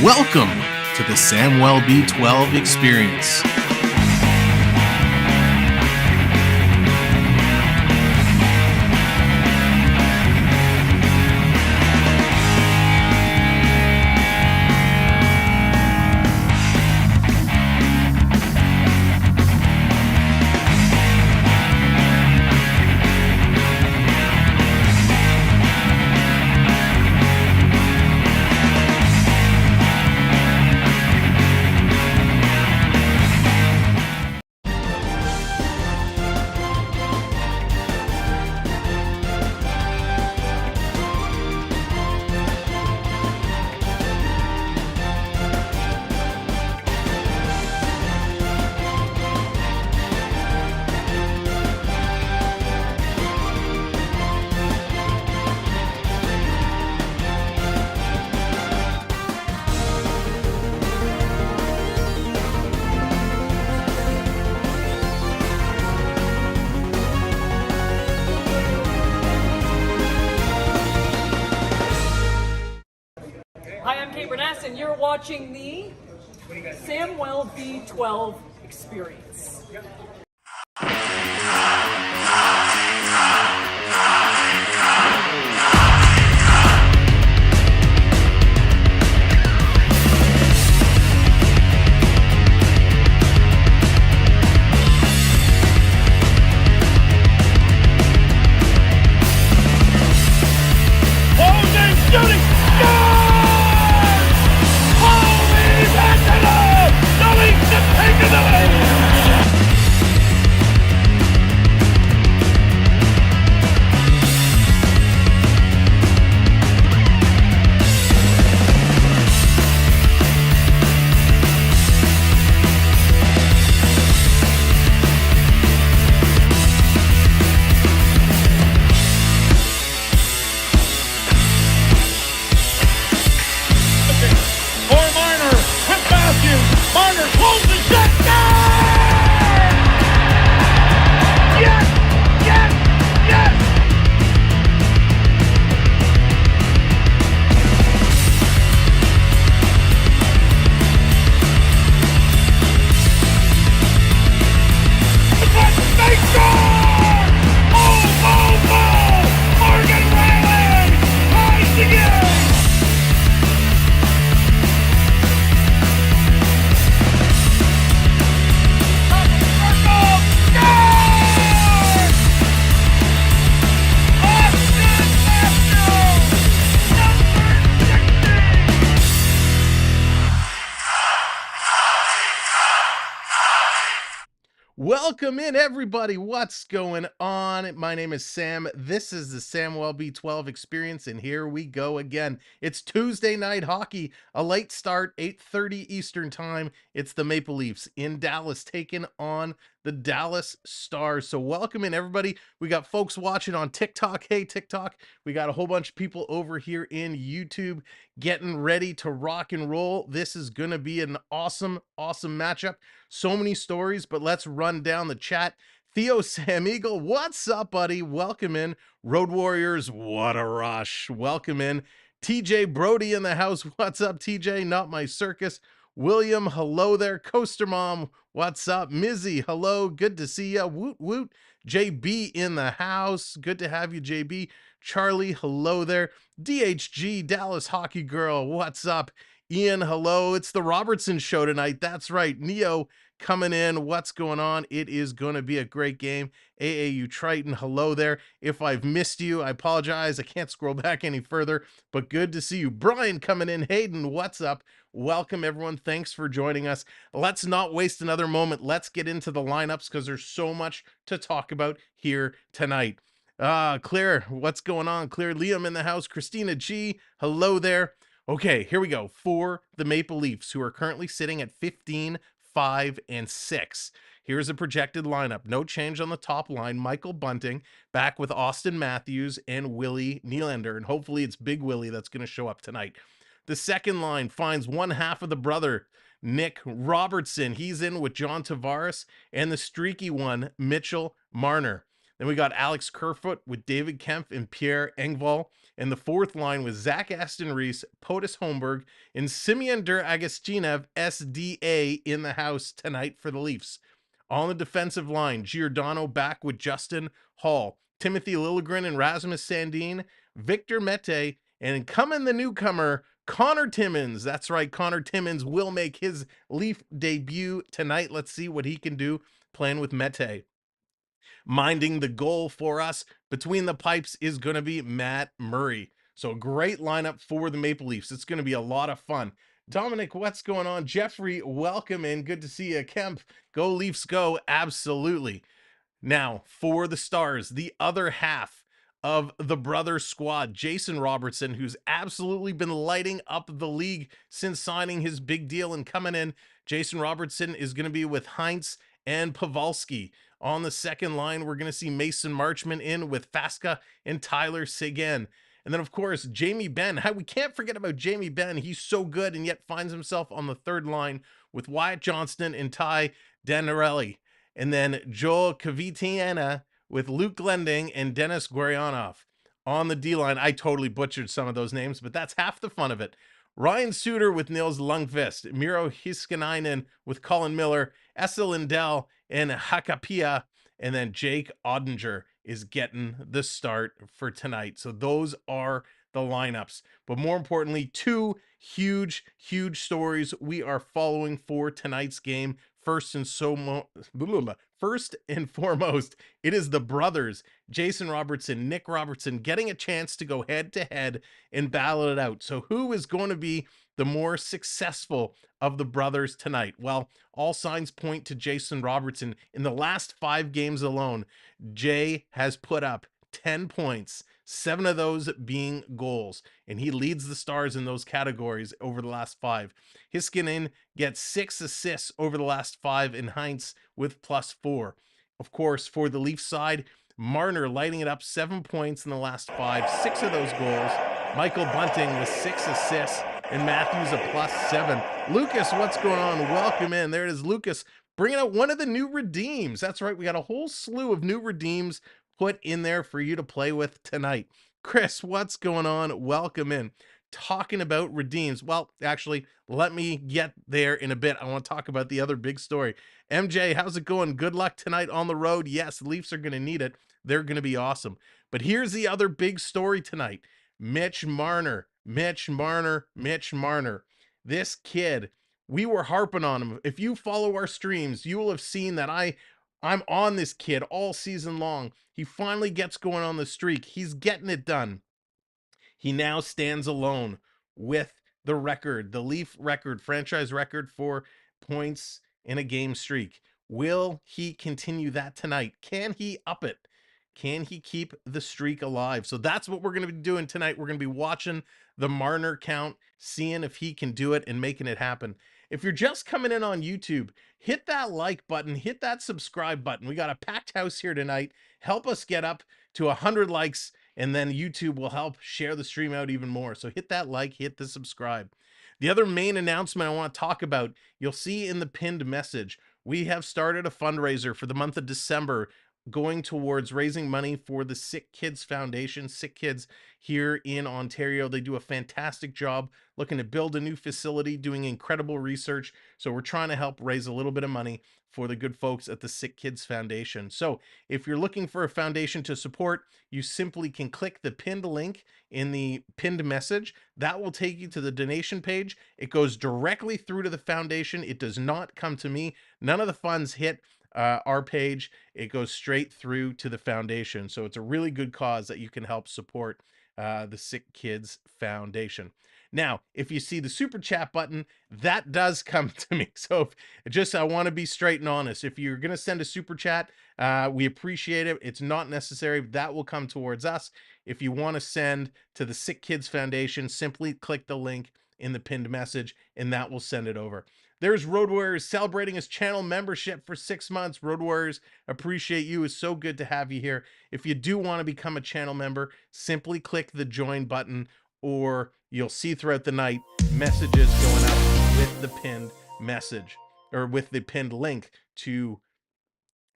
Welcome to the Samwelb12 Experience. And you're watching the Samwelb12 Experience. Marner closes the shot. Yes! Yes! Yes! They score! Oh! Morgan Riley ties the game! Welcome in, everybody. What's going on? My name is Sam. This is the Samwelb12 Experience, and here we go again. It's Tuesday night hockey, a late start, 8:30 Eastern time. It's the Maple Leafs in Dallas taking on the Dallas Stars. So welcome in, everybody. We got folks watching on TikTok. Hey, TikTok. We got a whole bunch of people over here in YouTube getting ready to rock and roll. This is going to be an awesome matchup. So many stories, but let's run down the chat. Theo Sam Eagle, what's up, buddy? Welcome in. Road Warriors, what a rush. Welcome in. TJ Brody in the house. What's up, TJ? Not my circus. William, hello there. Coaster Mom, what's up? Mizzy, hello. Good to see ya. Woot woot. JB in the house. Good to have you, JB. Charlie, hello there. DHG, Dallas Hockey Girl, what's up? Ian, hello. It's the Robertson show tonight. That's right. Neo coming in. What's going on? It is going to be a great game. AAU Triton, hello there. If I've missed you, I apologize. I can't scroll back any further, but good to see you. Brian coming in. Hayden, what's up? Welcome, everyone. Thanks for joining us. Let's not waste another moment. Let's get into the lineups because there's so much to talk about here tonight. Claire, what's going on? Claire, Liam in the house, Christina G, hello there. Okay, here we go. For the Maple Leafs, who are currently sitting at 15, 5, and 6. Here's a projected lineup. No change on the top line. Michael Bunting back with Austin Matthews and Willie Nylander. And hopefully it's Big Willie that's going to show up tonight. The second line finds one half of the brother, Nick Robertson. He's in with John Tavares and the streaky one, Mitchell Marner. Then we got Alex Kerfoot with David Kempf and Pierre Engvall. And the fourth line was Zach Aston Reese, POTUS Holmberg, and Simeon Agostinev, SDA, in the house tonight for the Leafs. On the defensive line, Giordano back with Justin Hall, Timothy Liljegren and Rasmus Sandeen, Victor Mete, and coming the newcomer, Connor Timmins. That's right, Connor Timmins will make his Leaf debut tonight. Let's see what he can do playing with Mete. Minding the goal for us between the pipes is going to be Matt Murray. So a great lineup for the Maple Leafs. It's going to be a lot of fun. Dominic, what's going on? Jeffrey, welcome in. Good to see you. Kemp, go Leafs, go. Absolutely. Now, for the Stars, the other half of the brothers squad, Jason Robertson, who's absolutely been lighting up the league since signing his big deal and coming in. Jason Robertson is going to be with Heinz and Pavelski. On the second line, we're going to see Mason Marchman in with Faska and Tyler Seguin. And then, of course, Jamie Benn. We can't forget about Jamie Benn. He's so good and yet finds himself on the third line with Wyatt Johnston and Ty Danarelli. And then Joel Kvitiana with Luke Glending and Dennis Gurianov. On the D-line, I totally butchered some of those names, but that's half the fun of it. Ryan Suter with Nils Lundqvist, Miro Hiskanainen with Colin Miller, Esa Lindell and Hakapia, and then Jake Odinger is getting the start for tonight. So those are the lineups. But more importantly, two huge stories we are following for tonight's game. First and foremost, it is the brothers, Jason Robertson, Nick Robertson, getting a chance to go head to head and battle it out. So who is going to be the more successful of the brothers tonight? Well, all signs point to Jason Robertson. In the last 5 games alone, Jay has put up 10 points, 7 of those being goals, and he leads the Stars in those categories over the last 5. Hiskinen gets 6 assists over the last 5, and Heinz with +4. Of course, for the Leafs side, Marner lighting it up, 7 points in the last 5, 6 of those goals. Michael Bunting with 6 assists, and Matthews a +7. Lucas, what's going on? Welcome in. There it is, Lucas, bringing out one of the new redeems. That's right, we got a whole slew of new redeems put in there for you to play with tonight. Chris, what's going on? Welcome in. Talking about redeems. Well, actually, let me get there in a bit. I want to talk about the other big story. MJ, how's it going? Good luck tonight on the road. Yes, the Leafs are going to need it. They're going to be awesome. But here's the other big story tonight. Mitch Marner. This kid, we were harping on him. If you follow our streams, you will have seen that I'm on this kid all season long. He finally gets going on the streak. He's getting it done. He now stands alone with the record, the Leaf record, franchise record for points in a game streak. Will he continue that tonight? Can he up it? Can he keep the streak alive? So that's what we're going to be doing tonight. We're going to be watching the Marner count, seeing if he can do it and making it happen. If you're just coming in on YouTube, hit that like button, hit that subscribe button. We got a packed house here tonight. Help us get up to 100 likes, and then YouTube will help share the stream out even more. So hit that like, hit the subscribe. The other main announcement I want to talk about, you'll see in the pinned message, we have started a fundraiser for the month of December going towards raising money for the Sick Kids Foundation. Sick Kids here in Ontario, they do a fantastic job looking to build a new facility, doing incredible research. So we're trying to help raise a little bit of money for the good folks at the Sick Kids Foundation. So if you're looking for a foundation to support, you simply can click the pinned link in the pinned message. That will take you to the donation page. It goes directly through to the foundation. It does not come to me. None of the funds hit our page, it goes straight through to the foundation. So it's a really good cause that you can help support the Sick Kids Foundation. Now, if you see the super chat button, that does come to me. So I want to be straight and honest. If you're going to send a super chat, we appreciate it. It's not necessary. That will come towards us. If you want to send to the Sick Kids Foundation, simply click the link in the pinned message and that will send it over. There's Road Warriors celebrating his channel membership for 6 months. Road Warriors, appreciate you. It's so good to have you here. If you do want to become a channel member, simply click the join button, or you'll see throughout the night messages going up with the pinned message, or with the pinned link to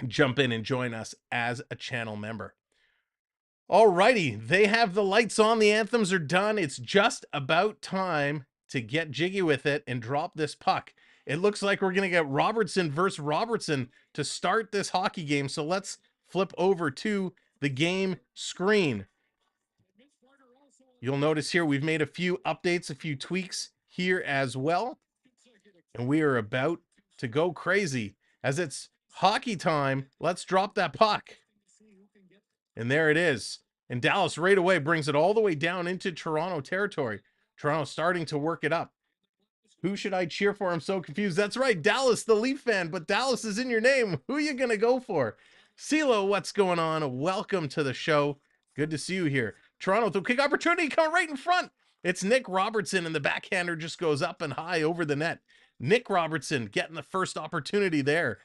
jump in and join us as a channel member. Alrighty, they have the lights on. The anthems are done. It's just about time to get jiggy with it and drop this puck. It looks like we're going to get Robertson versus Robertson to start this hockey game. So let's flip over to the game screen. You'll notice here we've made a few updates, a few tweaks here as well. And we are about to go crazy as it's hockey time. Let's drop that puck. And there it is. And Dallas right away brings it all the way down into Toronto territory. Toronto starting to work it up. Who should I cheer for? I'm so confused. That's right, Dallas, the Leaf fan, but Dallas is in your name. Who are you going to go for? CeeLo, what's going on? Welcome to the show. Good to see you here. Toronto, the kick opportunity coming right in front. It's Nick Robertson, and the backhander just goes up and high over the net. Nick Robertson getting the first opportunity there.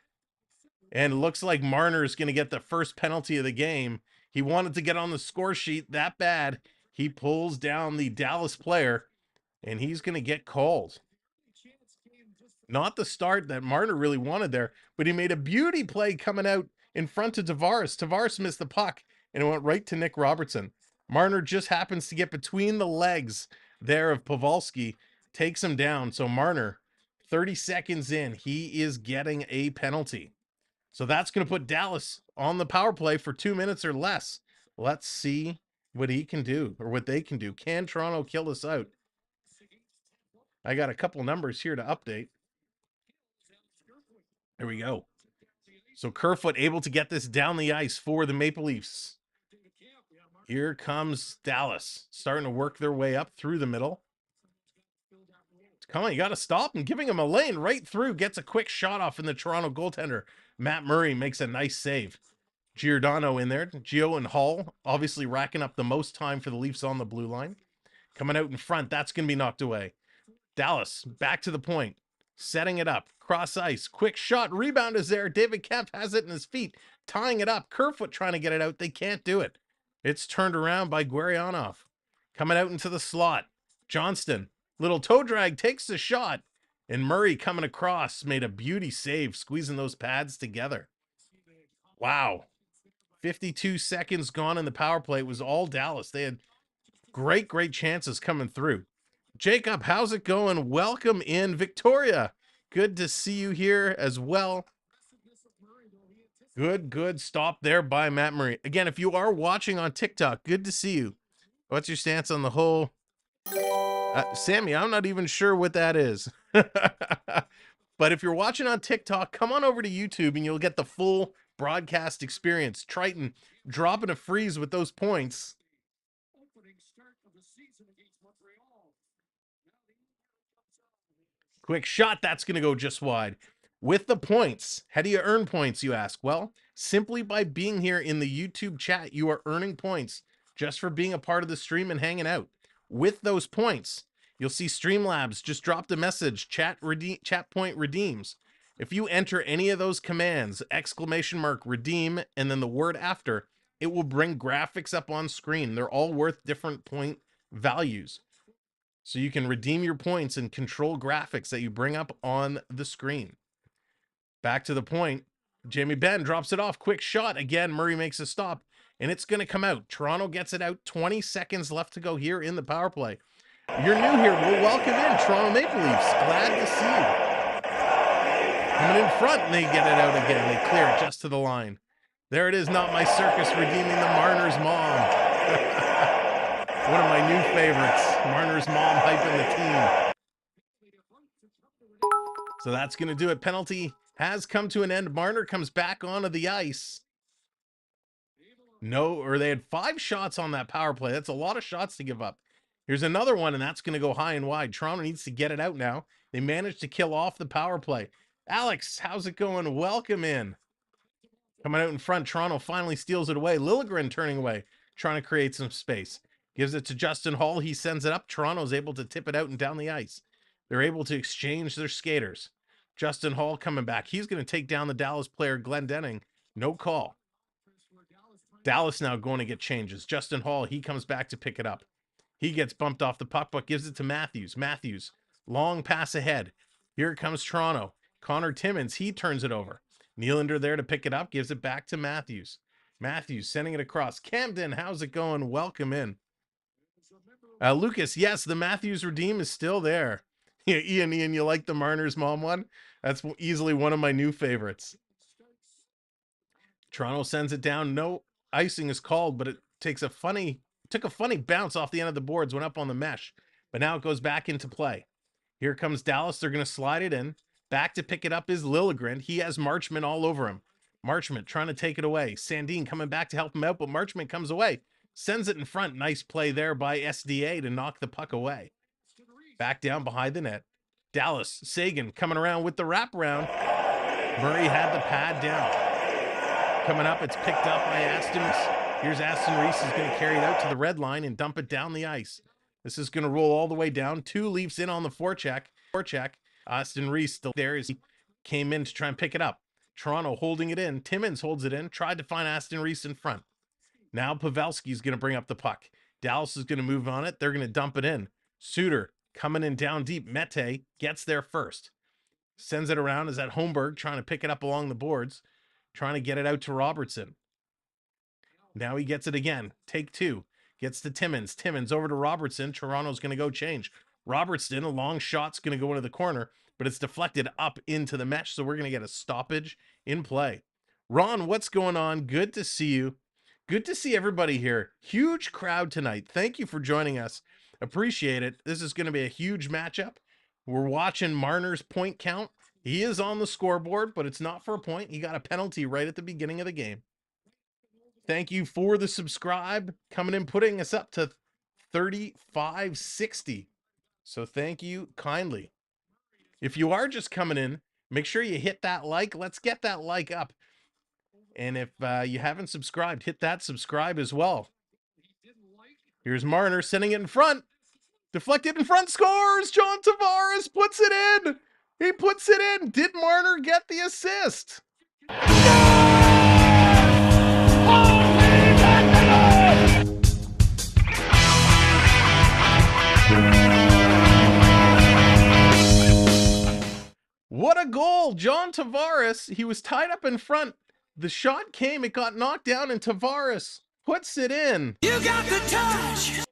And it looks like Marner is going to get the first penalty of the game. He wanted to get on the score sheet that bad. He pulls down the Dallas player, and he's going to get called. Not the start that Marner really wanted there, but he made a beauty play coming out in front of Tavares. Tavares missed the puck, and it went right to Nick Robertson. Marner just happens to get between the legs there of Pavelski, takes him down. So Marner, 30 seconds in, he is getting a penalty. So that's going to put Dallas on the power play for 2 minutes or less. Let's see what he can do, or what they can do. Can Toronto kill us out? I got a couple numbers here to update. There we go. So Kerfoot able to get this down the ice for the Maple Leafs. Here comes Dallas, starting to work their way up through the middle. Come on, you got to stop him. Giving him a lane right through. Gets a quick shot off in the Toronto goaltender. Matt Murray makes a nice save. Giordano in there. Gio and Hall obviously racking up the most time for the Leafs on the blue line. Coming out in front. That's going to be knocked away. Dallas back to the point. Setting it up. Cross ice. Quick shot. Rebound is there. David Kemp has it in his feet. Tying it up. Kerfoot trying to get it out. They can't do it. It's turned around by Gurianov. Coming out into the slot. Johnston. Little toe drag. Takes the shot. And Murray coming across. Made a beauty save. Squeezing those pads together. Wow. 52 seconds gone in the power play. It was all Dallas. They had great chances coming through. Jacob, how's it going? Welcome in. Victoria, good to see you here as well. Good stop there by Matt Murray. Again, if you are watching on TikTok, good to see you. What's your stance on the whole... Sammy, I'm not even sure what that is. But if you're watching on TikTok, come on over to YouTube and you'll get the full broadcast experience. Triton dropping a freeze with those points. Quick shot, that's going to go just wide. With the points, how do you earn points, you ask? Well, simply by being here in the YouTube chat, you are earning points just for being a part of the stream and hanging out. With those points, you'll see Streamlabs just dropped a message, chat point redeems. If you enter any of those commands, !, redeem, and then the word after, it will bring graphics up on screen. They're all worth different point values. So you can redeem your points and control graphics that you bring up on the screen. Back to the point. Jamie Benn drops it off. Quick shot. Again, Murray makes a stop. And it's going to come out. Toronto gets it out. 20 seconds left to go here in the power play. You're new here. Well, welcome in, Toronto Maple Leafs. Glad to see you. Coming in front, and they get it out again. They clear it just to the line. There it is. Not My Circus redeeming the Marner's mom. One of my new favorites. Marner's mom hyping the team. So that's going to do it. Penalty has come to an end. Marner comes back onto the ice. No, or they had 5 shots on that power play. That's a lot of shots to give up. Here's another one, and that's going to go high and wide. Toronto needs to get it out now. They managed to kill off the power play. Alex, how's it going? Welcome in. Coming out in front, Toronto finally steals it away. Liljegren turning away, trying to create some space. Gives it to Justin Hall. He sends it up. Toronto's able to tip it out and down the ice. They're able to exchange their skaters. Justin Hall coming back. He's going to take down the Dallas player, Glendening. No call. Dallas now going to get changes. Justin Hall, he comes back to pick it up. He gets bumped off the puck, but gives it to Matthews. Matthews, long pass ahead. Here comes Toronto. Connor Timmins, he turns it over. Nylander there to pick it up, gives it back to Matthews. Matthews sending it across. Camden, how's it going? Welcome in. Lucas, yes, the Matthews redeem is still there. Ian, you like the Marner's mom one? That's easily one of my new favorites. Toronto sends it down. No icing is called, but it took a funny bounce off the end of the boards, went up on the mesh. But now it goes back into play. Here comes Dallas. They're going to slide it in. Back to pick it up is Liljegren. He has Marchment all over him. Marchment trying to take it away. Sandeen coming back to help him out, but Marchment comes away. Sends it in front. Nice play there by SDA to knock the puck away. Back down behind the net. Dallas, Sagan coming around with the wraparound. Murray had the pad down. Coming up, it's picked up by Aston. Here's Aston Reese is going to carry it out to the red line and dump it down the ice. This is going to roll all the way down. 2 Leafs in on the forecheck. Aston Reese still there as he came in to try and pick it up. Toronto holding it in. Timmins holds it in. Tried to find Aston Reese in front. Now Pavelski's going to bring up the puck. Dallas is going to move on it. They're going to dump it in. Suter coming in down deep. Mete gets there first. Sends it around. Is at Holmberg trying to pick it up along the boards. Trying to get it out to Robertson. Now he gets it again. Take 2. Gets to Timmins. Timmins over to Robertson. Toronto's going to go change. Robertson, a long shot's going to go into the corner, but it's deflected up into the mesh, so we're going to get a stoppage in play. Ron, what's going on? Good to see you. Good to see everybody here. Huge crowd tonight. Thank you for joining us. Appreciate it. This is going to be a huge matchup. We're watching Marner's point count. He is on the scoreboard, but it's not for a point. He got a penalty right at the beginning of the game. Thank you for the subscribe. Coming in, putting us up to 3560. So thank you kindly. If you are just coming in, make sure you hit that like. Let's get that like up. And if you haven't subscribed, hit that subscribe as well. Here's Marner sending it in front. Deflected in front, scores! John Tavares puts it in! He puts it in! Did Marner get the assist? What a goal! John Tavares, he was tied up in front. The shot came, it got knocked down, and Tavares puts it in. You got the touch!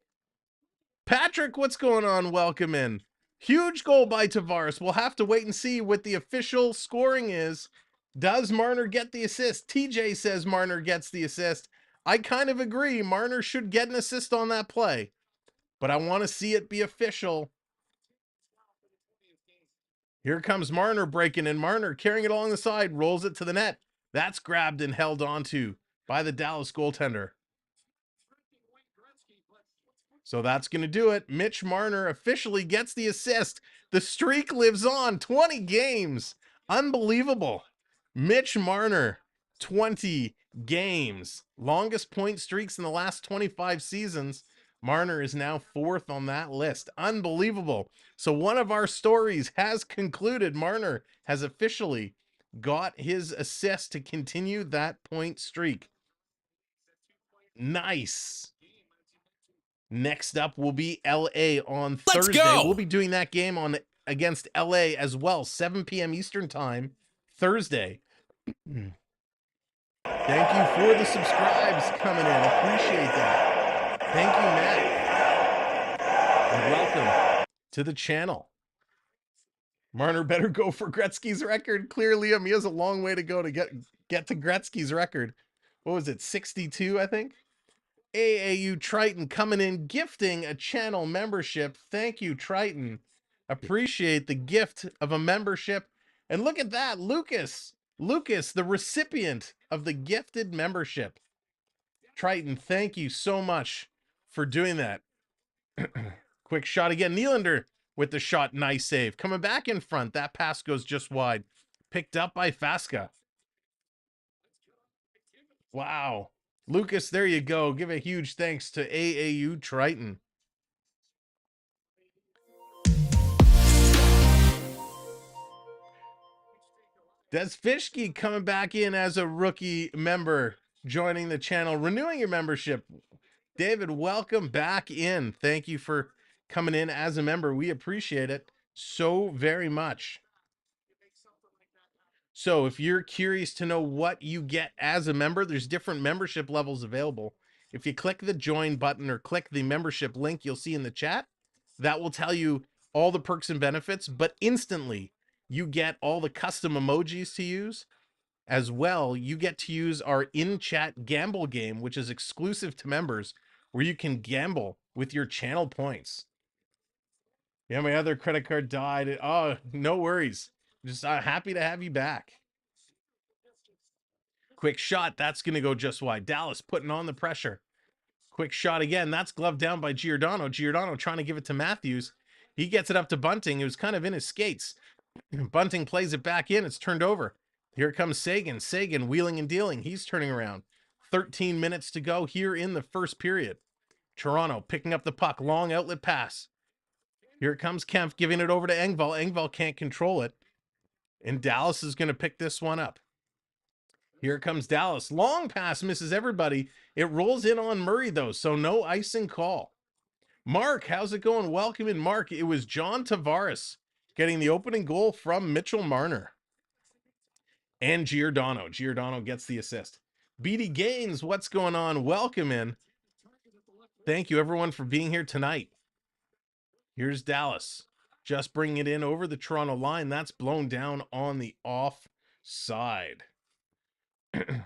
Patrick, what's going on? Welcome in. Huge goal by Tavares. We'll have to wait and see what the official scoring is. Does Marner get the assist? TJ says Marner gets the assist. I kind of agree. Marner should get an assist on that play, but I want to see it be official. Here comes Marner breaking in. Marner carrying it along the side, rolls it to the net. That's grabbed and held onto by the Dallas goaltender. So that's going to do it. Mitch Marner officially gets the assist. The streak lives on. 20 games. Unbelievable. Mitch Marner, 20 games. Longest point streaks in the last 25 seasons. Marner is now 4th on that list. Unbelievable. So one of our stories has concluded. Marner has officially got his assist to continue that point streak. Nice. Next up will be LA on Thursday. We'll be doing that game against LA as well, 7 p.m. Eastern time, Thursday. Thank you for the subscribes coming in. Appreciate that. Thank you, Matt. And welcome to the channel. Marner better go for Gretzky's record. Clearly, he has a long way to go to get to Gretzky's record. What was it, 62, I think? AAU Triton coming in, gifting a channel membership. Thank you, Triton. Appreciate the gift of a membership. And look at that, Lucas. Lucas, the recipient of the gifted membership. Triton, thank you so much for doing that. Quick shot again. Nylander with the shot. Nice save. Coming back in front. That pass goes just wide. Picked up by Faska. Wow. Lucas, there you go. Give a huge thanks to AAU Triton. Des Fishke coming back in as a rookie member, joining the channel, renewing your membership. David, welcome back in. Thank you for coming in as a member. We appreciate it so very much. So if you're curious to know what you get as a member, there's different membership levels available. If you click the join button or click the membership link you'll see in the chat, that will tell you all the perks and benefits, but instantly you get all the custom emojis to use. As well, you get to use our in-chat gamble game, which is exclusive to members, where you can gamble with your channel points. Yeah, my other credit card died. Oh, no worries. Just happy to have you back. Quick shot. That's going to go just wide. Dallas putting on the pressure. Quick shot again. That's gloved down by Giordano. Giordano trying to give it to Matthews. He gets it up to Bunting. It was kind of in his skates. Bunting plays it back in. It's turned over. Here comes Sagan. Sagan wheeling and dealing. He's turning around. 13 minutes to go here in the first period. Toronto picking up the puck. Long outlet pass. Here comes Kempf giving it over to Engvall. Engvall can't control it. And Dallas is going to pick this one up. Here comes Dallas. Long pass misses everybody. It rolls in on Murray, though, so no icing call. Mark, how's it going? Welcome in, Mark. It was John Tavares getting the opening goal from Mitchell Marner. And Giordano. Giordano gets the assist. BD Gaines, what's going on? Welcome in. Thank you, everyone, for being here tonight. Here's Dallas. Just bringing it in over the Toronto line. That's blown down on the offside.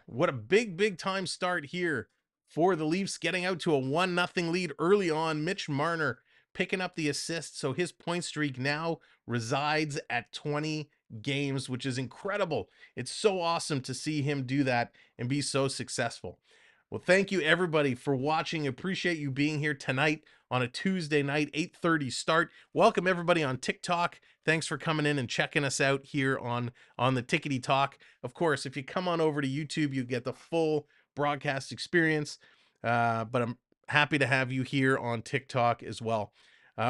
What a big time start here for the Leafs, getting out to a 1-0 lead early on. Mitch Marner picking up the assist, so his point streak now resides at 20 games, which is incredible. It's so awesome to see him do that and be so successful. Well, thank you everybody for watching. Appreciate you being here tonight on a Tuesday night, 8:30 start. Welcome everybody on TikTok. Thanks for coming in and checking us out here on the Tickety Talk. Of course, if you come on over to YouTube, you get the full broadcast experience. But I'm happy to have you here on TikTok as well.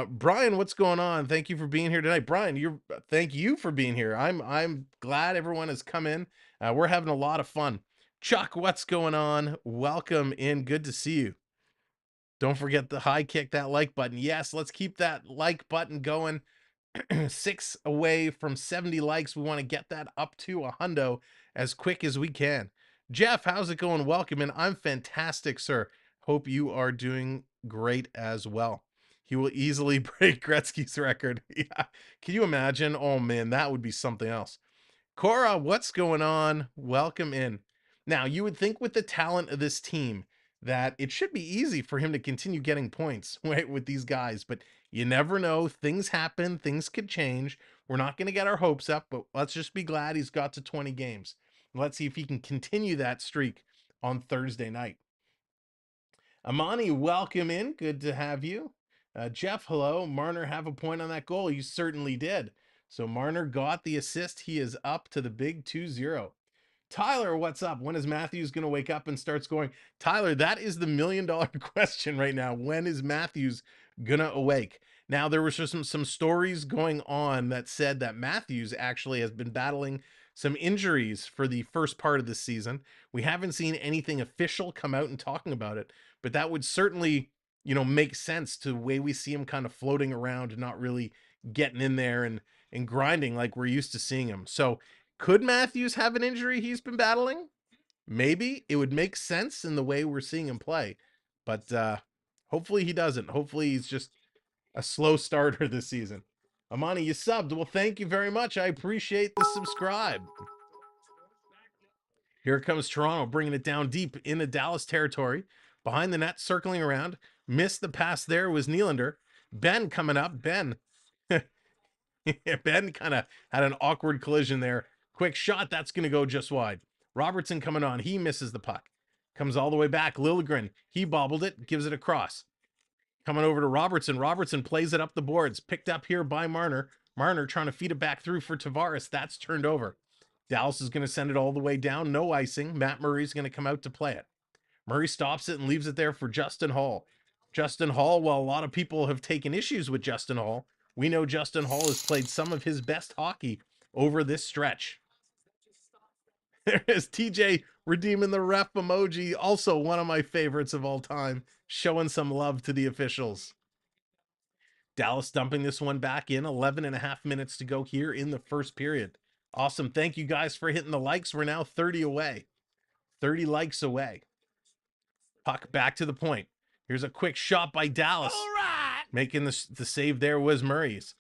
Brian, what's going on? Thank you for being here tonight. Brian, thank you for being here. I'm glad everyone has come in. We're having a lot of fun. Chuck, what's going on? Welcome in. Good to see you. Don't forget the high kick, that like button. Yes, let's keep that like button going. 6 away from 70 likes. We want to get that up to 100 as quick as we can. Jeff, how's it going? Welcome in. I'm fantastic, sir. Hope you are doing great as well. He will easily break Gretzky's record. Yeah. Can you imagine? Oh man, that would be something else. Cora, what's going on? Welcome in. Now, you would think with the talent of this team that it should be easy for him to continue getting points with these guys, but you never know. Things happen. Things could change. We're not going to get our hopes up, but let's just be glad he's got to 20 games. Let's see if he can continue that streak on Thursday night. Amani, welcome in. Good to have you. Jeff, hello. Marner have a point on that goal. You certainly did. So Marner got the assist. He is up to the big 2-0. Tyler, what's up? When is Matthews going to wake up and start scoring? Tyler, that is the $1 million question right now. When is Matthews going to awake? Now, there was just some stories going on that said that Matthews actually has been battling some injuries for the first part of the season. We haven't seen anything official come out and talking about it, but that would certainly, make sense to the way we see him kind of floating around and not really getting in there and grinding like we're used to seeing him. So could Matthews have an injury he's been battling? Maybe. It would make sense in the way we're seeing him play, but hopefully he doesn't. Hopefully he's just a slow starter this season. Amani, you subbed. Well, thank you very much. I appreciate the subscribe. Here comes Toronto, bringing it down deep into Dallas territory. Behind the net, circling around. Missed the pass there was Nylander. Ben coming up. Ben Ben kind of had an awkward collision there. Quick shot. That's going to go just wide. Robertson coming on. He misses the puck. Comes all the way back. Liljegren, he bobbled it, gives it across. Coming over to Robertson. Robertson plays it up the boards. Picked up here by Marner. Marner trying to feed it back through for Tavares. That's turned over. Dallas is going to send it all the way down. No icing. Matt Murray's going to come out to play it. Murray stops it and leaves it there for Justin Hall. Justin Hall, while a lot of people have taken issues with Justin Hall, we know Justin Hall has played some of his best hockey over this stretch. There is TJ redeeming the ref emoji, also one of my favorites of all time, showing some love to the officials. Dallas dumping this one back in, 11 and a half minutes to go here in the first period. Awesome. Thank you guys for hitting the likes. We're now 30 away. 30 likes away. Puck back to the point. Here's a quick shot by Dallas. All right. Making the save there was Murray's.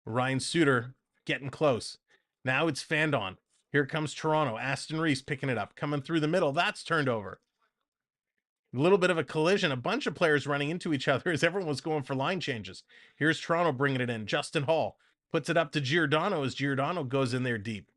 Ryan Suter getting close. Now it's Fandon. Here comes Toronto. Aston Reese picking it up. Coming through the middle. That's turned over. A little bit of a collision. A bunch of players running into each other as everyone was going for line changes. Here's Toronto bringing it in. Justin Hall puts it up to Giordano as Giordano goes in there deep.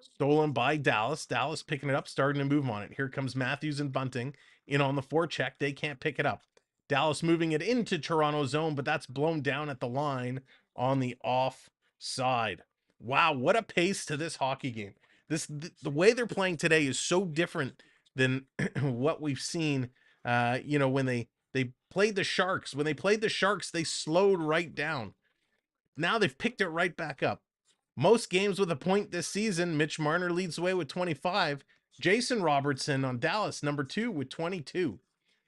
Stolen by Dallas. Dallas picking it up, starting to move on it. Here comes Matthews and Bunting in on the forecheck. They can't pick it up. Dallas moving it into Toronto's zone, but that's blown down at the line on the off side. Wow, what a pace to this hockey game. The way they're playing today is so different than what we've seen. When they played the Sharks. When they played the Sharks, they slowed right down. Now they've picked it right back up. Most games with a point this season. Mitch Marner leads the way with 25. Jason Robertson on Dallas, number 2 with 22.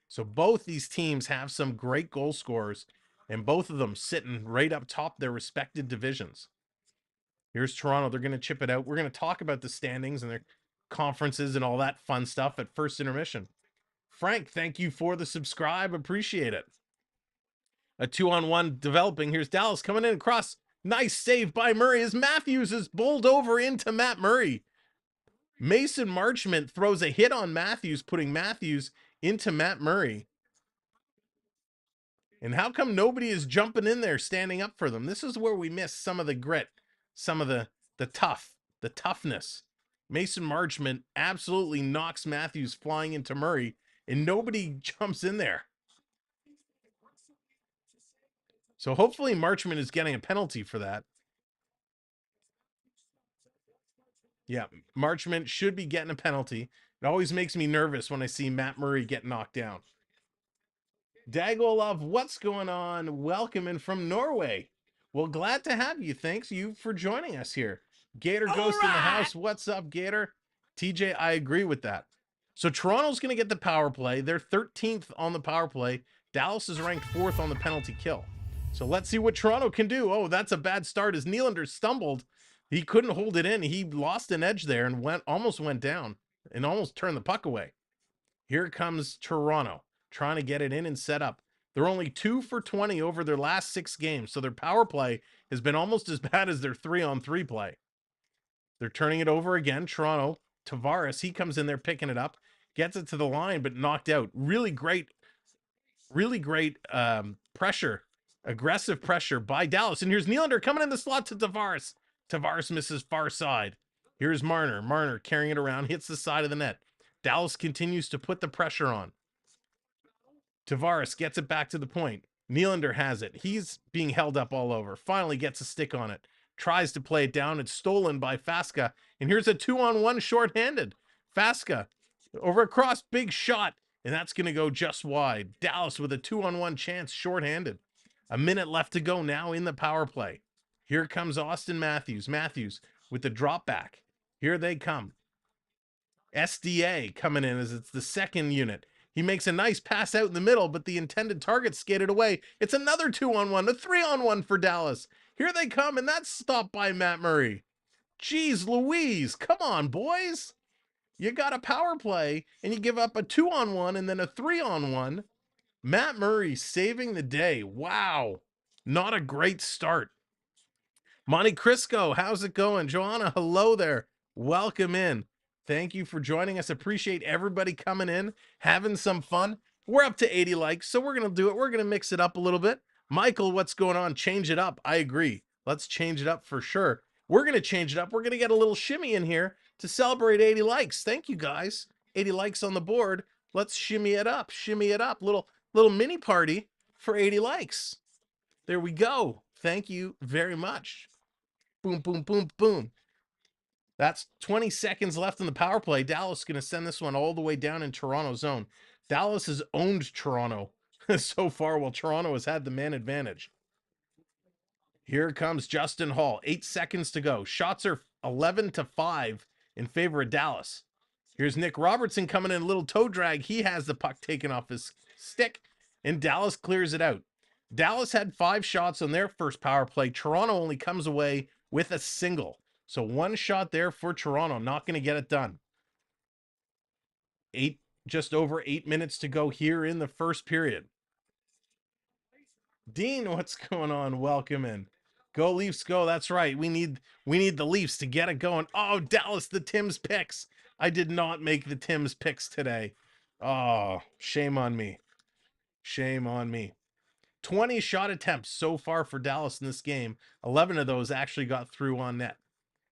So both these teams have some great goal scorers, and both of them sitting right up top their respected divisions. Here's Toronto. They're going to chip it out. We're going to talk about the standings and their conferences and all that fun stuff at first intermission. Frank, thank you for the subscribe. Appreciate it. A 2-on-1 developing. Here's Dallas coming in across. Nice save by Murray as Matthews is bowled over into Matt Murray. Mason Marchment throws a hit on Matthews, putting Matthews into Matt Murray. And how come nobody is jumping in there, standing up for them? This is where we miss some of the grit, some of the toughness. Mason Marchment absolutely knocks Matthews flying into Murray, and nobody jumps in there. So hopefully Marchment is getting a penalty for that. Yeah, Marchment should be getting a penalty. It always makes me nervous when I see Matt Murray get knocked down. Dagolov, what's going on? Welcome in from Norway. Well, glad to have you. Thanks you for joining us here. Gator Ghost in the house. What's up, Gator? TJ, I agree with that. So Toronto's going to get the power play. They're 13th on the power play. Dallas is ranked 4th on the penalty kill. So let's see what Toronto can do. Oh, that's a bad start as Nylander stumbled. He couldn't hold it in. He lost an edge there and almost went down and almost turned the puck away. Here comes Toronto trying to get it in and set up. They're only 2 for 20 over their last 6 games. So their power play has been almost as bad as their 3-on-3 play. They're turning it over again. Toronto, Tavares, he comes in there picking it up, gets it to the line, but knocked out. Really great pressure. Aggressive pressure by Dallas. And here's Nylander coming in the slot to Tavares. Tavares misses far side. Here's Marner. Marner carrying it around, hits the side of the net. Dallas continues to put the pressure on. Tavares gets it back to the point. Nylander has it. He's being held up all over. Finally gets a stick on it. Tries to play it down. It's stolen by Faska. And here's a 2-on-1 shorthanded. Faska over across, big shot. And that's going to go just wide. Dallas with a 2-on-1 chance shorthanded. A minute left to go now in the power play. Here comes Austin Matthews. Matthews with the drop back. Here they come. SDA coming in as it's the second unit. He makes a nice pass out in the middle, but the intended target skated away. It's another 2-on-1, a 3-on-1 for Dallas. Here they come, and that's stopped by Matt Murray. Jeez Louise, come on, boys. You got a power play, and you give up a 2-on-1 and then a 3-on-1. Matt Murray saving the day. Wow. Not a great start. Monte Crisco, how's it going? Joanna, hello there. Welcome in. Thank you for joining us. Appreciate everybody coming in, having some fun. We're up to 80 likes, so we're going to do it. We're going to mix it up a little bit. Michael, what's going on? Change it up. I agree. Let's change it up for sure. We're going to change it up. We're going to get a little shimmy in here to celebrate 80 likes. Thank you guys. 80 likes on the board. Let's shimmy it up. Shimmy it up. Little mini party for 80 likes. There we go. Thank you very much. Boom, boom, boom, boom. That's 20 seconds left in the power play. Dallas is going to send this one all the way down in Toronto zone. Dallas has owned Toronto so far, while Toronto has had the man advantage. Here comes Justin Hall. 8 seconds to go. Shots are 11-5 in favor of Dallas. Here's Nick Robertson coming in, a little toe drag. He has the puck taken off his stick, and Dallas clears it out. Dallas had 5 shots on their first power play. Toronto only comes away with a single. So 1 shot there for Toronto. Not going to get it done. Just over 8 minutes to go here in the first period. Dean, what's going on? Welcome in. Go Leafs, go. That's right. We need the Leafs to get it going. Oh, Dallas, the Tim's picks. I did not make the Tim's picks today. Oh, shame on me. Shame on me. 20 shot attempts so far for Dallas in this game. 11 of those actually got through on net.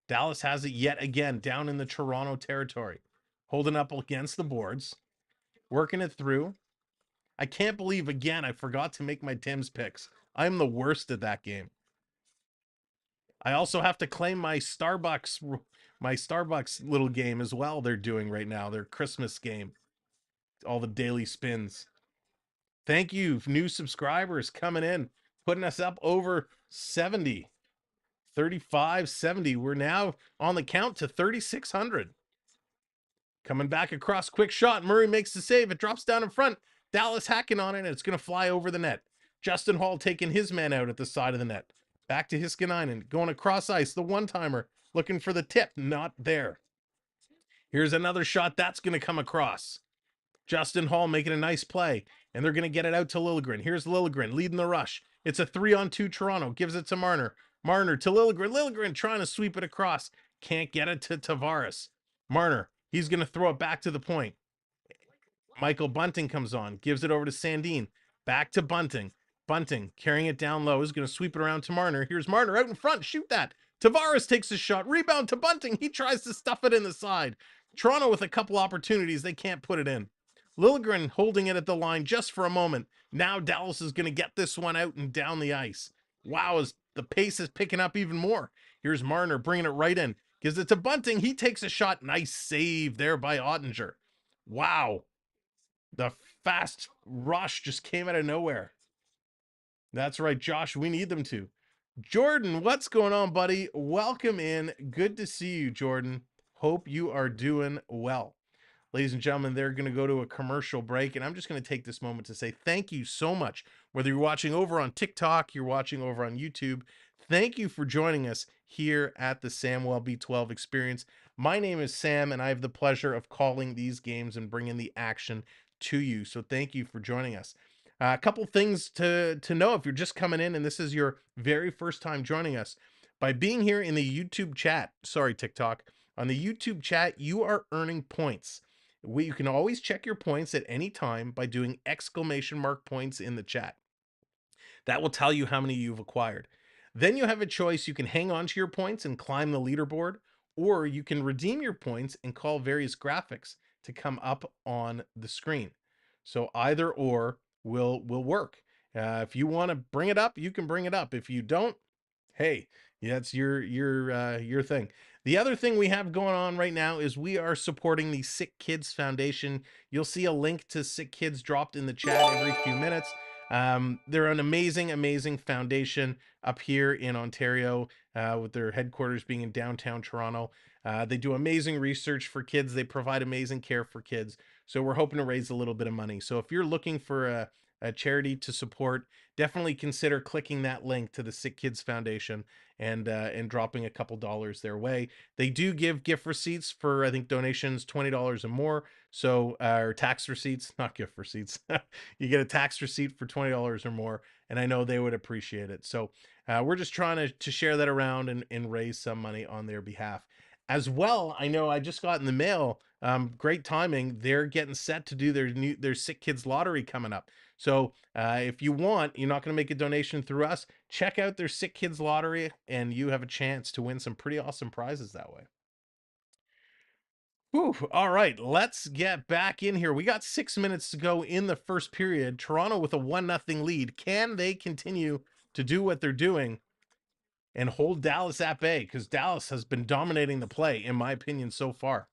Dallas has it yet again down in the Toronto territory. Holding up against the boards. Working it through. I can't believe, again, I forgot to make my Tim's picks. I'm the worst at that game. I also have to claim my Starbucks little game as well they're doing right now, their Christmas game. All the daily spins. Thank you, new subscribers coming in, putting us up over 70. 35, 70. We're now on the count to 3,600. Coming back across, quick shot. Murray makes the save. It drops down in front. Dallas hacking on it, and it's going to fly over the net. Justin Hall taking his man out at the side of the net. Back to Hiskinainen, going across ice. The one-timer, looking for the tip. Not there. Here's another shot. That's going to come across. Justin Hall making a nice play, and they're going to get it out to Liljegren. Here's Liljegren leading the rush. It's a 3-on-2 Toronto. Gives it to Marner. Marner to Liljegren. Liljegren trying to sweep it across. Can't get it to Tavares. Marner, he's going to throw it back to the point. Michael Bunting comes on. Gives it over to Sandeen. Back to Bunting. Bunting carrying it down low. Is going to sweep it around to Marner. Here's Marner out in front. Shoot that. Tavares takes a shot. Rebound to Bunting. He tries to stuff it in the side. Toronto with a couple opportunities. They can't put it in. Liljegren holding it at the line just for a moment. Now Dallas is going to get this one out and down the ice. Wow, as the pace is picking up even more. Here's Marner bringing it right in. Gives it to Bunting. He takes a shot. Nice save there by Ottinger. Wow. The fast rush just came out of nowhere. That's right, Josh. We need them to. Jordan, what's going on, buddy? Welcome in. Good to see you, Jordan. Hope you are doing well. Ladies and gentlemen, they're going to go to a commercial break, and I'm just going to take this moment to say thank you so much. Whether you're watching over on TikTok, you're watching over on YouTube, thank you for joining us here at the Samwelb12 Experience. My name is Sam, and I have the pleasure of calling these games and bringing the action to you. So thank you for joining us. A couple things to know if you're just coming in and this is your very first time joining us. By being here in the YouTube chat, sorry, TikTok, on the YouTube chat, you are earning points. You can always check your points at any time by doing ! points in the chat. That will tell you how many you've acquired. Then you have a choice. You can hang on to your points and climb the leaderboard, or you can redeem your points and call various graphics to come up on the screen. So either or will work. If you want to bring it up, you can bring it up. If you don't, hey, that's your thing. The other thing we have going on right now is we are supporting the Sick Kids Foundation. You'll see a link to Sick Kids dropped in the chat every few minutes. They're an amazing foundation up here in Ontario, with their headquarters being in downtown Toronto. They do amazing research for kids. They provide amazing care for kids. So we're hoping to raise a little bit of money. So if you're looking for a charity to support, definitely consider clicking that link to the Sick Kids Foundation and dropping a couple dollars their way. They do give gift receipts for, I think, donations $20 or more. So, or tax receipts, not gift receipts. You get a tax receipt for $20 or more, and I know they would appreciate it. So we're just trying to share that around and raise some money on their behalf. As well, I know I just got in the mail, great timing. They're getting set to do their Sick Kids lottery coming up. So if you want, you're not going to make a donation through us. Check out their Sick Kids lottery, and you have a chance to win some pretty awesome prizes that way. Whew. All right, let's get back in here. We got 6 minutes to go in the first period. Toronto with a 1-0 lead. Can they continue to do what they're doing and hold Dallas at bay? Because Dallas has been dominating the play, in my opinion, so far.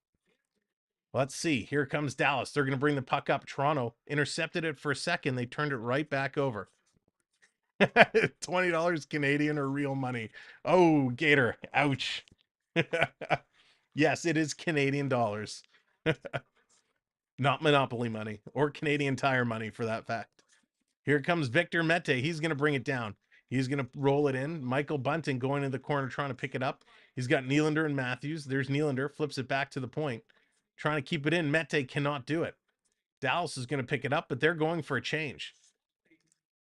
Let's see. Here comes Dallas. They're going to bring the puck up. Toronto intercepted it for a second. They turned it right back over. $20 Canadian or real money. Oh, Gator. Ouch. Yes, it is Canadian dollars. Not Monopoly money or Canadian Tire money for that fact. Here comes Victor Mete. He's going to bring it down. He's going to roll it in. Michael Bunting going in the corner trying to pick it up. He's got Nylander and Matthews. There's Nylander. Flips it back to the point. Trying to keep it in. Mete cannot do it. Dallas is going to pick it up, but they're going for a change.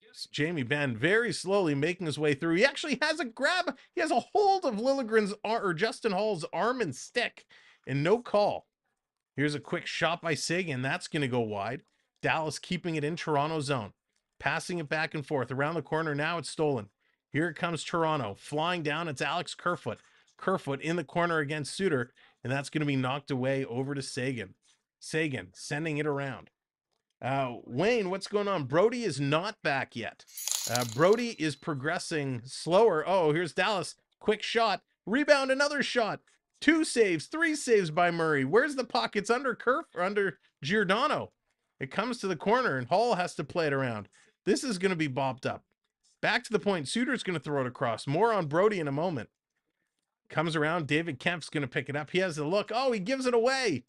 It's Jamie Benn very slowly making his way through. He actually has a grab. He has a hold of Liljegren's or Justin Hall's arm and stick, and no call. Here's a quick shot by Sandeen. That's going to go wide. Dallas keeping it in Toronto zone. Passing it back and forth. Around the corner, now it's stolen. Here comes Toronto. Flying down, it's Alex Kerfoot. Kerfoot in the corner against Suter, and that's going to be knocked away over to Sandeen. Sandeen sending it around. Wayne, what's going on? Brody is not back yet. Brody is progressing slower. Oh, here's Dallas. Quick shot. Rebound, another shot. 2 saves, 3 saves by Murray. Where's the puck? It's under under Giordano. It comes to the corner, and Hall has to play it around. This is going to be bopped up. Back to the point. Suter's going to throw it across. More on Brody in a moment. Comes around. David Kemp's going to pick it up. He has a look. Oh, he gives it away.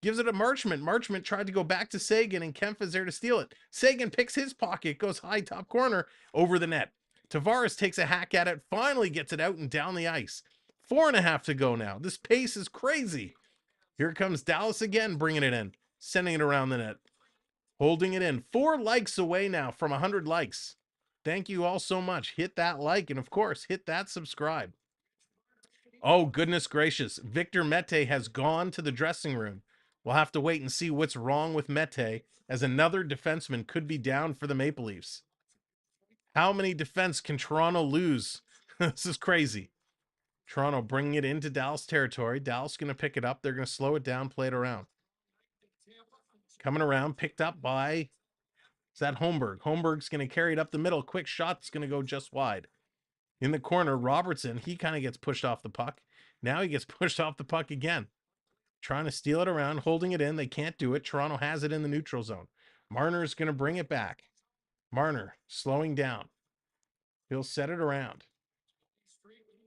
Gives it to Marchment. Marchment tried to go back to Sandeen, and Kemp is there to steal it. Sandeen picks his pocket, goes high top corner, over the net. Tavares takes a hack at it, finally gets it out and down the ice. 4.5 to go now. This pace is crazy. Here comes Dallas again, bringing it in, sending it around the net, holding it in. 4 likes away now from 100 likes. Thank you all so much. Hit that like, and of course, hit that subscribe. Oh, goodness gracious. Victor Mete has gone to the dressing room. We'll have to wait and see what's wrong with Mete, as another defenseman could be down for the Maple Leafs. How many defense can Toronto lose? This is crazy. Toronto bringing it into Dallas territory. Dallas going to pick it up. They're going to slow it down, play it around. Coming around, picked up by, is that Holmberg? Holmberg's going to carry it up the middle. Quick shot that's going to go just wide. In the corner, Robertson, he kind of gets pushed off the puck. Now he gets pushed off the puck again. Trying to steal it around, holding it in. They can't do it. Toronto has it in the neutral zone. Marner is going to bring it back. Marner slowing down. He'll set it around.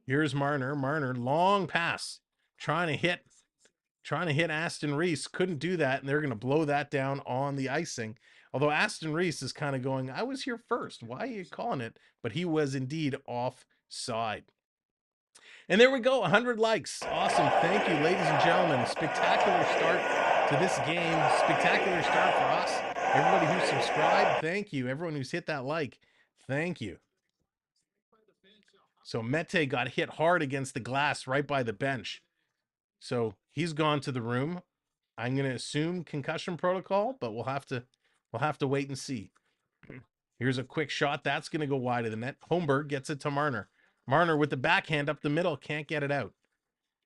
Here's Marner. Marner, long pass. Trying to hit Aston Reese. Couldn't do that, and they're going to blow that down on the icing. Although Aston Reese is kind of going, I was here first. Why are you calling it? But he was indeed offside. And there we go, 100 likes. Awesome. Thank you, ladies and gentlemen. Spectacular start to this game. Spectacular start for us. Everybody who subscribed, thank you. Everyone who's hit that like, thank you. So Mete got hit hard against the glass right by the bench. So he's gone to the room. I'm going to assume concussion protocol, but we'll have to wait and see. Here's a quick shot. That's going to go wide of the net. Holmberg gets it to Marner. Marner with the backhand up the middle, can't get it out.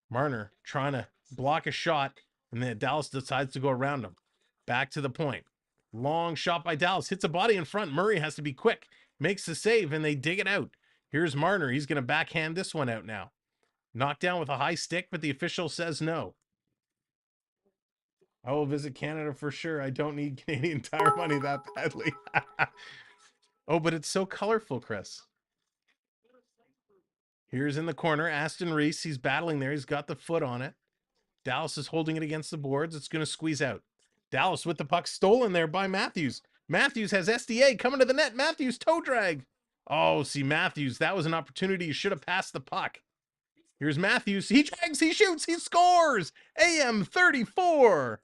Marner trying to block a shot, and then Dallas decides to go around him. Back to the point. Long shot by Dallas, hits a body in front. Murray has to be quick, makes the save, and they dig it out. Here's Marner. He's going to backhand this one out now. Knocked down with a high stick, but the official says no. I will visit Canada for sure. I don't need Canadian Tire money that badly. Oh, but it's so colorful, Chris. Here's in the corner, Aston Reese. He's battling there. He's got the foot on it. Dallas is holding it against the boards. It's going to squeeze out. Dallas with the puck stolen there by Matthews. Matthews has SDA coming to the net. Matthews toe drag. Oh, see, Matthews, that was an opportunity. You should have passed the puck. Here's Matthews. He drags, he shoots, he scores. AM 34.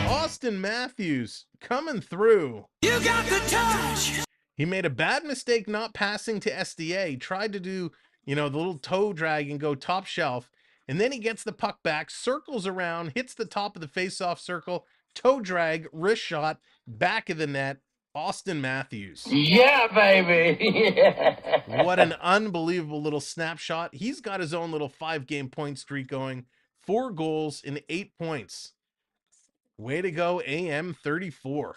Austin Matthews Matthews coming through. You got the touch. He made a bad mistake not passing to SDA, tried to do, the little toe drag and go top shelf, and then he gets the puck back, circles around, hits the top of the face-off circle, toe drag, wrist shot, back of the net, Austin Matthews. Yeah, baby. What an unbelievable little snapshot. He's got his own little 5-game point streak going, 4 goals and 8 points. Way to go, AM34.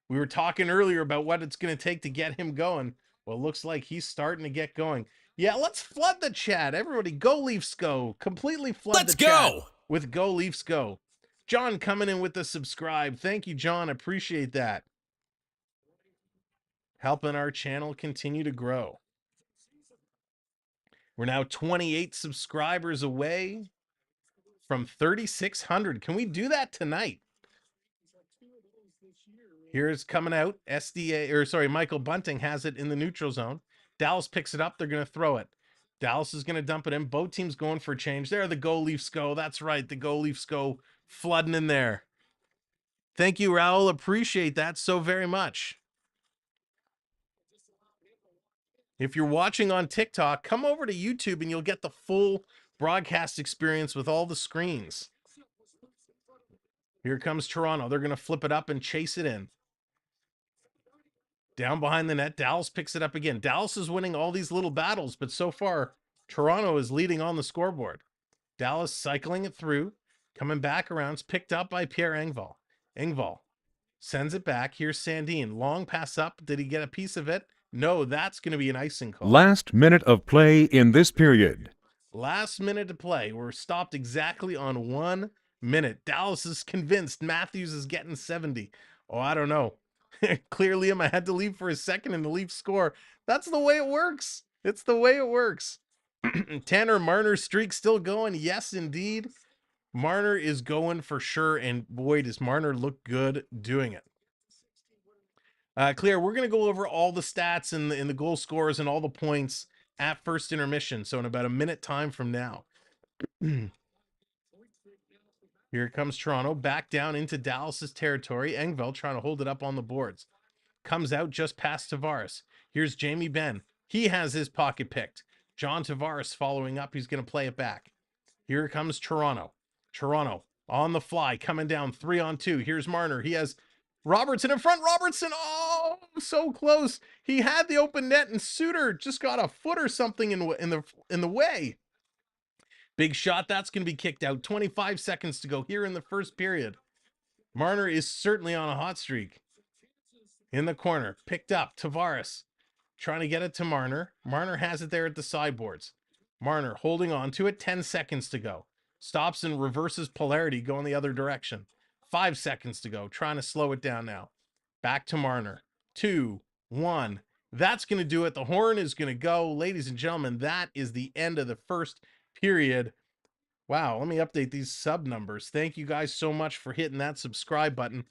We were talking earlier about what it's going to take to get him going. Well, it looks like he's starting to get going. Yeah, let's flood the chat. Everybody, go Leafs go. Completely flood the chat with Go Leafs go. John coming in with the subscribe. Thank you, John. Appreciate that. Helping our channel continue to grow. We're now 28 subscribers away from 3,600. Can we do that tonight? Here's coming out. Michael Bunting has it in the neutral zone. Dallas picks it up. They're going to throw it. Dallas is going to dump it in. Both teams going for a change. There, the Go Leafs go. That's right. The Go Leafs go flooding in there. Thank you, Raul. Appreciate that so very much. If you're watching on TikTok, come over to YouTube and you'll get the full broadcast experience with all the screens. Here comes Toronto. They're going to flip it up and chase it in. Down behind the net, Dallas picks it up again. Dallas is winning all these little battles, but so far, Toronto is leading on the scoreboard. Dallas cycling it through, coming back around. It's picked up by Pierre Engvall. Engvall sends it back. Here's Sandeen. Long pass up. Did he get a piece of it? No, that's going to be an icing call. Last minute of play in this period. Last minute to play. We're stopped exactly on 1 minute. Dallas is convinced Matthews is getting 70. Oh, I don't know. Clearly, I had to leave for a second and the Leafs score. That's the way it works. It's the way it works. Tanner Marner's streak still going. Yes, indeed. Marner is going for sure. And boy, does Marner look good doing it. Claire, we're going to go over all the stats and the goal scores and all the points at first intermission. So in about a minute time from now. Here comes Toronto back down into Dallas's territory. Engvall trying to hold it up on the boards. Comes out just past Tavares. Here's Jamie Benn. He has his pocket picked. John Tavares following up. He's going to play it back. Here comes Toronto. Toronto on the fly coming down 3-on-2. Here's Marner. He has Robertson in front. Robertson. Oh, so close. He had the open net and Suter just got a foot or something in the way. Big shot. That's going to be kicked out. 25 seconds to go here in the first period. Marner is certainly on a hot streak. In the corner. Picked up. Tavares trying to get it to Marner. Marner has it there at the sideboards. Marner holding on to it. 10 seconds to go. Stops and reverses polarity going the other direction. 5 seconds to go. Trying to slow it down now. Back to Marner. 2, 1. That's going to do it. The horn is going to go. Ladies and gentlemen, that is the end of the first period. Wow, let me update these sub numbers. Thank you guys so much for hitting that subscribe button.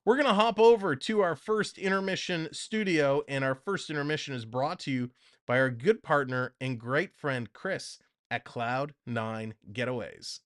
We're going to hop over to our first intermission studio, and our first intermission is brought to you by our good partner and great friend Chris at Cloud9 Getaways.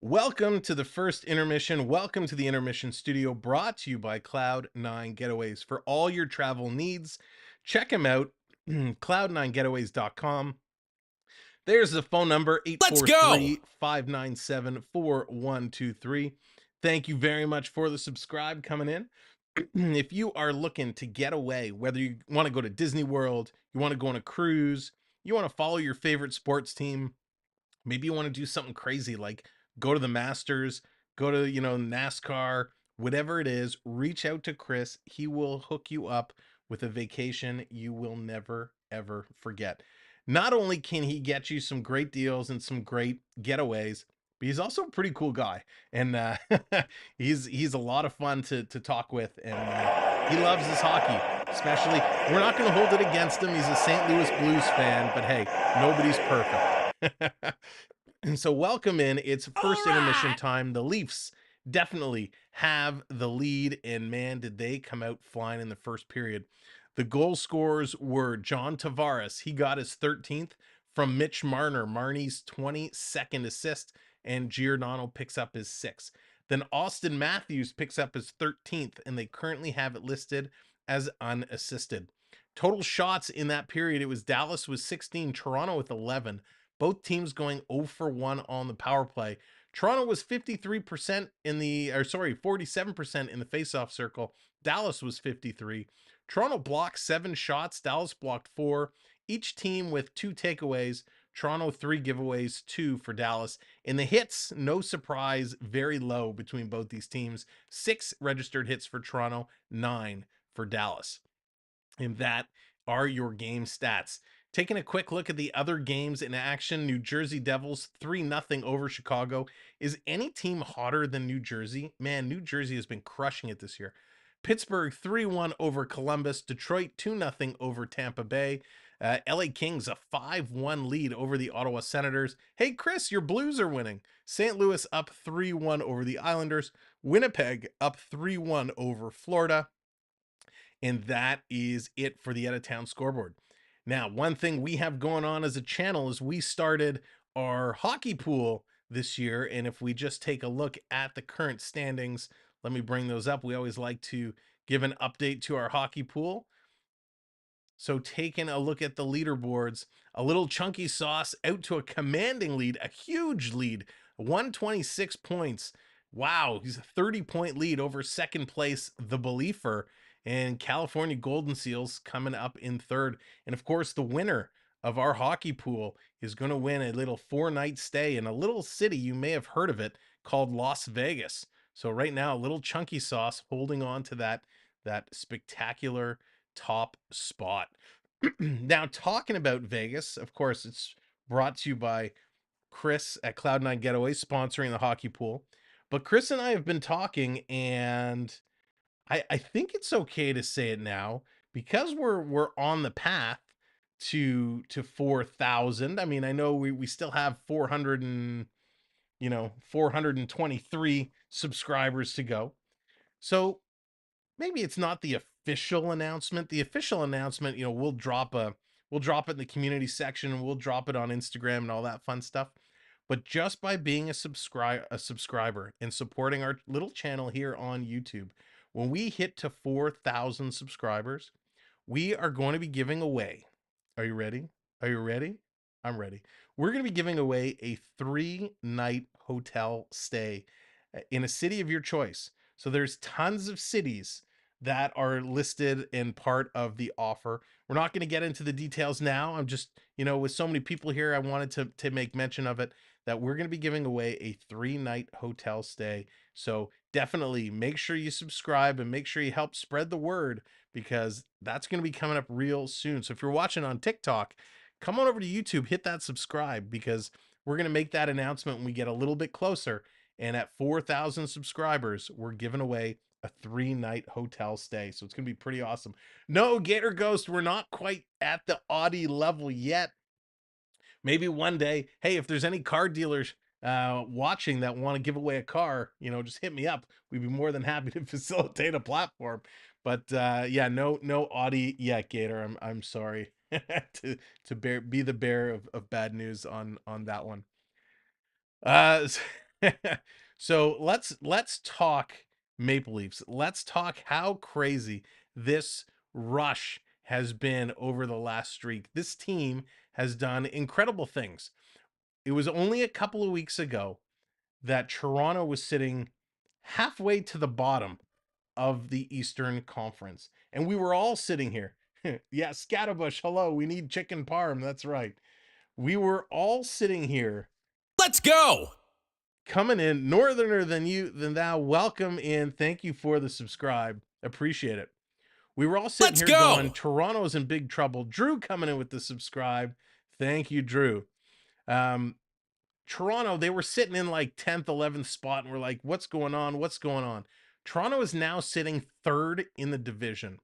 Welcome to the first intermission. Welcome to the intermission studio, brought to you by Cloud9 Getaways. For all your travel needs, check them out, cloud9getaways.com. There's the phone number, 843-597-4123. Thank you very much for the subscribe coming in. If you are looking to get away, whether you want to go to Disney World, you want to go on a cruise, you want to follow your favorite sports team, maybe you want to do something crazy like go to the Masters, go to, NASCAR, whatever it is, reach out to Chris. He will hook you up with a vacation you will never, ever forget. Not only can he get you some great deals and some great getaways, but he's also a pretty cool guy, and he's a lot of fun to talk with, and he loves his hockey. Especially, we're not going to hold it against him. He's a St. Louis Blues fan, but hey, nobody's perfect. And so welcome in. It's first intermission time. The Leafs definitely have the lead, and man, did they come out flying in the first period. The goal scorers were John Tavares. He got his 13th from Mitch Marner, Marnie's 22nd assist, and Giordano picks up his 6th. Then Austin Matthews picks up his 13th, and they currently have it listed as unassisted. Total shots in that period, it was Dallas with 16, Toronto with 11. Both teams going 0 for 1 on the power play. Toronto was 53% in the, or sorry, 47% in the faceoff circle. Dallas was 53. Toronto blocked 7 shots. Dallas blocked 4. Each team with 2 takeaways. Toronto 3 giveaways, 2 for Dallas. In the hits, no surprise, very low between both these teams. 6 registered hits for Toronto, 9 for Dallas. And that are your game stats. Taking a quick look at the other games in action, New Jersey Devils 3-0 over Chicago. Is any team hotter than New Jersey? Man, New Jersey has been crushing it this year. Pittsburgh 3-1 over Columbus. Detroit 2-0 over Tampa Bay. LA Kings a 5-1 lead over the Ottawa Senators. Hey, Chris, your Blues are winning. St. Louis up 3-1 over the Islanders. Winnipeg up 3-1 over Florida. And that is it for the out-of-town scoreboard. Now, one thing we have going on as a channel is we started our hockey pool this year. And if we just take a look at the current standings, let me bring those up. We always like to give an update to our hockey pool. So taking a look at the leaderboards, a little chunky sauce out to a commanding lead, a huge lead, 126 points. Wow, he's a 30-point lead over second place, the Beliefer, and California Golden Seals coming up in third. And of course, the winner of our hockey pool is going to win a little 4-night stay in a little city, you may have heard of it, called Las Vegas. So right now, a little chunky sauce holding on to that spectacular top spot. Now, talking about Vegas, of course, it's brought to you by Chris at Cloud9 Getaway, sponsoring the hockey pool. But Chris and I have been talking, and I think it's okay to say it now because we're on the path to 4,000. I mean, I know we still have 423 subscribers to go. So maybe it's not the official announcement. The official announcement, we'll drop it in the community section, and we'll drop it on Instagram and all that fun stuff. But just by being a subscriber and supporting our little channel here on YouTube, when we hit to 4,000 subscribers, we are going to be giving away. Are you ready? Are you ready? I'm ready. We're going to be giving away a 3-night hotel stay in a city of your choice. So there's tons of cities that are listed in part of the offer. We're not going to get into the details now. I'm just, with so many people here, I wanted to make mention of it, that we're going to be giving away a 3-night hotel stay. So definitely make sure you subscribe and make sure you help spread the word, because that's going to be coming up real soon. So if you're watching on TikTok, come on over to YouTube, hit that subscribe, because we're going to make that announcement when we get a little bit closer. And at 4,000 subscribers, we're giving away a 3-night hotel stay. So it's going to be pretty awesome. No, Gator Ghost, we're not quite at the Audi level yet. Maybe one day, hey, if there's any car dealers watching that want to give away a car, just hit me up. We'd be more than happy to facilitate a platform. But yeah, no Audi yet, Gator. I'm sorry to be the bearer of bad news on that one. So let's talk Maple Leafs. Let's talk how crazy this rush has been over the last streak. This team has done incredible things. It was only a couple of weeks ago that Toronto was sitting halfway to the bottom of the Eastern Conference, and we were all sitting here. Yeah, Scatterbush, hello, we need chicken parm. That's right. We were all sitting here. Let's go! Coming in, northerner than thou, welcome in. Thank you for the subscribe. Appreciate it. We were all sitting here going, Toronto's in big trouble. Drew coming in with the subscribe. Thank you, Drew. Toronto, they were sitting in like 10th, 11th spot, and we're like, what's going on? What's going on? Toronto is now sitting third in the division,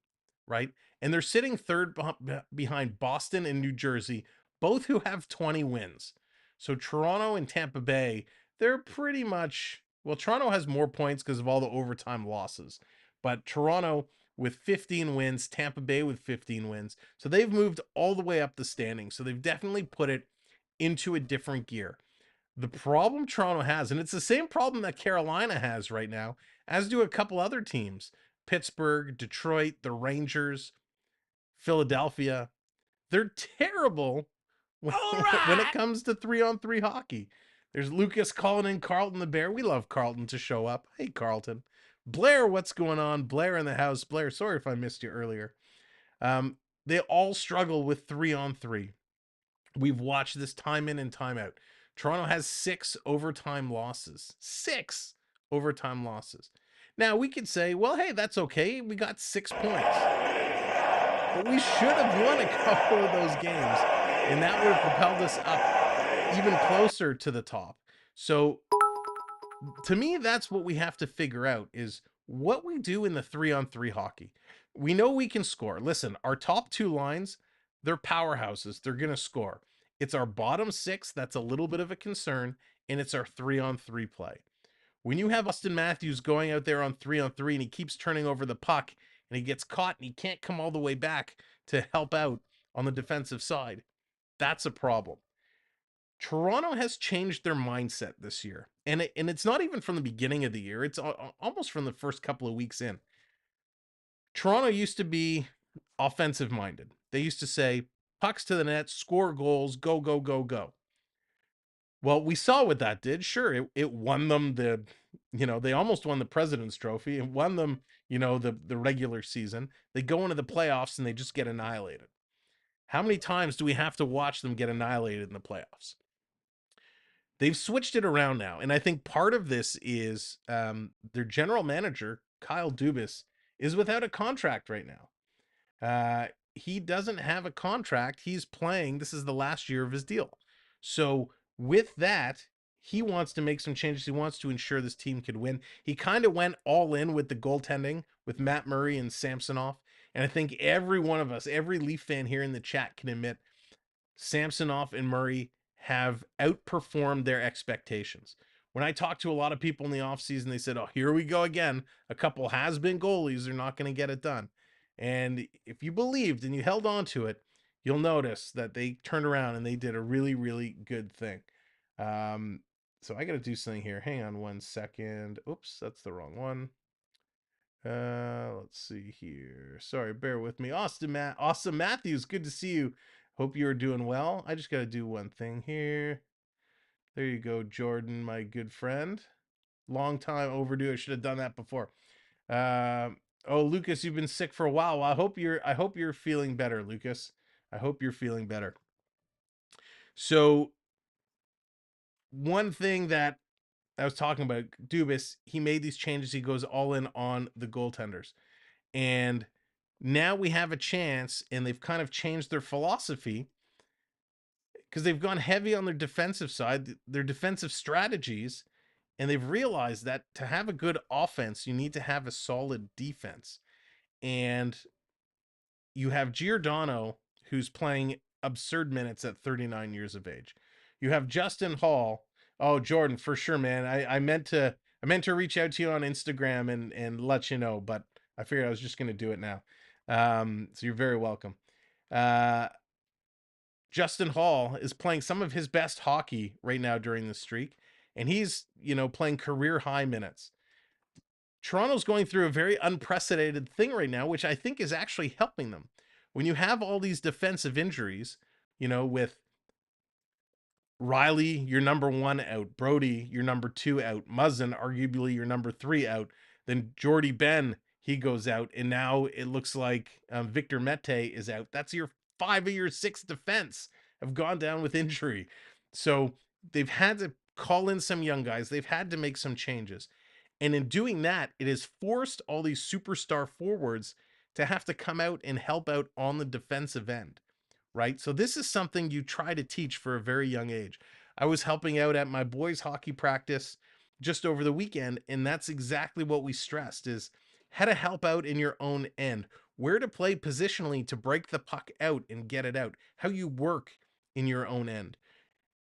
right? And they're sitting third behind Boston and New Jersey, both who have 20 wins. So Toronto and Tampa Bay, they're pretty much, well, Toronto has more points because of all the overtime losses, but Toronto with 15 wins, Tampa Bay with 15 wins. So they've moved all the way up the standings. So they've definitely put it into a different gear. The problem Toronto has, and it's the same problem that Carolina has right now, as do a couple other teams, Pittsburgh, Detroit, the Rangers, Philadelphia. They're terrible when, when it comes to 3-on-3 hockey. There's Lucas calling in Carlton the Bear. We love Carlton to show up. Hey, Carlton. Blair, what's going on? Blair in the house. Blair, sorry if I missed you earlier. They all struggle with 3-on-3. We've watched this time in and time out. Toronto has 6 overtime losses. 6 overtime losses. Now, we could say, well, hey, that's okay. We got 6 points. But we should have won a couple of those games, and that would have propelled us up even closer to the top. So, to me, that's what we have to figure out is what we do in the 3-on-3 hockey. We know we can score. Listen, our top 2 lines, they're powerhouses. They're going to score. It's our bottom 6 that's a little bit of a concern, and it's our 3-on-3 play. When you have Austin Matthews going out there on 3-on-3 and he keeps turning over the puck and he gets caught and he can't come all the way back to help out on the defensive side, that's a problem. Toronto has changed their mindset this year. And it's not even from the beginning of the year. It's almost from the first couple of weeks in. Toronto used to be offensive minded. They used to say, pucks to the net, score goals, go, go, go, go. Well, we saw what that did. Sure, it won them they almost won the President's Trophy. It won them, the regular season. They go into the playoffs and they just get annihilated. How many times do we have to watch them get annihilated in the playoffs? They've switched it around now. And I think part of this is their general manager, Kyle Dubas, is without a contract right now. He doesn't have a contract. He's playing. This is the last year of his deal. So with that, he wants to make some changes. He wants to ensure this team could win. He kind of went all in with the goaltending with Matt Murray and Samsonov. And I think every one of us, every Leaf fan here in the chat can admit Samsonov and Murray have outperformed their expectations. When I talked to a lot of people in the offseason, they said, oh, here we go again. A couple has-been goalies. They're not going to get it done. And if you believed and you held on to it, you'll notice that they turned around and they did a really, really good thing. So I got to do something here. Hang on 1 second. Oops, that's the wrong one. Let's see here. Sorry, bear with me. Austin Matthews, good to see you. Hope you're doing well. I just got to do one thing here. There you go, Jordan, my good friend. Long time overdue. I should have done that before. Oh, Lucas, you've been sick for a while. Well, I hope you're feeling better, Lucas. I hope you're feeling better. So one thing that I was talking about, Dubas, he made these changes. He goes all in on the goaltenders. And now we have a chance, and they've kind of changed their philosophy because they've gone heavy on their defensive side, their defensive strategies, and they've realized that to have a good offense, you need to have a solid defense. And you have Giordano, who's playing absurd minutes at 39 years of age. You have Justin Hall. Oh, Jordan, for sure, man. I meant to reach out to you on Instagram and let you know, but I figured I was just going to do it now. So you're very welcome. Justin Hall is playing some of his best hockey right now during the streak, and he's, playing career high minutes. Toronto's going through a very unprecedented thing right now, which I think is actually helping them. When you have all these defensive injuries, with Riley, your number 1 out, Brody, your number 2 out, Muzzin, arguably your number 3 out, then Jordy Ben, he goes out, and now it looks like Victor Mete is out. That's your 5 of your 6 defense have gone down with injury. So they've had to call in some young guys. They've had to make some changes. And in doing that, it has forced all these superstar forwards to have to come out and help out on the defensive end, right? So this is something you try to teach for a very young age. I was helping out at my boys' hockey practice just over the weekend, and that's exactly what we stressed is how to help out in your own end, where to play positionally to break the puck out and get it out, how you work in your own end.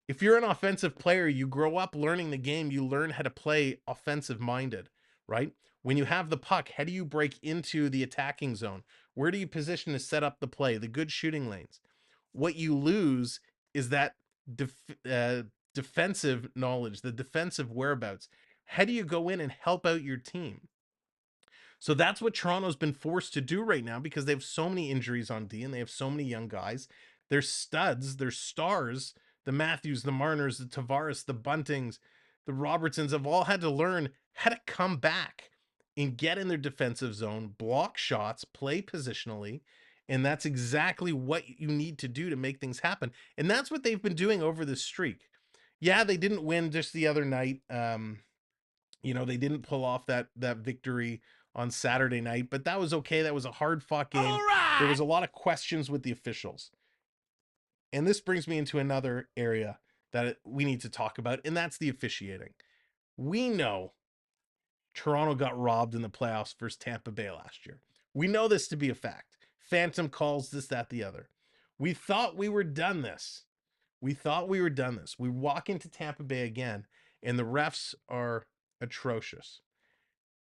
If you're an offensive player, you grow up learning the game, you learn how to play offensive minded, right? When you have the puck, how do you break into the attacking zone? Where do you position to set up the play, the good shooting lanes? What you lose is that defensive knowledge, the defensive whereabouts. How do you go in and help out your team? So that's what Toronto's been forced to do right now because they have so many injuries on D and they have so many young guys. They're studs, they're stars. The Matthews, the Marners, the Tavares, the Buntings, the Robertsons have all had to learn how to come back and get in their defensive zone, block shots, play positionally. And that's exactly what you need to do to make things happen. And that's what they've been doing over this streak. Yeah, they didn't win just the other night. They didn't pull off that victory on Saturday night, but that was okay. That was a hard fought game. All right. There was a lot of questions with the officials. And this brings me into another area that we need to talk about, and that's the officiating. We know Toronto got robbed in the playoffs versus Tampa Bay last year. We know this to be a fact. Phantom calls, this, that, the other. We thought we were done this. We thought we were done this. We walk into Tampa Bay again, and the refs are atrocious.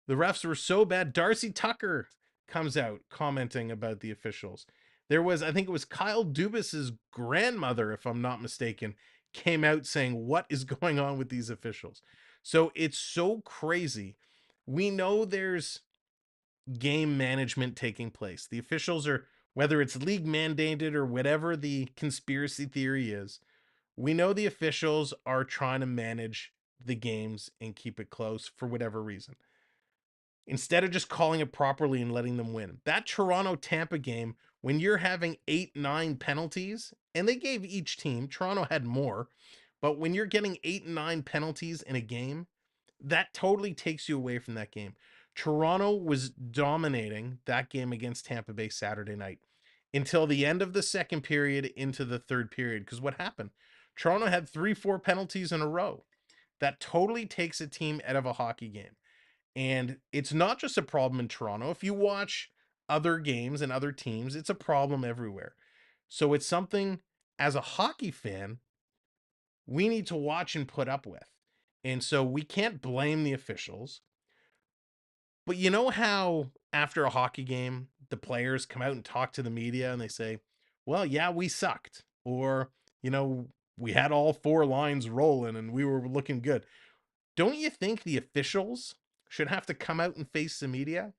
The refs were so bad. Darcy Tucker comes out commenting about the officials. There was, I think it was Kyle Dubas's grandmother, if I'm not mistaken, came out saying, what is going on with these officials? So it's so crazy. We know there's game management taking place. The officials are, whether it's league mandated or whatever the conspiracy theory is, we know the officials are trying to manage the games and keep it close for whatever reason, instead of just calling it properly and letting them win. That Toronto Tampa game, when you're having 8-9 penalties, and they gave each team, Toronto had more, but when you're getting 8-9 penalties in a game, that totally takes you away from that game. Toronto was dominating that game against Tampa Bay Saturday night until the end of the second period into the third period. Because what happened? Toronto had 3-4 penalties in a row. That totally takes a team out of a hockey game. And it's not just a problem in Toronto. If you watch other games and other teams, it's a problem everywhere. So it's something, as a hockey fan, we need to watch and put up with. And so we can't blame the officials. But you know how after a hockey game, the players come out and talk to the media and they say, well, yeah, we sucked. Or, we had all 4 lines rolling and we were looking good. Don't you think the officials should have to come out and face the media?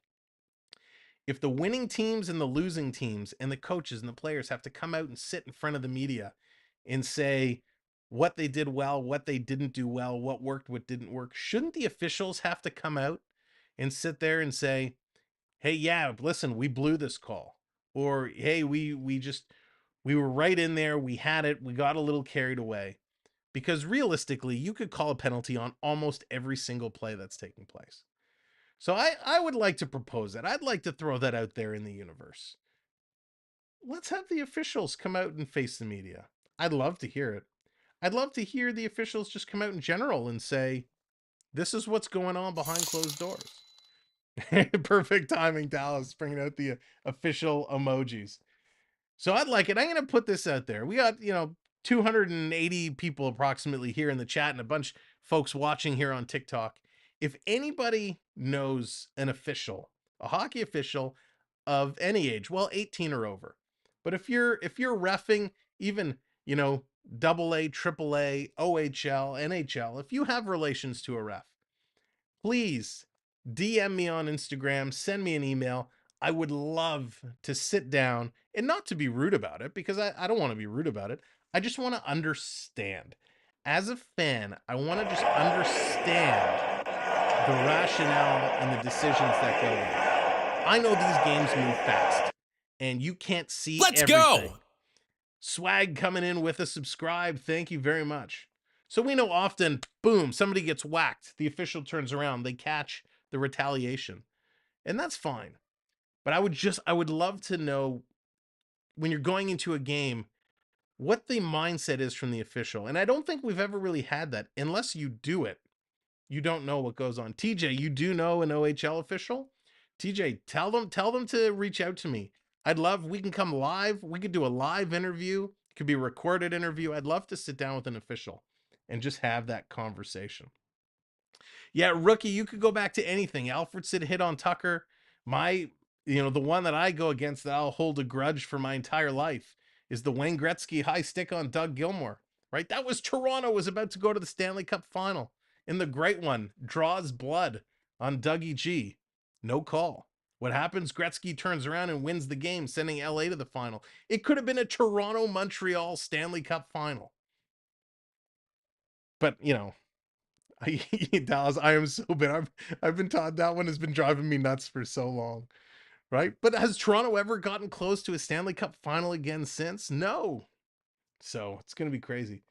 If the winning teams and the losing teams and the coaches and the players have to come out and sit in front of the media and say what they did well, what they didn't do well, what worked, what didn't work, shouldn't the officials have to come out and sit there and say, hey, yeah, listen, we blew this call, or hey, we were right in there, we had it, we got a little carried away? Because realistically, you could call a penalty on almost every single play that's taking place. So I would like to propose that. I'd like to throw that out there in the universe. Let's have the officials come out and face the media. I'd love to hear it. I'd love to hear the officials just come out in general and say, this is what's going on behind closed doors. Perfect timing, Dallas, bringing out the official emojis. So I'd like it. I'm going to put this out there. We got, 280 people approximately here in the chat and a bunch folks watching here on TikTok. If anybody knows an official, a hockey official of any age, well, 18 or over, but if you're reffing even, double A, triple A, OHL, NHL, if you have relations to a ref, please DM me on Instagram, send me an email. I would love to sit down, and not to be rude about it, because I don't want to be rude about it. I just want to understand. As a fan, I want to just understand the rationale and the decisions that go in. I know these games move fast, and you can't see Let's everything. go! Swag coming in with a subscribe. Thank you very much. So we know often, boom, somebody gets whacked. The official turns around. They catch the retaliation. And that's fine. But I would love to know, when you're going into a game, what the mindset is from the official. And I don't think we've ever really had that. Unless you do it, you don't know what goes on. TJ, you do know an OHL official? TJ, tell them to reach out to me. We can come live. We could do a live interview. It could be a recorded interview. I'd love to sit down with an official and just have that conversation. Yeah, rookie, you could go back to anything. Alfredson hit on Tucker. The one that I go against that I'll hold a grudge for my entire life is the Wayne Gretzky high stick on Doug Gilmour, right? That was Toronto was about to go to the Stanley Cup final. And the great one draws blood on Dougie G. No call. What happens? Gretzky turns around and wins the game, sending LA to the final. It could have been a Toronto-Montreal Stanley Cup final. But, Dallas, I am so bad. I've been taught that one has been driving me nuts for so long, right? But has Toronto ever gotten close to a Stanley Cup final again since? No. So it's going to be crazy.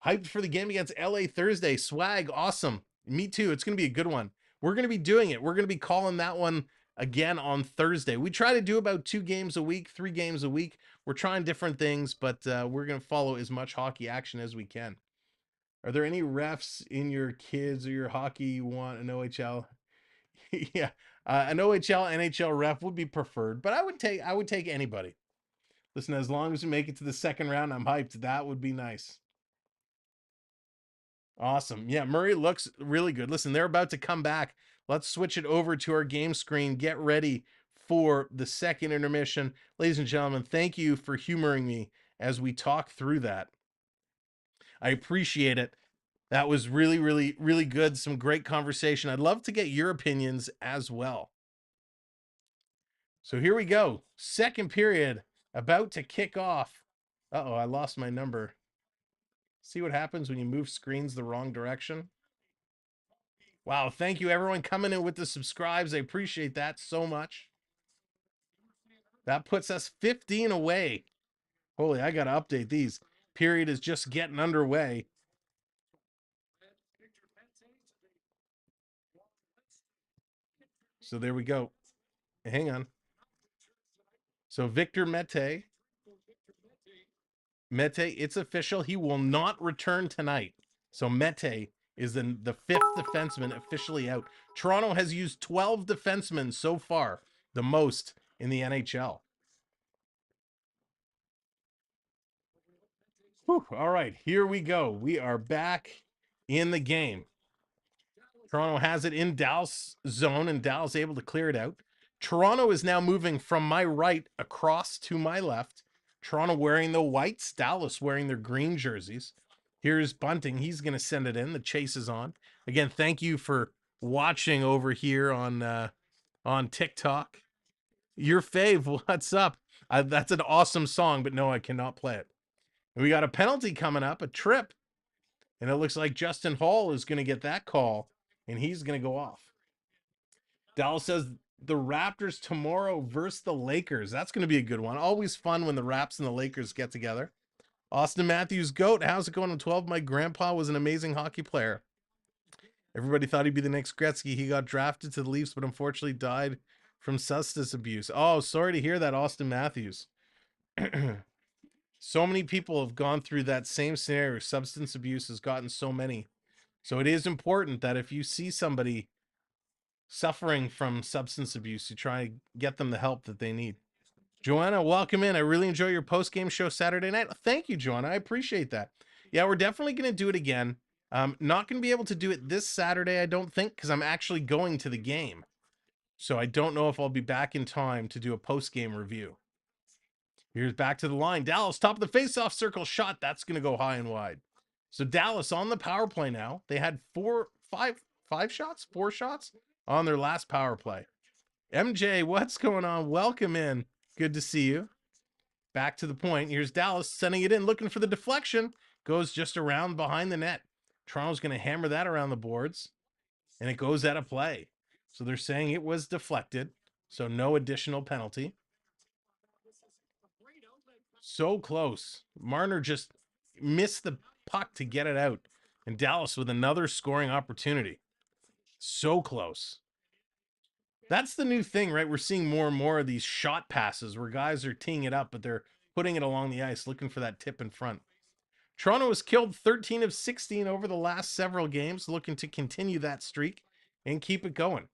Hyped for the game against LA Thursday. Swag, awesome. Me too. It's going to be a good one. We're going to be doing it. We're going to be calling that one again on Thursday. We try to do about 2 games a week, 3 games a week. We're trying different things, but we're going to follow as much hockey action as we can. Are there any refs in your kids or your hockey you want an OHL? Yeah, an OHL, NHL ref would be preferred, but I would take anybody. Listen, as long as we make it to the second round, I'm hyped. That would be nice. Awesome. Yeah, Murray looks really good. Listen, they're about to come back. Let's switch it over to our game screen. Get ready for the second intermission. Ladies and gentlemen, thank you for humoring me as we talk through that. I appreciate it. That was really, really, really good. Some great conversation. I'd love to get your opinions as well. So here we go. Second period about to kick off. Uh-oh, I lost my number. See what happens when you move screens the wrong direction? Wow, thank you everyone coming in with the subscribes. I appreciate that so much. That puts us 15 away. Holy, I got to update these. Period is just getting underway. So there we go. Hang on. So Victor Mete, it's official. He will not return tonight. So Mete is the 5th defenseman officially out. Toronto has used 12 defensemen so far, the most in the NHL. Whew, all right, here we go. We are back in the game. Toronto has it in Dallas zone, and Dallas able to clear it out. Toronto is now moving from my right across to my left. Toronto wearing the whites, Dallas wearing their green jerseys. Here's Bunting. He's going to send it in. The chase is on. Again, thank you for watching over here on TikTok. Your fave, what's up? That's an awesome song, but no, I cannot play it. We got a penalty coming up, a trip. And it looks like Justin Hall is going to get that call, and he's going to go off. Dallas says the Raptors tomorrow versus the Lakers. That's going to be a good one. Always fun when the Raps and the Lakers get together. Austin Matthews, GOAT. How's it going on 12? My grandpa was an amazing hockey player. Everybody thought he'd be the next Gretzky. He got drafted to the Leafs, but unfortunately died from substance abuse. Oh, sorry to hear that, Austin Matthews. So many people have gone through that same scenario. Substance abuse has gotten so many. So it is important that if you see somebody suffering from substance abuse, you try to get them the help that they need. Joanna, welcome in. I really enjoy your post-game show Saturday night. Thank you, Joanna. I appreciate that. Yeah, we're definitely going to do it again. Not going to be able to do it this Saturday, I don't think, because I'm actually going to the game. So I don't know if I'll be back in time to do a post-game review. Here's back to the line. Dallas, top of the face-off circle shot. That's going to go high and wide. So Dallas on the power play now. They had four shots on their last power play. MJ, what's going on? Welcome in. Good to see you. Back to the point. Here's Dallas sending it in, looking for the deflection. Goes just around behind the net. Toronto's going to hammer that around the boards, and it goes out of play. So they're saying it was deflected, so no additional penalty. So close. Marner just missed the puck to get it out. And Dallas with another scoring opportunity. So close. That's the new thing, right? We're seeing more and more of these shot passes where guys are teeing it up, but they're putting it along the ice, looking for that tip in front. Toronto has killed 13 of 16 over the last several games, looking to continue that streak and keep it going.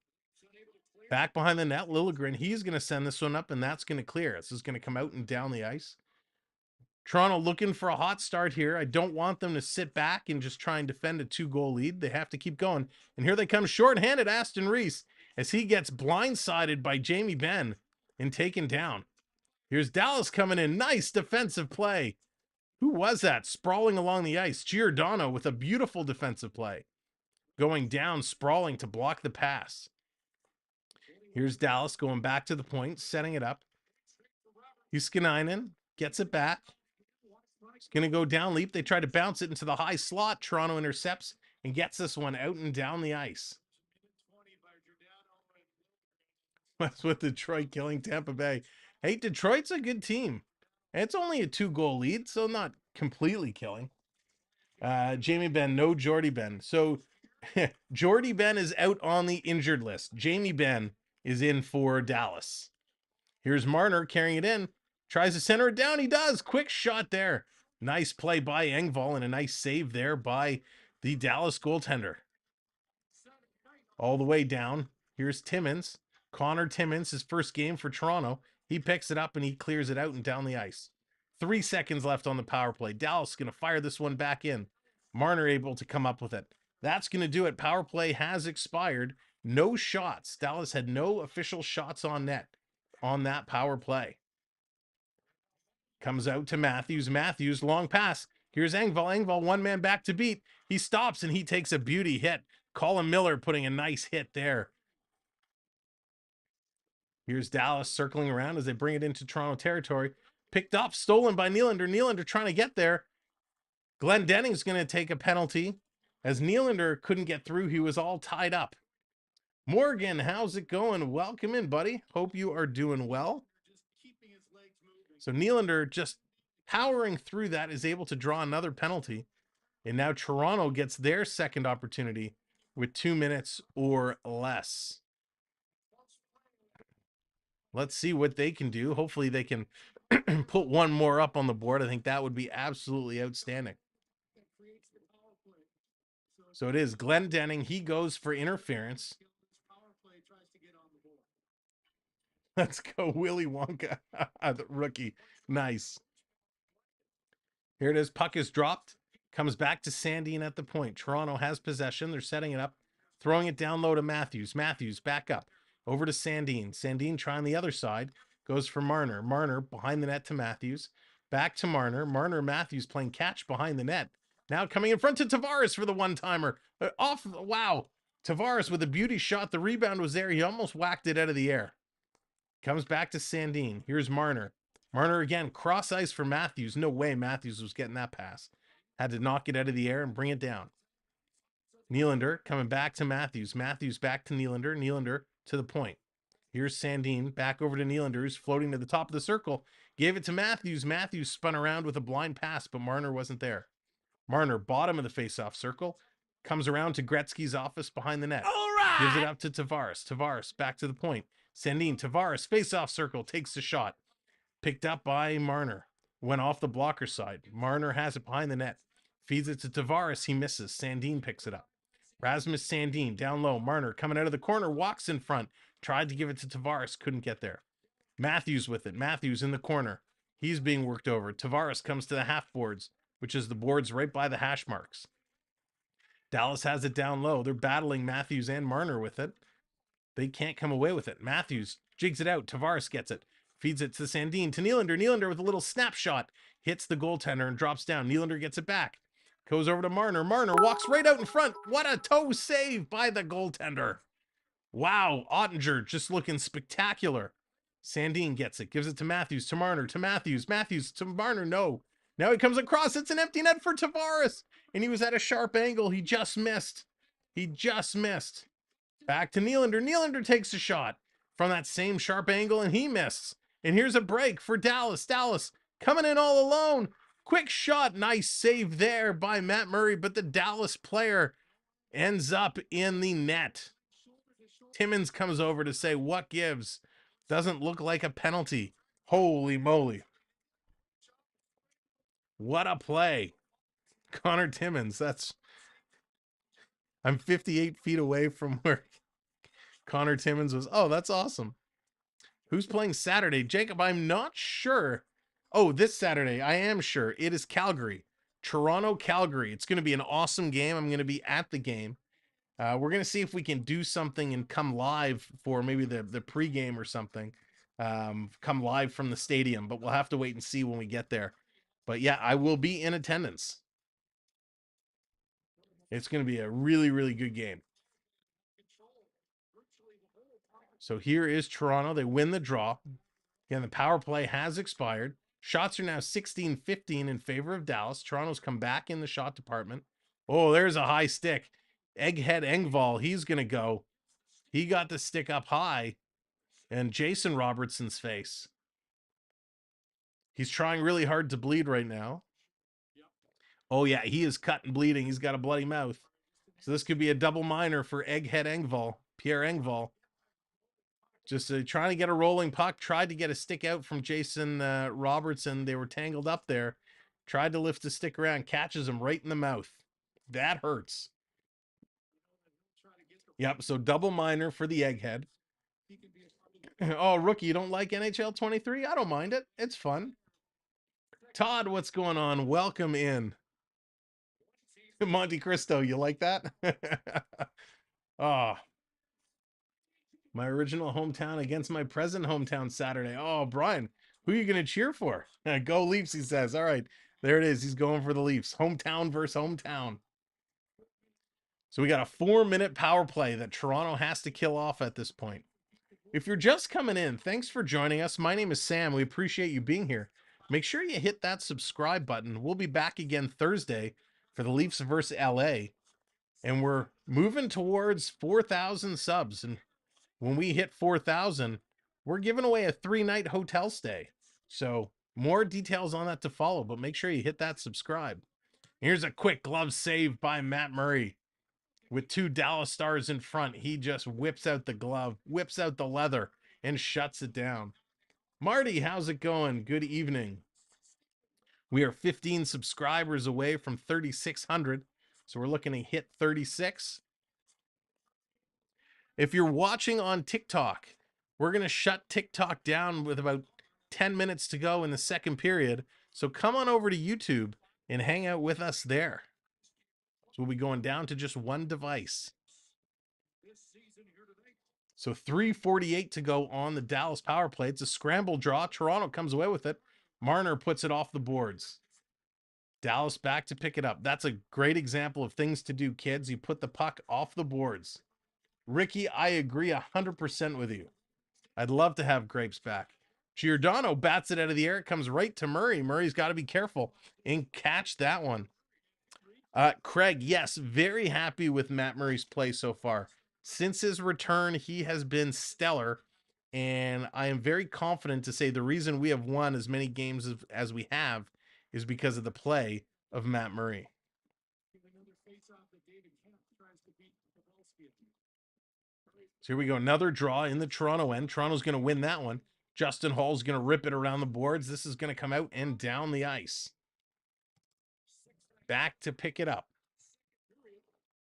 Back behind the net, Liljegren, he's going to send this one up, and that's going to clear. This is going to come out and down the ice. Toronto looking for a hot start here. I don't want them to sit back and just try and defend a 2-goal lead. They have to keep going. And here they come shorthanded, Aston Reese, as he gets blindsided by Jamie Benn and taken down. Here's Dallas coming in. Nice defensive play. Who was that? Sprawling along the ice. Giordano with a beautiful defensive play. Going down, sprawling to block the pass. Here's Dallas going back to the point, setting it up. Huskinainen gets it back. It's going to go down leap. They try to bounce it into the high slot. Toronto intercepts and gets this one out and down the ice. That's with Detroit killing Tampa Bay. Hey, Detroit's a good team. And it's only a 2-goal lead, so not completely killing. Jamie Benn, no Jordy Benn. So Jordy Benn is out on the injured list. Jamie Benn is in for Dallas. Here's Marner carrying it in. Tries to center it down. He does. Quick shot there. Nice play by Engvall and a nice save there by the Dallas goaltender. All the way down. Here's Timmins. Connor Timmins, his first game for Toronto. He picks it up and he clears it out and down the ice. 3 seconds left on the power play. Dallas going to fire this one back in. Marner able to come up with it. That's going to do it. Power play has expired. No shots. Dallas had no official shots on net on that power play. Comes out to Matthews. Matthews, long pass. Here's Engvall. Engvall, one man back to beat. He stops and he takes a beauty hit. Colin Miller putting a nice hit there. Here's Dallas circling around as they bring it into Toronto territory. Picked up, stolen by Nylander. Nylander trying to get there. Glenn Denning's going to take a penalty as Nylander couldn't get through. He was all tied up. Morgan, how's it going? Welcome in, buddy. Hope you are doing well. So Nylander just powering through that is able to draw another penalty. And now Toronto gets their second opportunity with 2 minutes or less. Let's see what they can do. Hopefully they can put one more up on the board. I think that would be absolutely outstanding. So it is Glenn Denning. He goes for interference. Let's go, Willy Wonka, the rookie. Nice. Here it is. Puck is dropped. Comes back to Sandeen at the point. Toronto has possession. They're setting it up. Throwing it down low to Matthews. Matthews back up. Over to Sandeen. Sandeen trying the other side. Goes for Marner. Marner behind the net to Matthews. Back to Marner. Marner, Matthews playing catch behind the net. Now coming in front to Tavares for the one-timer. Off. Wow. Tavares with a beauty shot. The rebound was there. He almost whacked it out of the air. Comes back to Sandeen. Here's Marner. Marner again. Cross ice for Matthews. No way Matthews was getting that pass. Had to knock it out of the air and bring it down. Nylander coming back to Matthews. Matthews back to Nylander. Nylander to the point. Here's Sandeen back over to Nylander, who's floating to the top of the circle. Gave it to Matthews. Matthews spun around with a blind pass, but Marner wasn't there. Marner, bottom of the face-off circle. Comes around to Gretzky's office behind the net. All right. Gives it up to Tavares. Tavares back to the point. Sandeen, Tavares, face-off circle, takes the shot. Picked up by Marner. Went off the blocker side. Marner has it behind the net. Feeds it to Tavares. He misses. Sandeen picks it up. Rasmus Sandeen down low. Marner coming out of the corner. Walks in front. Tried to give it to Tavares. Couldn't get there. Matthews with it. Matthews in the corner. He's being worked over. Tavares comes to the half boards, which is the boards right by the hash marks. Dallas has it down low. They're battling Matthews and Marner with it. They can't come away with it. Matthews jigs it out. Tavares gets it. Feeds it to Sandeen. To Nylander. Nylander with a little snapshot. Hits the goaltender and drops down. Nylander gets it back. Goes over to Marner. Marner walks right out in front. What a toe save by the goaltender. Wow. Ottinger just looking spectacular. Sandeen gets it. Gives it to Matthews. To Marner. To Matthews. Matthews to Marner. No. Now he comes across. It's an empty net for Tavares. And he was at a sharp angle. He just missed. He just missed. Back to Nylander. Nylander takes a shot from that same sharp angle and he missed. And here's a break for Dallas. Dallas coming in all alone. Quick shot. Nice save there by Matt Murray, but the Dallas player ends up in the net. Timmins comes over to say, what gives? Doesn't look like a penalty. Holy moly. What a play. Connor Timmins. I'm 58 feet away from where Connor Timmins was. Oh, that's awesome. Who's playing Saturday? Jacob, I'm not sure. Oh, this Saturday, I am sure. It is Calgary. Toronto, Calgary. It's going to be an awesome game. I'm going to be at the game. We're going to see if we can do something and come live for maybe the pregame or something. Come live from the stadium, but we'll have to wait and see when we get there. But yeah, I will be in attendance. It's going to be a really, really good game. So here is Toronto. They win the draw. Again, the power play has expired. Shots are now 16-15 in favor of Dallas. Toronto's come back in the shot department. Oh, there's a high stick. Egghead Engvall, he's going to go. He got the stick up high. And Jason Robertson's face. He's trying really hard to bleed right now. Oh, yeah, he is cut and bleeding. He's got a bloody mouth. So this could be a double minor for Egghead Engvall, Pierre Engvall. Just trying to get a rolling puck. Tried to get a stick out from Jason Robertson. They were tangled up there. Tried to lift the stick around. Catches him right in the mouth. That hurts. Yep, so double minor for the Egghead. Oh, rookie, you don't like NHL 23? I don't mind it. It's fun. Todd, what's going on? Welcome in. Monte Cristo, you like that? Oh, my original hometown against my present hometown Saturday. Oh, Brian, who are you going to cheer for? Go Leafs, he says. All right, there it is. He's going for the Leafs. Hometown versus hometown. So we got a 4-minute power play that Toronto has to kill off at this point. If you're just coming in, thanks for joining us. My name is Sam. We appreciate you being here. Make sure you hit that subscribe button. We'll be back again Thursday for the Leafs versus LA. And we're moving towards 4,000 subs. And when we hit 4,000, we're giving away a 3-night hotel stay. So more details on that to follow, but make sure you hit that subscribe. Here's a quick glove save by Matt Murray. With 2 Dallas Stars in front, he just whips out the glove, whips out the leather, and shuts it down. Marty, how's it going? Good evening. We are 15 subscribers away from 3,600, so we're looking to hit 36. If you're watching on TikTok, we're going to shut TikTok down with about 10 minutes to go in the second period, so come on over to YouTube and hang out with us there. So we'll be going down to just one device. So 3:48 to go on the Dallas power play. It's a scramble draw. Toronto comes away with it. Marner puts it off the boards. Dallas back to pick it up. That's a great example of things to do, kids. You put the puck off the boards. Ricky, I agree 100% with you. I'd love to have Grapes back. Giordano bats it out of the air. It comes right to Murray. Murray's got to be careful and catch that one. Craig, yes, very happy with Matt Murray's play so far. Since his return, he has been stellar, and I am very confident to say the reason we have won as many games as we have is because of the play of Matt Murray. So here we go, another draw in the Toronto end. Toronto's going to win that one. Justin Hall's going to rip it around the boards. This is going to come out and down the ice. Back to pick it up.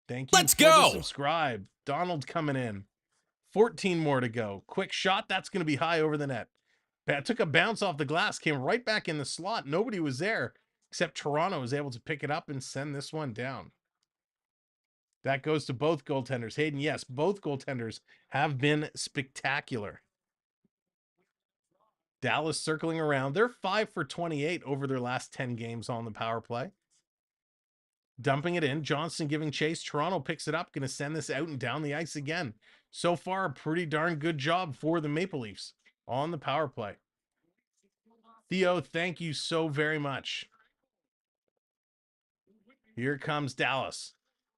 Thank you for the subscribe. Donald coming in. 14 more to go. Quick shot. That's going to be high over the net. That took a bounce off the glass. Came right back in the slot. Nobody was there except Toronto was able to pick it up and send this one down. That goes to both goaltenders. Hayden, yes, both goaltenders have been spectacular. Dallas circling around. They're 5 for 28 over their last 10 games on the power play. Dumping it in. Johnson giving chase. Toronto picks it up. Going to send this out and down the ice again. So far, a pretty darn good job for the Maple Leafs on the power play. Theo, thank you so very much. Here comes Dallas.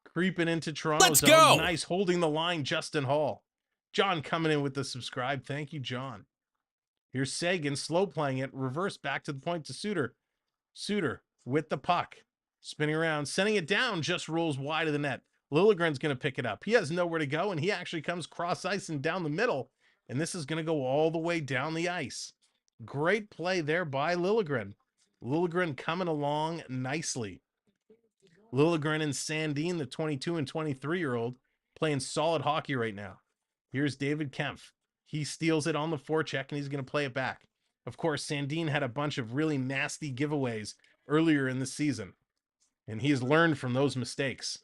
Creeping into Toronto's zone. Nice holding the line, Justin Hall. John coming in with the subscribe. Thank you, John. Here's Sagan slow playing it. Reverse back to the point to Suter. Suter with the puck. Spinning around, sending it down, just rolls wide of the net. Liljegren's going to pick it up. He has nowhere to go, and he actually comes cross ice and down the middle, and this is going to go all the way down the ice. Great play there by Liljegren. Liljegren coming along nicely. Liljegren and Sandeen, the 22 and 23-year-old, playing solid hockey right now. Here's David Kempf. He steals it on the forecheck, and he's going to play it back. Of course, Sandeen had a bunch of really nasty giveaways earlier in the season, and he has learned from those mistakes.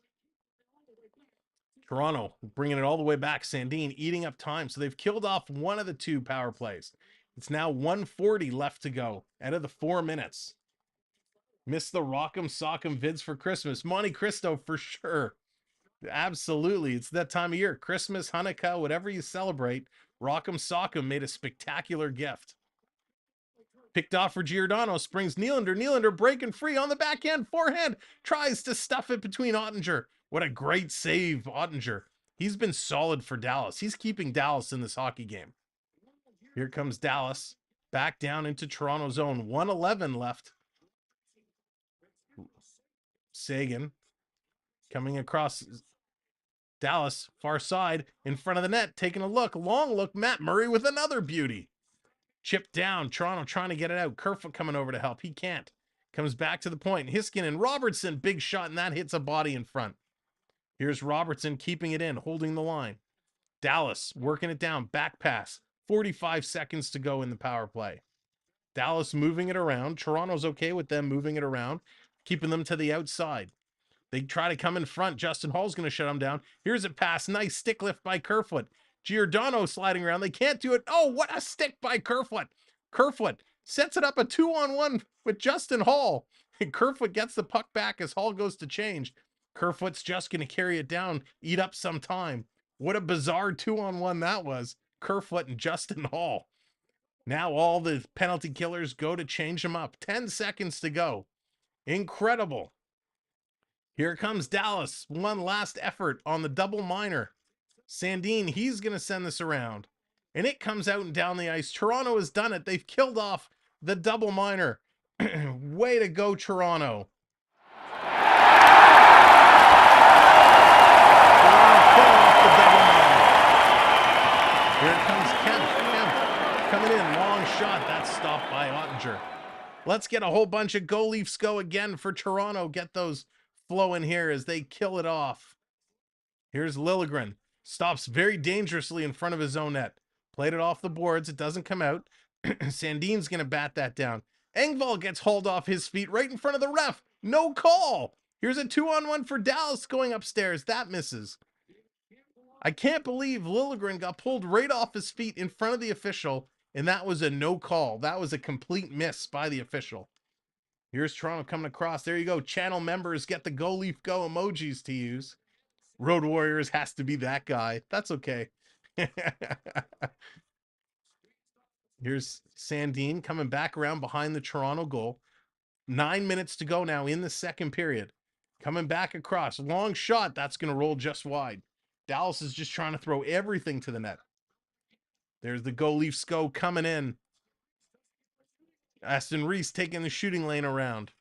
Toronto bringing it all the way back. Sandeen eating up time, so they've killed off one of the 2 power plays. It's now 1:40 left to go out of the 4 minutes. Missed the Rock'em Sock'em vids for Christmas. Monte Cristo for sure. Absolutely. It's that time of year. Christmas, Hanukkah, whatever you celebrate. Rock'em Sock'em made a spectacular gift. Picked off for Giordano. Springs Nylander. Nylander breaking free on the backhand. Forehand. Tries to stuff it between Ottinger. What a great save, Ottinger. He's been solid for Dallas. He's keeping Dallas in this hockey game. Here comes Dallas. Back down into Toronto zone. 1:11 left. Sagan coming across Dallas, far side, in front of the net, taking a look, long look, Matt Murray with another beauty. Chipped down, Toronto trying to get it out. Kerfoot coming over to help. He can't. Comes back to the point. Hiskin and Robertson, big shot, and that hits a body in front. Here's Robertson keeping it in, holding the line. Dallas working it down, back pass. 45 seconds to go in the power play. Dallas moving it around. Toronto's okay with them moving it around, keeping them to the outside. They try to come in front. Justin Hall's going to shut them down. Here's a pass. Nice stick lift by Kerfoot. Giordano sliding around. They can't do it. Oh, what a stick by Kerfoot. Kerfoot sets it up a 2-on-1 with Justin Hall. And Kerfoot gets the puck back as Hall goes to change. Kerfoot's just going to carry it down, eat up some time. What a bizarre 2-on-1 that was. Kerfoot and Justin Hall. Now all the penalty killers go to change them up. 10 seconds to go. Incredible. Here comes Dallas. One last effort on the double minor. Sandeen, he's going to send this around. And it comes out and down the ice. Toronto has done it. They've killed off the double minor. Way to go, Toronto. Here comes Kemp. Kemp coming in. Long shot. That's stopped by Ottinger. Let's get a whole bunch of Go Leafs go again for Toronto. Get those flowing here as they kill it off. Here's Liljegren. Stops very dangerously in front of his own net. Played it off the boards. It doesn't come out. Sandeen's going to bat that down. Engvall gets hauled off his feet right in front of the ref. No call. Here's a 2-on-1 for Dallas going upstairs. That misses. I can't believe Liljegren got pulled right off his feet in front of the official, and that was a no call. That was a complete miss by the official. Here's Toronto coming across. There you go. Channel members get the Go Leaf Go emojis to use. Road Warriors has to be that guy. That's okay. Here's Sandeen coming back around behind the Toronto goal. 9 minutes to go now in the second period. Coming back across. Long shot. That's going to roll just wide. Dallas is just trying to throw everything to the net. There's the Go Leafs Go coming in. Aston Reese taking the shooting lane around.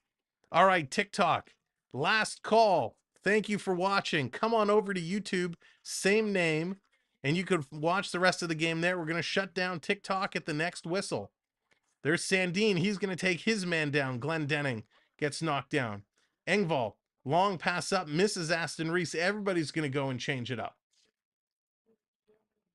All right, TikTok. Last call. Thank you for watching. Come on over to YouTube. Same name. And you could watch the rest of the game there. We're going to shut down TikTok at the next whistle. There's Sandeen. He's going to take his man down. Glenn Denning gets knocked down. Engvall. Long pass up. Misses Aston Reese. Everybody's going to go and change it up.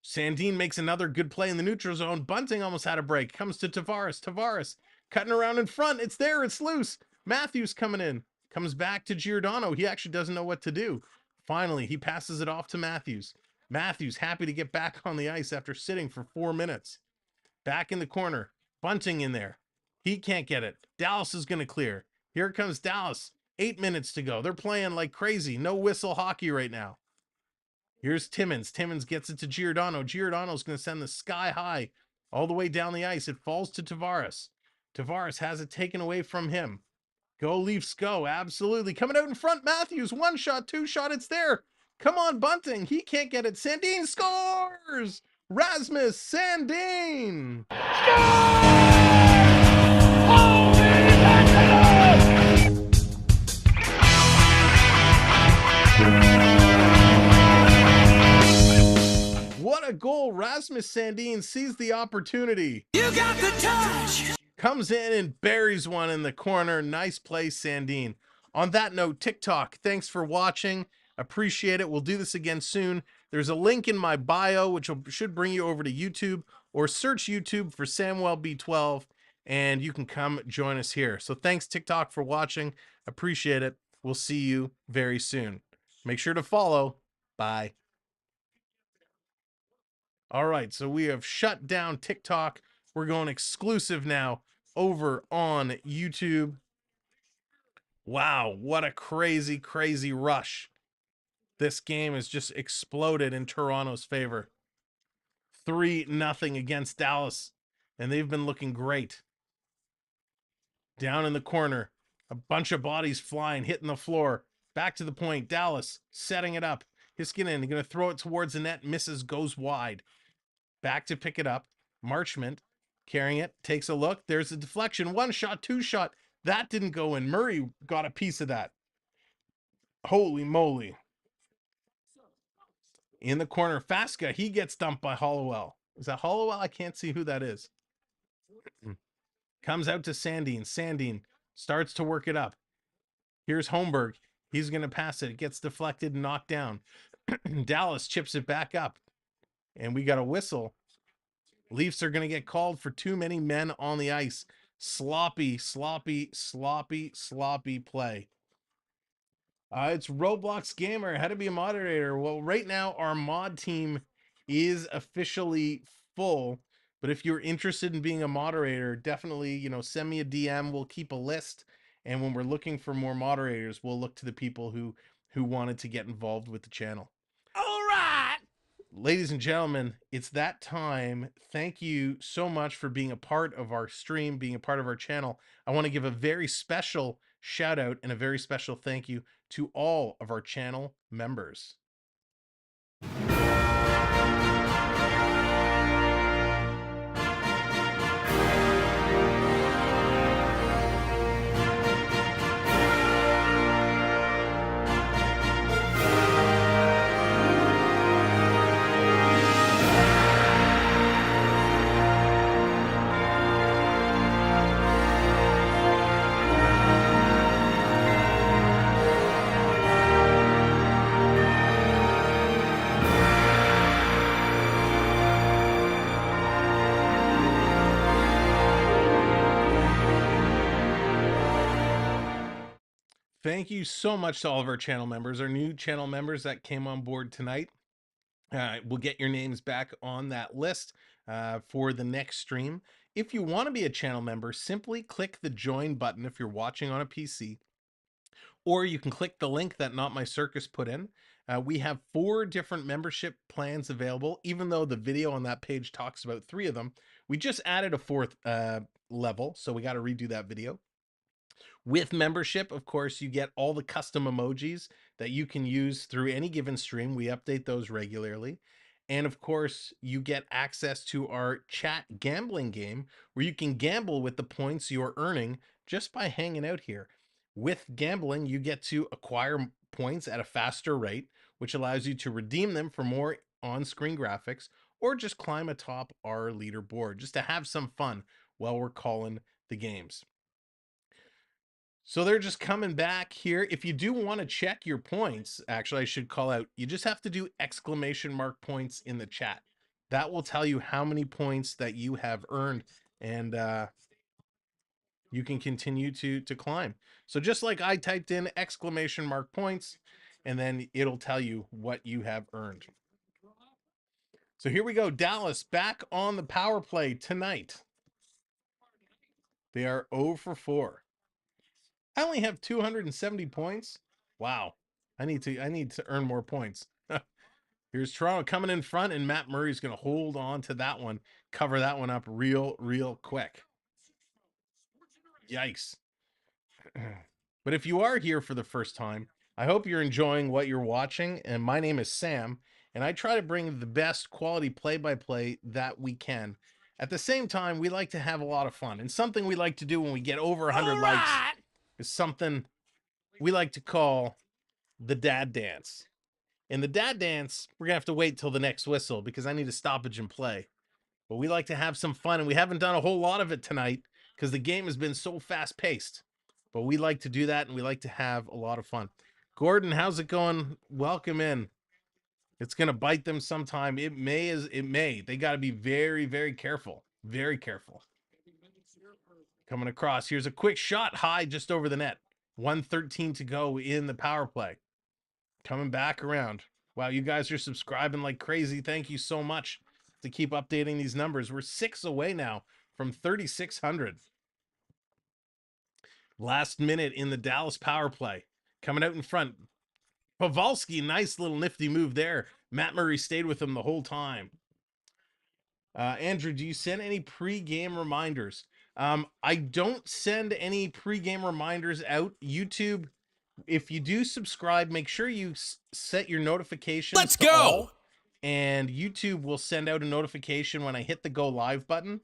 Sandeen makes another good play in the neutral zone. Bunting almost had a break. Comes to Tavares. Tavares cutting around in front. It's there. It's loose. Matthews coming in. Comes back to Giordano. He actually doesn't know what to do. Finally, he passes it off to Matthews. Matthews happy to get back on the ice after sitting for 4 minutes. Back in the corner. Bunting in there. He can't get it. Dallas is going to clear. Here comes Dallas. 8 minutes to go. They're playing like crazy. No whistle hockey right now. Here's Timmins. Timmins gets it to Giordano. Giordano's going to send the sky high all the way down the ice. It falls to Tavares. Tavares has it taken away from him. Go Leafs go. Absolutely. Coming out in front. Matthews. 1 shot, 2 shot. It's there. Come on, Bunting. He can't get it. Sandeen scores. Rasmus Sandeen. What a goal. Rasmus Sandeen sees the opportunity. You got the touch. Comes in and buries one in the corner. Nice play, Sandeen. On that note, TikTok, thanks for watching. Appreciate it. We'll do this again soon. There's a link in my bio, which should bring you over to YouTube, or search YouTube for Samwelb12, and you can come join us here. So thanks, TikTok, for watching. Appreciate it. We'll see you very soon. Make sure to follow. Bye. All right, so we have shut down TikTok. We're going exclusive now over on YouTube. Wow, what a crazy, crazy rush. This game has just exploded in Toronto's favor. 3-0 against Dallas, and they've been looking great. Down in the corner, a bunch of bodies flying, hitting the floor. Back to the point, Dallas setting it up. Hiskinen going to throw it towards the net, misses, goes wide. Back to pick it up. Marchment carrying it, takes a look. There's a deflection. One shot, two shot. That didn't go in. Murray got a piece of that. Holy moly. In the corner, Faska, he gets dumped by Hollowell. Is that Hollowell? I can't see who that is. Comes out to Sandeen. Sandeen starts to work it up. Here's Holmberg. He's going to pass it. It gets deflected and knocked down. Dallas chips it back up. And we got a whistle. Leafs are going to get called for too many men on the ice. Sloppy, sloppy, sloppy, sloppy play. It's Roblox Gamer. How to be a moderator. Well, right now our mod team is officially full. But if you're interested in being a moderator, definitely, send me a DM. We'll keep a list. And when we're looking for more moderators, we'll look to the people who wanted to get involved with the channel. All right. Ladies and gentlemen, it's that time. Thank you so much for being a part of our stream, being a part of our channel. I want to give a very special shout out and a very special thank you to all of our channel members. Thank you so much to all of our channel members, our new channel members that came on board tonight. We'll get your names back on that list for the next stream. If you want to be a channel member, simply click the join button if you're watching on a PC, or you can click the link that Not My Circus put in. We have 4 different membership plans available, even though the video on that page talks about 3 of them. We just added a 4th level, so we got to redo that video. With membership, of course, you get all the custom emojis that you can use through any given stream. We update those regularly. And of course, you get access to our chat gambling game where you can gamble with the points you're earning just by hanging out here. With gambling, you get to acquire points at a faster rate, which allows you to redeem them for more on-screen graphics or just climb atop our leaderboard just to have some fun while we're calling the games. So they're just coming back here. If you do want to check your points, actually, I should call out, you just have to do !points in the chat. That will tell you how many points that you have earned, and you can continue to climb. So just like I typed in !points, and then it'll tell you what you have earned. So here we go. Dallas back on the power play tonight. They are 0 for 4. I only have 270 points. Wow. I need to earn more points. Here's Toronto coming in front, and Matt Murray's going to hold on to that one, cover that one up real quick. Yikes. But if you are here for the first time, I hope you're enjoying what you're watching. And my name is Sam, and I try to bring the best quality play-by-play that we can. At the same time, we like to have a lot of fun. And something we like to do when we get over 100 likes is something we like to call the dad dance. And the dad dance, we're going to have to wait till the next whistle because I need a stoppage and play. But we like to have some fun, and we haven't done a whole lot of it tonight because the game has been so fast paced. But we like to do that, and we like to have a lot of fun. Gordon, how's it going? Welcome in. It's gonna bite them sometime. It may. They got to be very, very careful. Very careful. Coming across. Here's a quick shot high just over the net. 1:13 to go in the power play. Coming back around. Wow, you guys are subscribing like crazy. Thank you so much to keep updating these numbers. We're 6 away now from 3,600. Last minute in the Dallas power play. Coming out in front. Pavelski, nice little nifty move there. Matt Murray stayed with him the whole time. Andrew, do you send any pre-game reminders? I don't send any pre-game reminders out. YouTube, if you do subscribe, make sure you set your notifications. Let's go. All, and YouTube will send out a notification when I hit the go live button.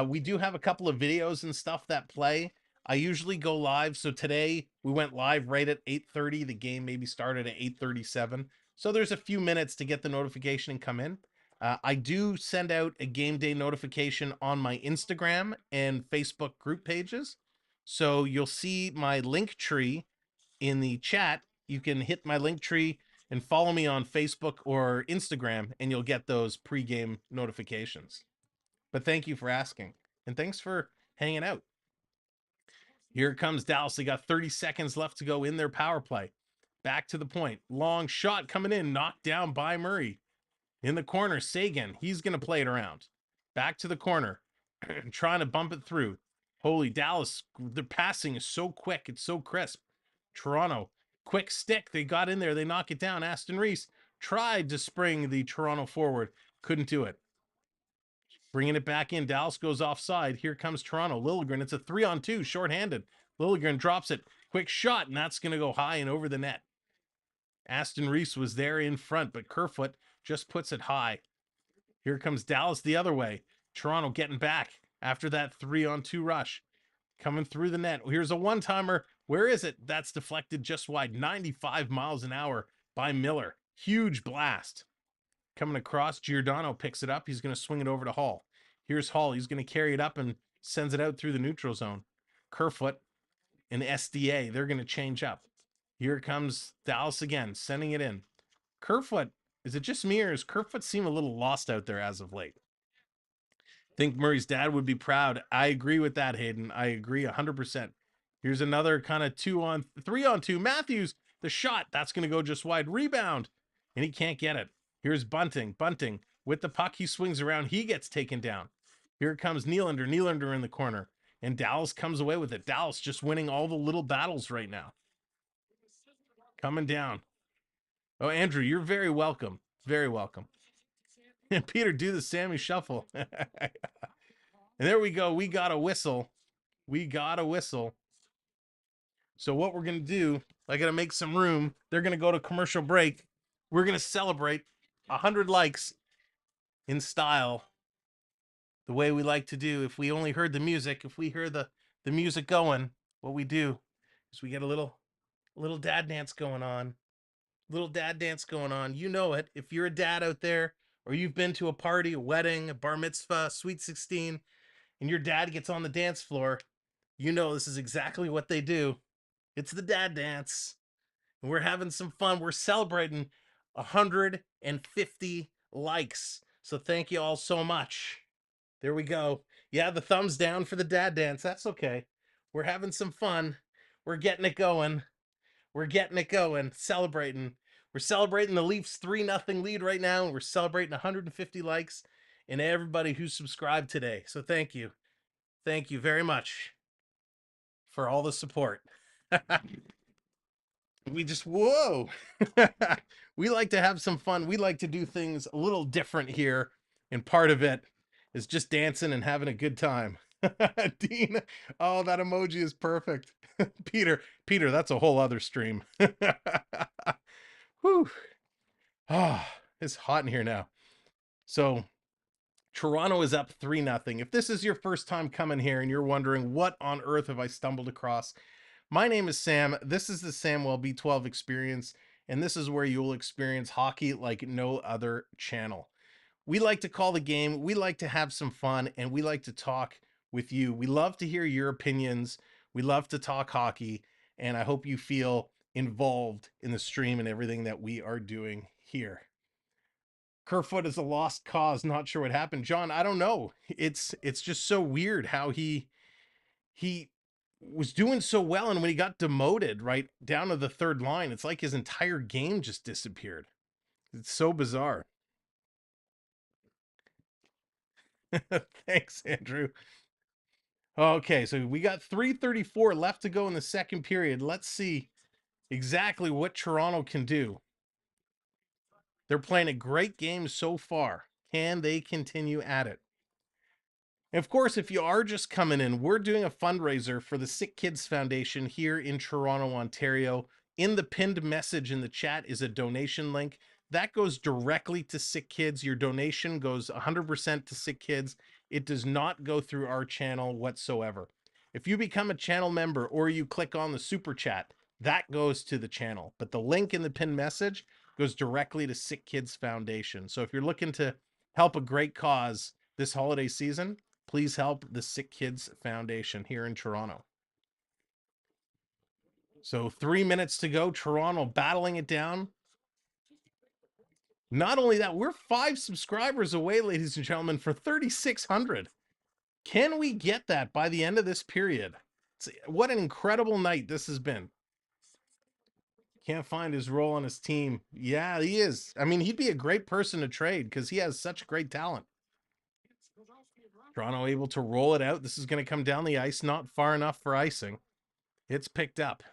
We do have a couple of videos and stuff that play. I usually go live. So today we went live right at 8:30. The game maybe started at 8:37. So there's a few minutes to get the notification and come in. I do send out a game day notification on my Instagram and Facebook group pages. So you'll see my link tree in the chat. You can hit my link tree and follow me on Facebook or Instagram, and you'll get those pre-game notifications. But thank you for asking, and thanks for hanging out. Here comes Dallas. They got 30 seconds left to go in their power play. Back to the point. Long shot coming in, knocked down by Murray. In the corner, Sagan. He's going to play it around. Back to the corner. Trying to bump it through. Holy Dallas. Their passing is so quick. It's so crisp. Toronto. Quick stick. They got in there. They knock it down. Aston Reese tried to spring the Toronto forward. Couldn't do it. Bringing it back in. Dallas goes offside. Here comes Toronto. Liljegren. It's a 3-on-2. Shorthanded. Liljegren drops it. Quick shot. And that's going to go high and over the net. Aston Reese was there in front, but Kerfoot just puts it high. Here comes Dallas the other way. Toronto getting back after that 3-on-2 rush. Coming through the net. Here's a one-timer. Where is it? That's deflected just wide. 95 miles an hour by Miller. Huge blast. Coming across, Giordano picks it up. He's going to swing it over to Hall. Here's Hall. He's going to carry it up and sends it out through the neutral zone. Kerfoot and SDA, they're going to change up. Here comes Dallas again, sending it in. Kerfoot, is it just me or does Kerfoot seem a little lost out there as of late? Think Murray's dad would be proud. I agree with that, Hayden. I agree 100%. Here's another kind of 3-on-2. Matthews, the shot. That's going to go just wide. Rebound. And he can't get it. Here's Bunting. Bunting with the puck. He swings around. He gets taken down. Here comes Nylander. Nylander in the corner. And Dallas comes away with it. Dallas just winning all the little battles right now. Coming down. Oh, Andrew, you're very welcome. Very welcome. And Peter, do the Sammy shuffle. And there we go. We got a whistle. We got a whistle. So what we're going to do, I got to make some room. They're going to go to commercial break. We're going to celebrate 100 likes in style. The way we like to do. If we only heard the music, if we hear the music going, what we do is we get a little dad dance going on. Little dad dance going on. You know it. If you're a dad out there, or you've been to a party, a wedding, a bar mitzvah, sweet 16, and your dad gets on the dance floor, you know this is exactly what they do. It's the dad dance. And we're having some fun. We're celebrating 150 likes. So thank you all so much. There we go. Yeah, the thumbs down for the dad dance. That's okay. We're having some fun. We're getting it going. We're getting it going. Celebrating. We're celebrating the Leafs 3-0 lead right now, and we're celebrating 150 likes and everybody who subscribed today. So thank you. Thank you very much for all the support. Whoa. We like to have some fun. We like to do things a little different here, and part of it is just dancing and having a good time. Dean, oh, that emoji is perfect. Peter, that's a whole other stream. Whew. Ah, it's hot in here now. So Toronto is up 3-0. If this is your first time coming here and you're wondering what on earth have I stumbled across, my name is Sam. This is the Samwelb12 Experience, and this is where you'll experience hockey like no other channel. We like to call the game, we like to have some fun, and we like to talk with you. We love to hear your opinions. We love to talk hockey, and I hope you feel involved in the stream and everything that we are doing here. Kerfoot is a lost cause. Not sure what happened. John, I don't know. It's just so weird how he was doing so well, and when he got demoted right down to the third line, it's like his entire game just disappeared. It's so bizarre. Thanks, Andrew. Okay, so we got 3:34 left to go in the second period. Let's see exactly what Toronto can do. They're playing a great game so far. Can they continue at it? And of course, if you are just coming in, we're doing a fundraiser for the Sick Kids Foundation here in Toronto, Ontario. In the pinned message in the chat is a donation link. That goes directly to Sick Kids. Your donation goes 100% to Sick Kids. It does not go through our channel whatsoever. If you become a channel member or you click on the super chat, that goes to the channel. But the link in the pinned message goes directly to Sick Kids Foundation. So if you're looking to help a great cause this holiday season, please help the Sick Kids Foundation here in Toronto. So 3 minutes to go. Toronto battling it down. Not only that, we're 5 subscribers away, ladies and gentlemen, for 3,600. Can we get that by the end of this period? What an incredible night this has been. Can't find his role on his team. Yeah, he is. I mean, he'd be a great person to trade because he has such great talent. Toronto able to roll it out. This is going to come down the ice, not far enough for icing. It's picked up.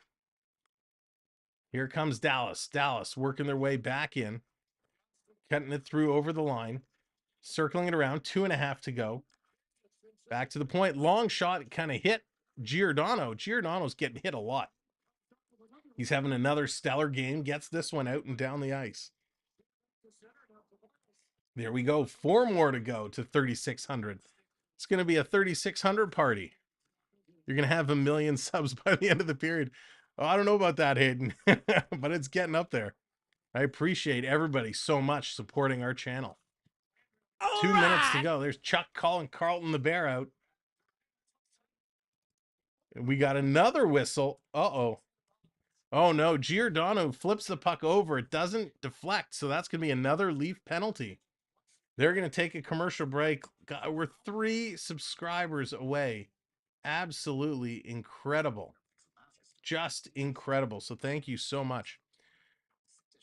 Here comes Dallas. Dallas working their way back in. Cutting it through over the line. Circling it around. 2.5 to go. Back to the point. Long shot. Kind of hit Giordano. Giordano's getting hit a lot. He's having another stellar game. Gets this one out and down the ice. There we go. 4 more to go to 3,600. It's going to be a 3,600 party. You're going to have 1 million subs by the end of the period. Oh, I don't know about that, Hayden, but it's getting up there. I appreciate everybody so much supporting our channel. 2 minutes to go. There's Chuck calling Carlton the Bear out. And we got another whistle. Uh-oh. Oh, no. Giordano flips the puck over. It doesn't deflect, so that's going to be another Leaf penalty. They're going to take a commercial break. God, we're 3 subscribers away. Absolutely incredible. Just incredible. So thank you so much.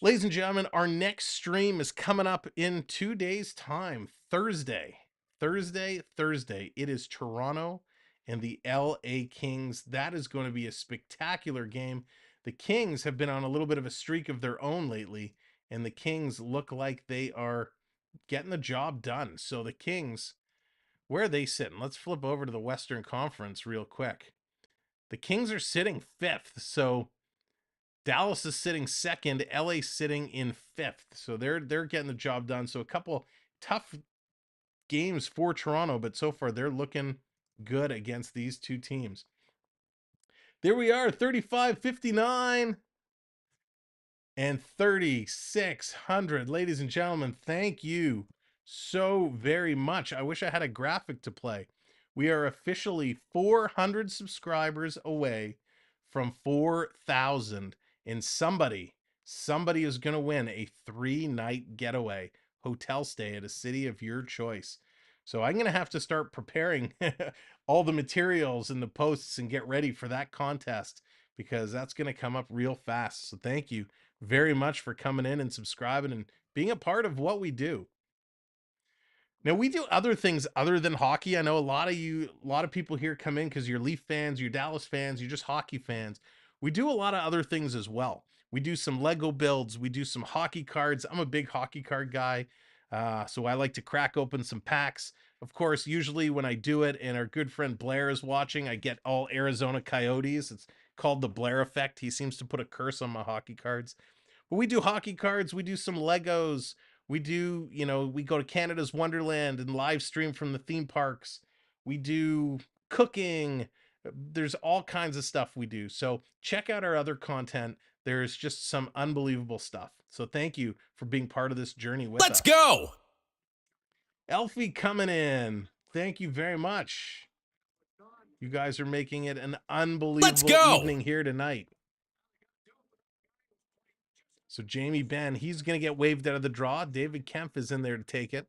Ladies and gentlemen, our next stream is coming up in 2 days' time. Thursday. It is Toronto and the LA Kings. That is going to be a spectacular game. The Kings have been on a little bit of a streak of their own lately, and the Kings look like they are getting the job done. So the Kings, where are they sitting? Let's flip over to the Western Conference real quick. The Kings are sitting 5th, so Dallas is sitting 2nd, LA sitting in 5th. So they're getting the job done. So a couple tough games for Toronto, but so far they're looking good against these 2 teams. There we are, 35-59 and 3,600. Ladies and gentlemen, thank you so very much. I wish I had a graphic to play. We are officially 400 subscribers away from 4,000, and somebody is going to win a 3-night getaway hotel stay at a city of your choice. So I'm going to have to start preparing all the materials and the posts and get ready for that contest, because that's going to come up real fast. So thank you very much for coming in and subscribing and being a part of what we do. Now, we do other things other than hockey. I know a lot of people here come in because you're Leaf fans, you're Dallas fans, you're just hockey fans. We do a lot of other things as well. We do some Lego builds. We do some hockey cards. I'm a big hockey card guy, so I like to crack open some packs. Of course, usually when I do it and our good friend Blair is watching, I get all Arizona Coyotes. It's called the Blair effect. He seems to put a curse on my hockey cards. But we do hockey cards. We do some Legos. We do, we go to Canada's Wonderland and live stream from the theme parks. We do cooking. There's all kinds of stuff we do. So check out our other content. There's just some unbelievable stuff. So thank you for being part of this journey with us. Let's go! Elfie coming in. Thank you very much. You guys are making it an unbelievable evening here tonight. So Jamie Benn, he's going to get waved out of the draw. David Kempf is in there to take it.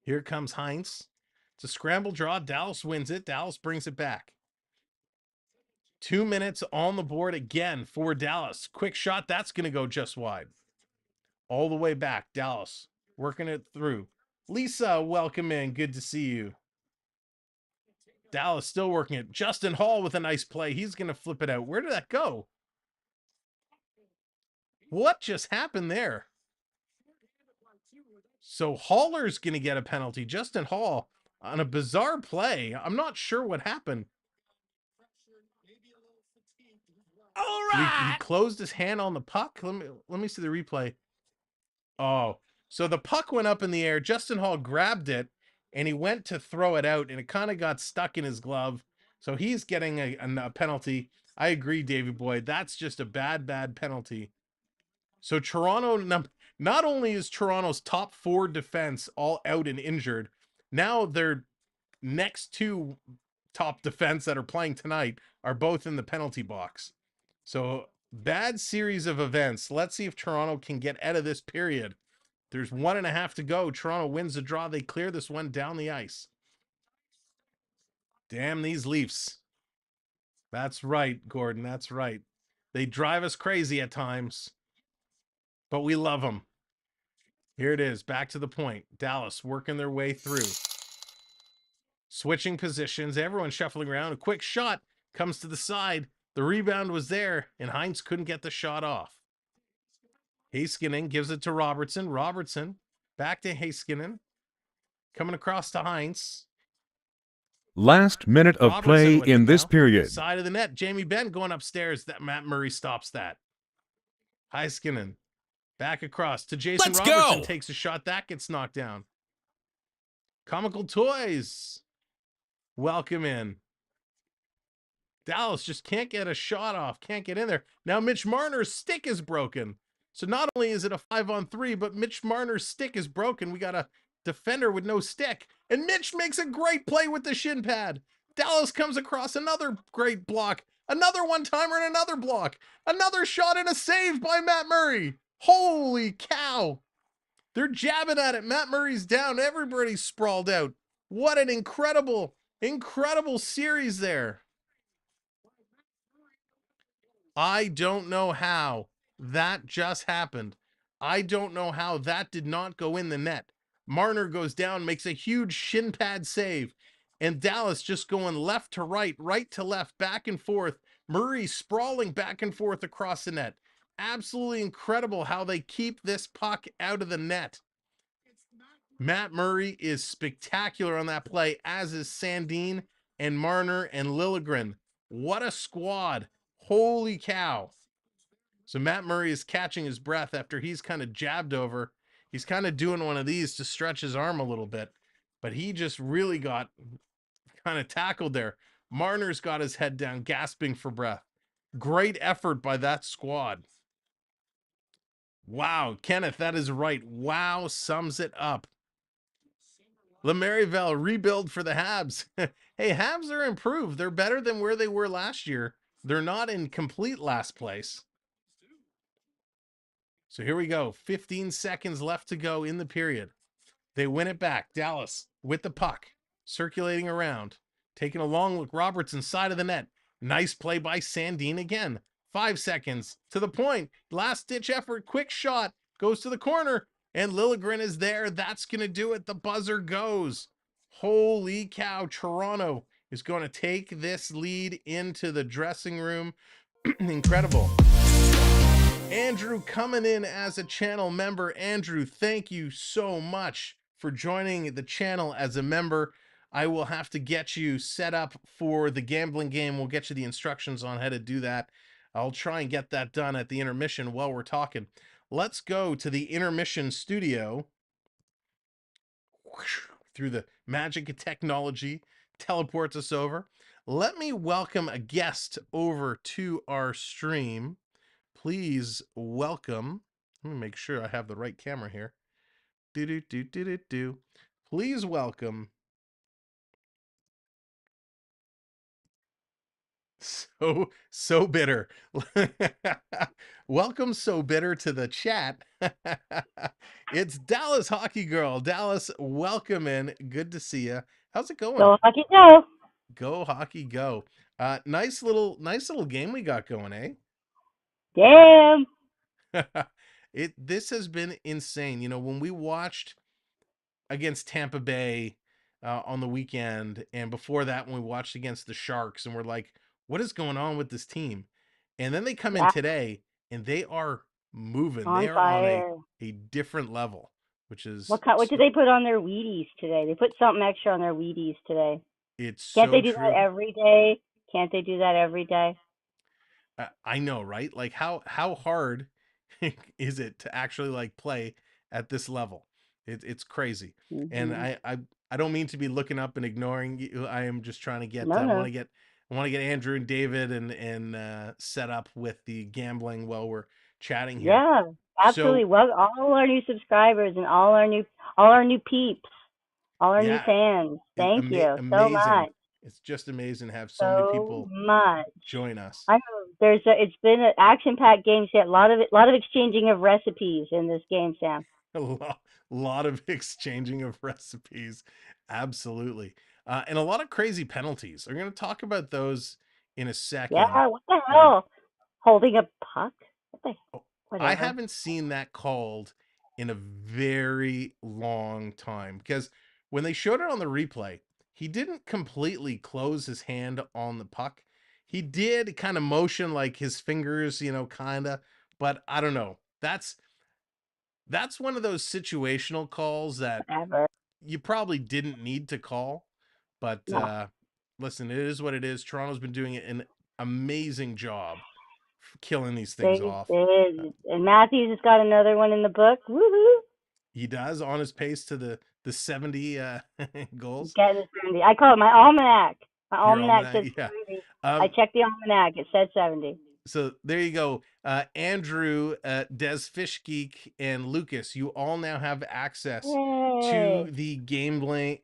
Here comes Heinz. It's a scramble draw. Dallas wins it. Dallas brings it back. 2 minutes on the board again for Dallas. Quick shot. That's going to go just wide. All the way back. Dallas working it through. Lisa, welcome in. Good to see you. Dallas still working it. Justin Hall with a nice play. He's going to flip it out. Where did that go? What just happened there? So Haller's going to get a penalty. Justin Hall on a bizarre play. I'm not sure what happened. All He right. closed his hand on the puck. Let me see the replay. Oh, so the puck went up in the air. Justin Hall grabbed it and he went to throw it out and it kind of got stuck in his glove. So he's getting a penalty. I agree, Davey Boy. That's just a bad penalty. So Toronto, not only is Toronto's top 4 defense all out and injured, now their next 2 top defense that are playing tonight are both in the penalty box. So bad series of events. Let's see if Toronto can get out of this period. There's 1.5 to go. Toronto wins the draw. They clear this one down the ice. Damn these Leafs. That's right, Gordon. That's right. They drive us crazy at times, but we love them. Here it is. Back to the point. Dallas working their way through. Switching positions. Everyone shuffling around. A quick shot comes to the side. The rebound was there, and Heinz couldn't get the shot off. Heiskanen gives it to Robertson. Robertson back to Heiskanen. Coming across to Heinz. Last minute of Robertson play with it in this now. period. Side of the net. Jamie Benn going upstairs. That Matt Murray stops that. Heiskanen back across to Jason Robertson. Takes a shot. That gets knocked down. Comical Toys. Welcome in. Dallas just can't get a shot off. Can't get in there. Now Mitch Marner's stick is broken. So not only is it a 5-on-3, but Mitch Marner's stick is broken. We got a defender with no stick. And Mitch makes a great play with the shin pad. Dallas comes across another great block. Another one-timer and another block. Another shot and a save by Matt Murray. Holy cow. They're jabbing at it. Matt Murray's down. Everybody's sprawled out. What an incredible series there. I don't know how that just happened. I don't know how that did not go in the net. Marner goes down, makes a huge shin pad save, and Dallas just going left to right to left, back and forth. Murray sprawling back and forth across the net. Absolutely incredible how they keep this puck out of the net. Matt Murray is spectacular on that play, as is Sandeen and Marner and Liljegren. What a squad. Holy cow. So Matt Murray is catching his breath after he's kind of jabbed over. He's kind of doing one of these to stretch his arm a little bit, but he just really got kind of tackled there. Marner's got his head down, gasping for breath. Great effort by that squad. Wow, Kenneth, that is right. Wow sums it up. LeMaryville, rebuild for the Habs. Hey, Habs are improved. They're better than where they were last year. They're not in complete last place. So here we go. 15 seconds left to go in the period. They win it back. Dallas with the puck, circulating around, taking a long look. Robertson, side of the net. Nice play by Sandeen again. 5 seconds to the point. Last ditch effort. Quick shot. Goes to the corner. And Liljegren is there. That's going to do it. The buzzer goes. Holy cow. Toronto is going to take this lead into the dressing room. Incredible. Andrew coming in as a channel member. Andrew, thank you so much for joining the channel as a member. I will have to get you set up for the gambling game. We'll get you the instructions on how to do that. I'll try and get that done at the intermission while we're talking. Let's go to the intermission studio. Through the magic of technology, teleports us over. Let me welcome a guest over to our stream. Please welcome. Let me make sure I have the right camera here. Please welcome So bitter. Welcome, so bitter, to the chat. It's Dallas Hockey Girl. Dallas, welcome in. Good to see you. How's it going? Go Hockey Go. Go Hockey Go. Nice little game we got going, eh? Damn. This has been insane. You know, when we watched against Tampa Bay on the weekend, and before that when we watched against the Sharks, and we're like, what is going on with this team? And then they come in Yeah. today and they are moving. On They are on fire. a different level, which is What did they put on their Wheaties today? They put something extra on their Wheaties today. it's Can't so they do that true. every day? Can't they do that every day? I know, right? Like how hard is it to actually like play at this level? It's crazy. And Mm-hmm. I don't mean to be looking up and ignoring you. I am just trying to get No, no. I want to get Andrew and David and set up with the gambling while we're chatting here. Yeah, absolutely. So Well, all our new subscribers and all our new peeps, all our new yeah, fans. Thank you so amazing. much. It's just amazing to have so many So people much. join us. I know it's been an action-packed game. A lot of exchanging of recipes in this game, Sam. A lot of exchanging of recipes, absolutely, and a lot of crazy penalties. We're going to talk about those in a second. Yeah, what the hell? Holding a puck? What the Oh, I whatever. haven't seen that called in a very long time, because when they showed it on the replay, he didn't completely close his hand on the puck. He did kind of motion like his fingers, kind of, but I don't know. That's one of those situational calls that Whatever. you probably didn't need to call, but No. listen, it is what it is. Toronto's been doing an amazing job killing these They things off. did. And Matthews has got another one in the book. Woohoo! He does, on his pace to the 70 goals. Get it, 70. I call it my almanac. My Your almanac almanac, said yeah. 70. I checked the almanac. It said 70. So there you go. Andrew, Des Fish Geek, and Lucas, you all now have access to Yay! the gambling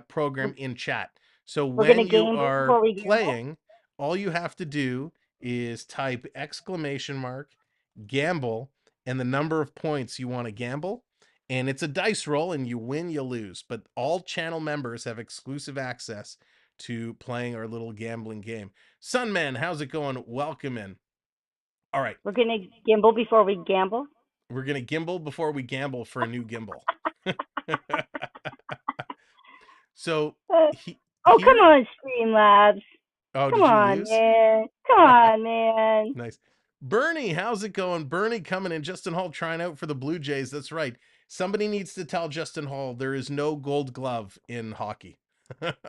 program in chat. So We're gonna when you gamble are before we gamble. playing, all you have to do is type !gamble and the number of points you want to gamble. And it's a dice roll, and you win, you lose. But all channel members have exclusive access to playing our little gambling game. Sunman, how's it going? Welcome in. All right. We're gonna gamble before we gamble. We're going to gimbal before we gamble for a new gimbal. So Oh, come here. on, Streamlabs. Oh, Come did you on, lose? man. Come on, man. Nice. Bernie, how's it going? Bernie coming in. Justin Hall trying out for the Blue Jays. That's right. Somebody needs to tell Justin Hall there is no gold glove in hockey.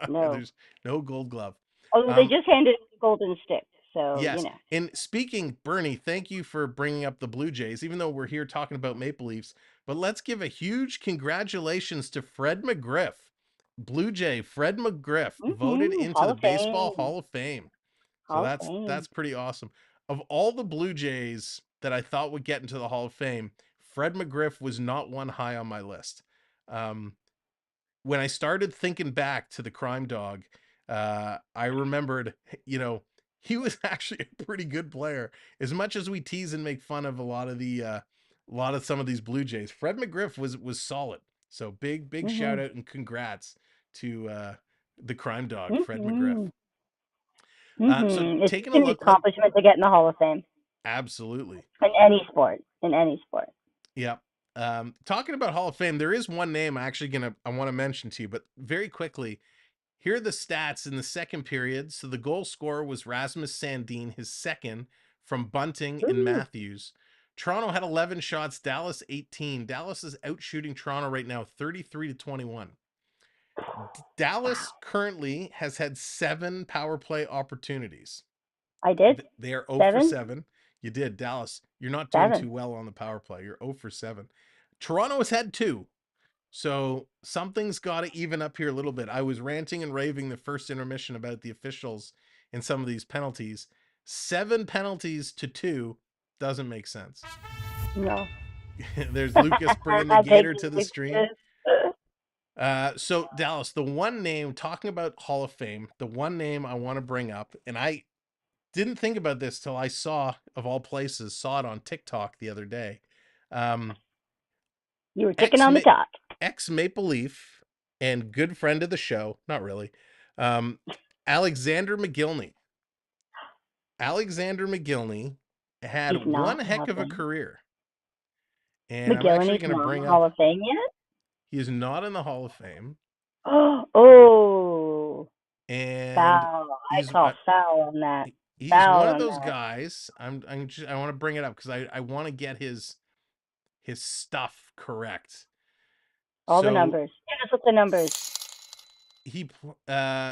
No. There's no gold glove. Although they just handed the golden stick, so Yes. you know. And speaking, Bernie, thank you for bringing up the Blue Jays, even though we're here talking about Maple Leafs. But let's give a huge congratulations to Fred McGriff. Blue Jay Fred McGriff voted into Hall the of Baseball Fame. Hall of Fame. So Hall of Fame. that's pretty awesome. Of all the Blue Jays that I thought would get into the Hall of Fame, Fred McGriff was not one high on my list. When I started thinking back to the Crime Dog, I remembered, he was actually a pretty good player. As much as we tease and make fun of a lot of some of these Blue Jays, Fred McGriff was solid. So big shout out and congrats to the Crime Dog, Fred McGriff. So It's taking a an look, accomplishment to get in the Hall of Fame. absolutely. In any sport. In any sport. Yeah. Talking about Hall of Fame, there is one name I want to mention to you, but very quickly, here are the stats in the second period. So the goal scorer was Rasmus Sandeen, his second from Bunting and Matthews. Toronto had 11 shots, Dallas 18. Dallas is out shooting Toronto right now 33-21. Dallas currently has had 7 power play opportunities. I did. They are 0 for 7. You did, Dallas. You're not doing too well on the power play. You're 0 for 7. Toronto has had 2. So something's got to even up here a little bit. I was ranting and raving the first intermission about the officials and some of these penalties. 7 penalties to 2 doesn't make sense. No. There's Lucas bringing the gator to the stream. So Dallas, the one name talking about Hall of Fame, the one name I want to bring up, and I didn't think about this till I saw, of all places, saw it on TikTok the other day. You were ticking Ex on the top. ex Maple Leaf and good friend of the show, not really. Um, Alexander McGillney. Alexander McGillney had He's not one in the Hall heck of of a Fame. career, and I'm actually McGillney's going to not in bring the up. Hall of Fame yet? He is not in the Hall of Fame, Oh, and foul. I he's call foul on that. he's Foul one of on those that. guys. I want to bring it up because I want to get his stuff correct. All the So numbers. Hit us with the numbers.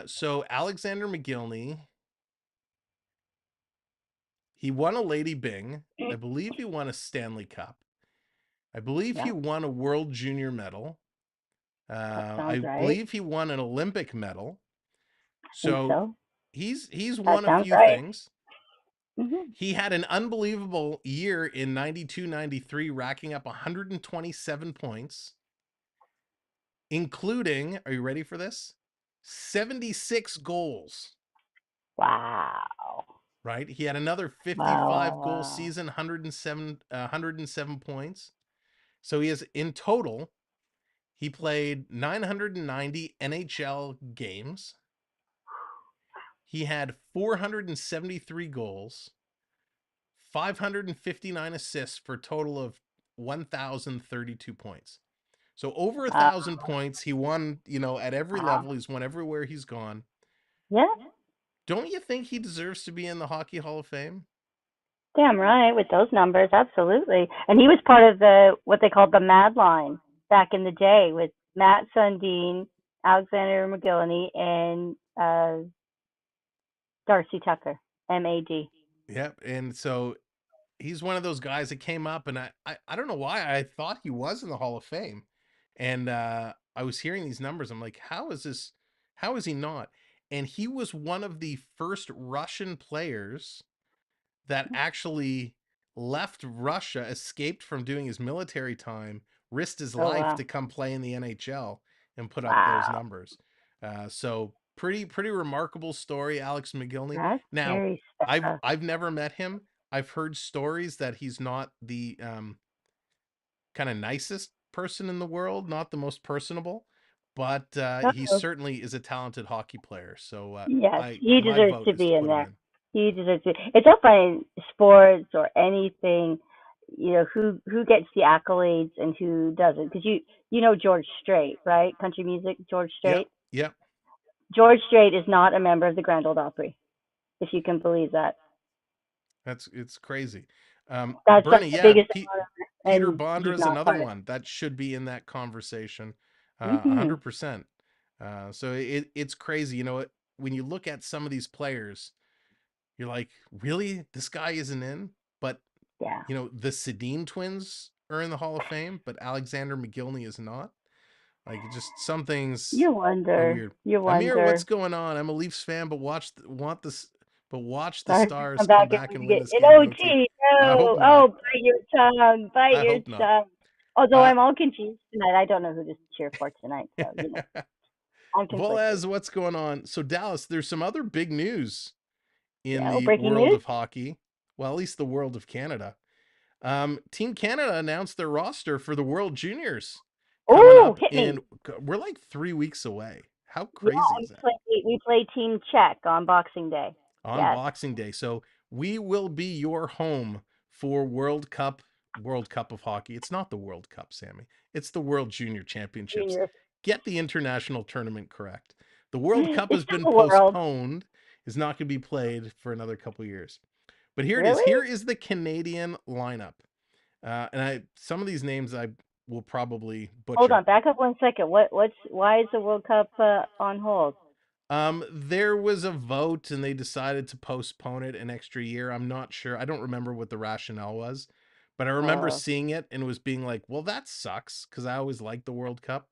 so Alexander McGillney, he won a Lady Byng. I believe he won a Stanley Cup. I believe he Yeah, won a World Junior medal. that sounds I right. believe he won an Olympic medal. I think So so. he's That won a sounds few right. things. Mm-hmm. He had an unbelievable year in 92-93, racking up 127 points, including, are you ready for this? 76 goals. Wow. Right? He had another Wow, 55 wow, goal wow. season, 107 points. So he has, in total, he played 990 NHL games. He had 473 goals, 559 assists for a total of 1,032 points. So over 1,000 points. He won, at every Wow. level. He's won everywhere he's gone. Yeah, Don't you think he deserves to be in the Hockey Hall of Fame? damn right with those numbers, absolutely. And he was part of the what they called the Mad Line back in the day with Matt Sandeen, Alexander McGillney, and Darcy Tucker, MAD. Yep. And so he's one of those guys that came up, and I don't know why I thought he was in the Hall of Fame. And I was hearing these numbers. I'm like, how is this? How is he not? And he was one of the first Russian players that actually left Russia, escaped from doing his military time, risked his Oh life wow, to come play in the NHL and put up those wow, numbers. So pretty remarkable story, Alex McGillney. that's Now, very I've special. I've never met him. I've heard stories that he's not the kind of nicest person in the world, not the most personable, but he Oh, certainly is a talented hockey player. So yes, I he my deserves vote to is to be in put him there. in. He deserves to. It's not funny sports or anything. You know who gets the accolades and who doesn't. Because you know George Strait, right? Country music, George Yep, Strait. yep. George Strait is not a member of the Grand Ole Opry, if you can believe that. It's crazy. That's like Bernie, the yeah, biggest honor, Peter and Bondra he's is not another part of one that should be in that conversation, it. 100%. So it's crazy, when you look at some of these players, you're like, really, this guy isn't in? But Yeah. the Sandeen twins are in the Hall of Fame, but Alexander McGillney is not. Like, some things You are wonder. weird. You Amir, what's wonder. going on? I'm a Leafs fan, but watch the Sorry, Stars come come back and back and we win get this in game, don't you? OT. I hope No. not. Oh, bite your tongue. Bite I your hope not. tongue. Although Uh, I'm all confused tonight. I don't know who to cheer for tonight. So, I'm conflicted. Velez, what's going on? So Dallas, there's some other big news in Yeah. Oh, the breaking world news. of hockey. Well, at least the world of Canada. Team Canada announced their roster for the World Juniors coming Oh, up hit in. me. We're like 3 weeks away. How Yeah, crazy and is that? we play Team Czech on Boxing Day. On Yes. Boxing Day. So we will be your home for World Cup of Hockey. It's not the World Cup, Sammy. It's the World Junior Championships. Junior. Get the international tournament correct. The World Cup It's has still been the world. postponed, is not going to be played for another couple years. But here it is. Really? Here is the Canadian lineup. And some of these names I will probably Hold butcher. on. Back up 1 second. Why is the World Cup on hold? There was a vote and they decided to postpone it an extra year. I'm not sure. I don't remember what the rationale was, but I remember Oh. seeing it and it was being like, well, that sucks because I always liked the World Cup.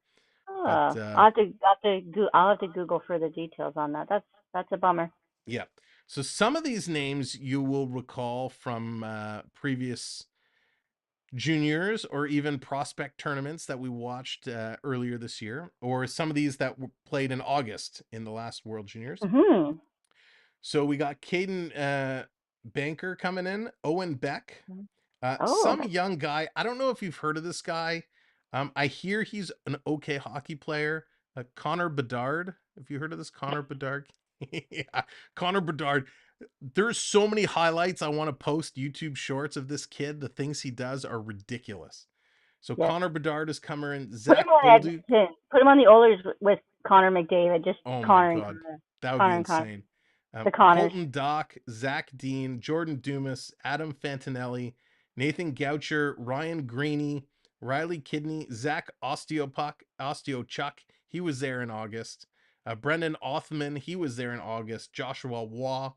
But Oh, I'll have to Google further details on that. That's a bummer. yeah. So some of these names you will recall from previous juniors or even prospect tournaments that we watched earlier this year, or some of these that were played in August in the last World Juniors. Mm-hmm. So we got Caden Banker coming in, Owen Beck, Oh, some young guy. I don't know if you've heard of this guy. I hear he's an okay hockey player. Connor Bedard. Have you heard of this Connor Bedard? Yeah, Connor Bedard. There's so many highlights I want to post YouTube shorts of this kid. The things he does are ridiculous. So yes. Connor Bedard is coming in. Put him Zach on Bolduc. Edmonton. Put him on the Oilers with Connor McDavid. Just Oh my Connor and God, Connor. that would be Connor and Connor. insane. The Connors. Colton Dock, Zach Dean, Jordan Dumas, Adam Fantinelli, Nathan Goucher, Ryan Greeny, Riley Kidney, Zach Ostiochuk. He was there in August. Brendan Othman, he was there in August. Joshua Waugh,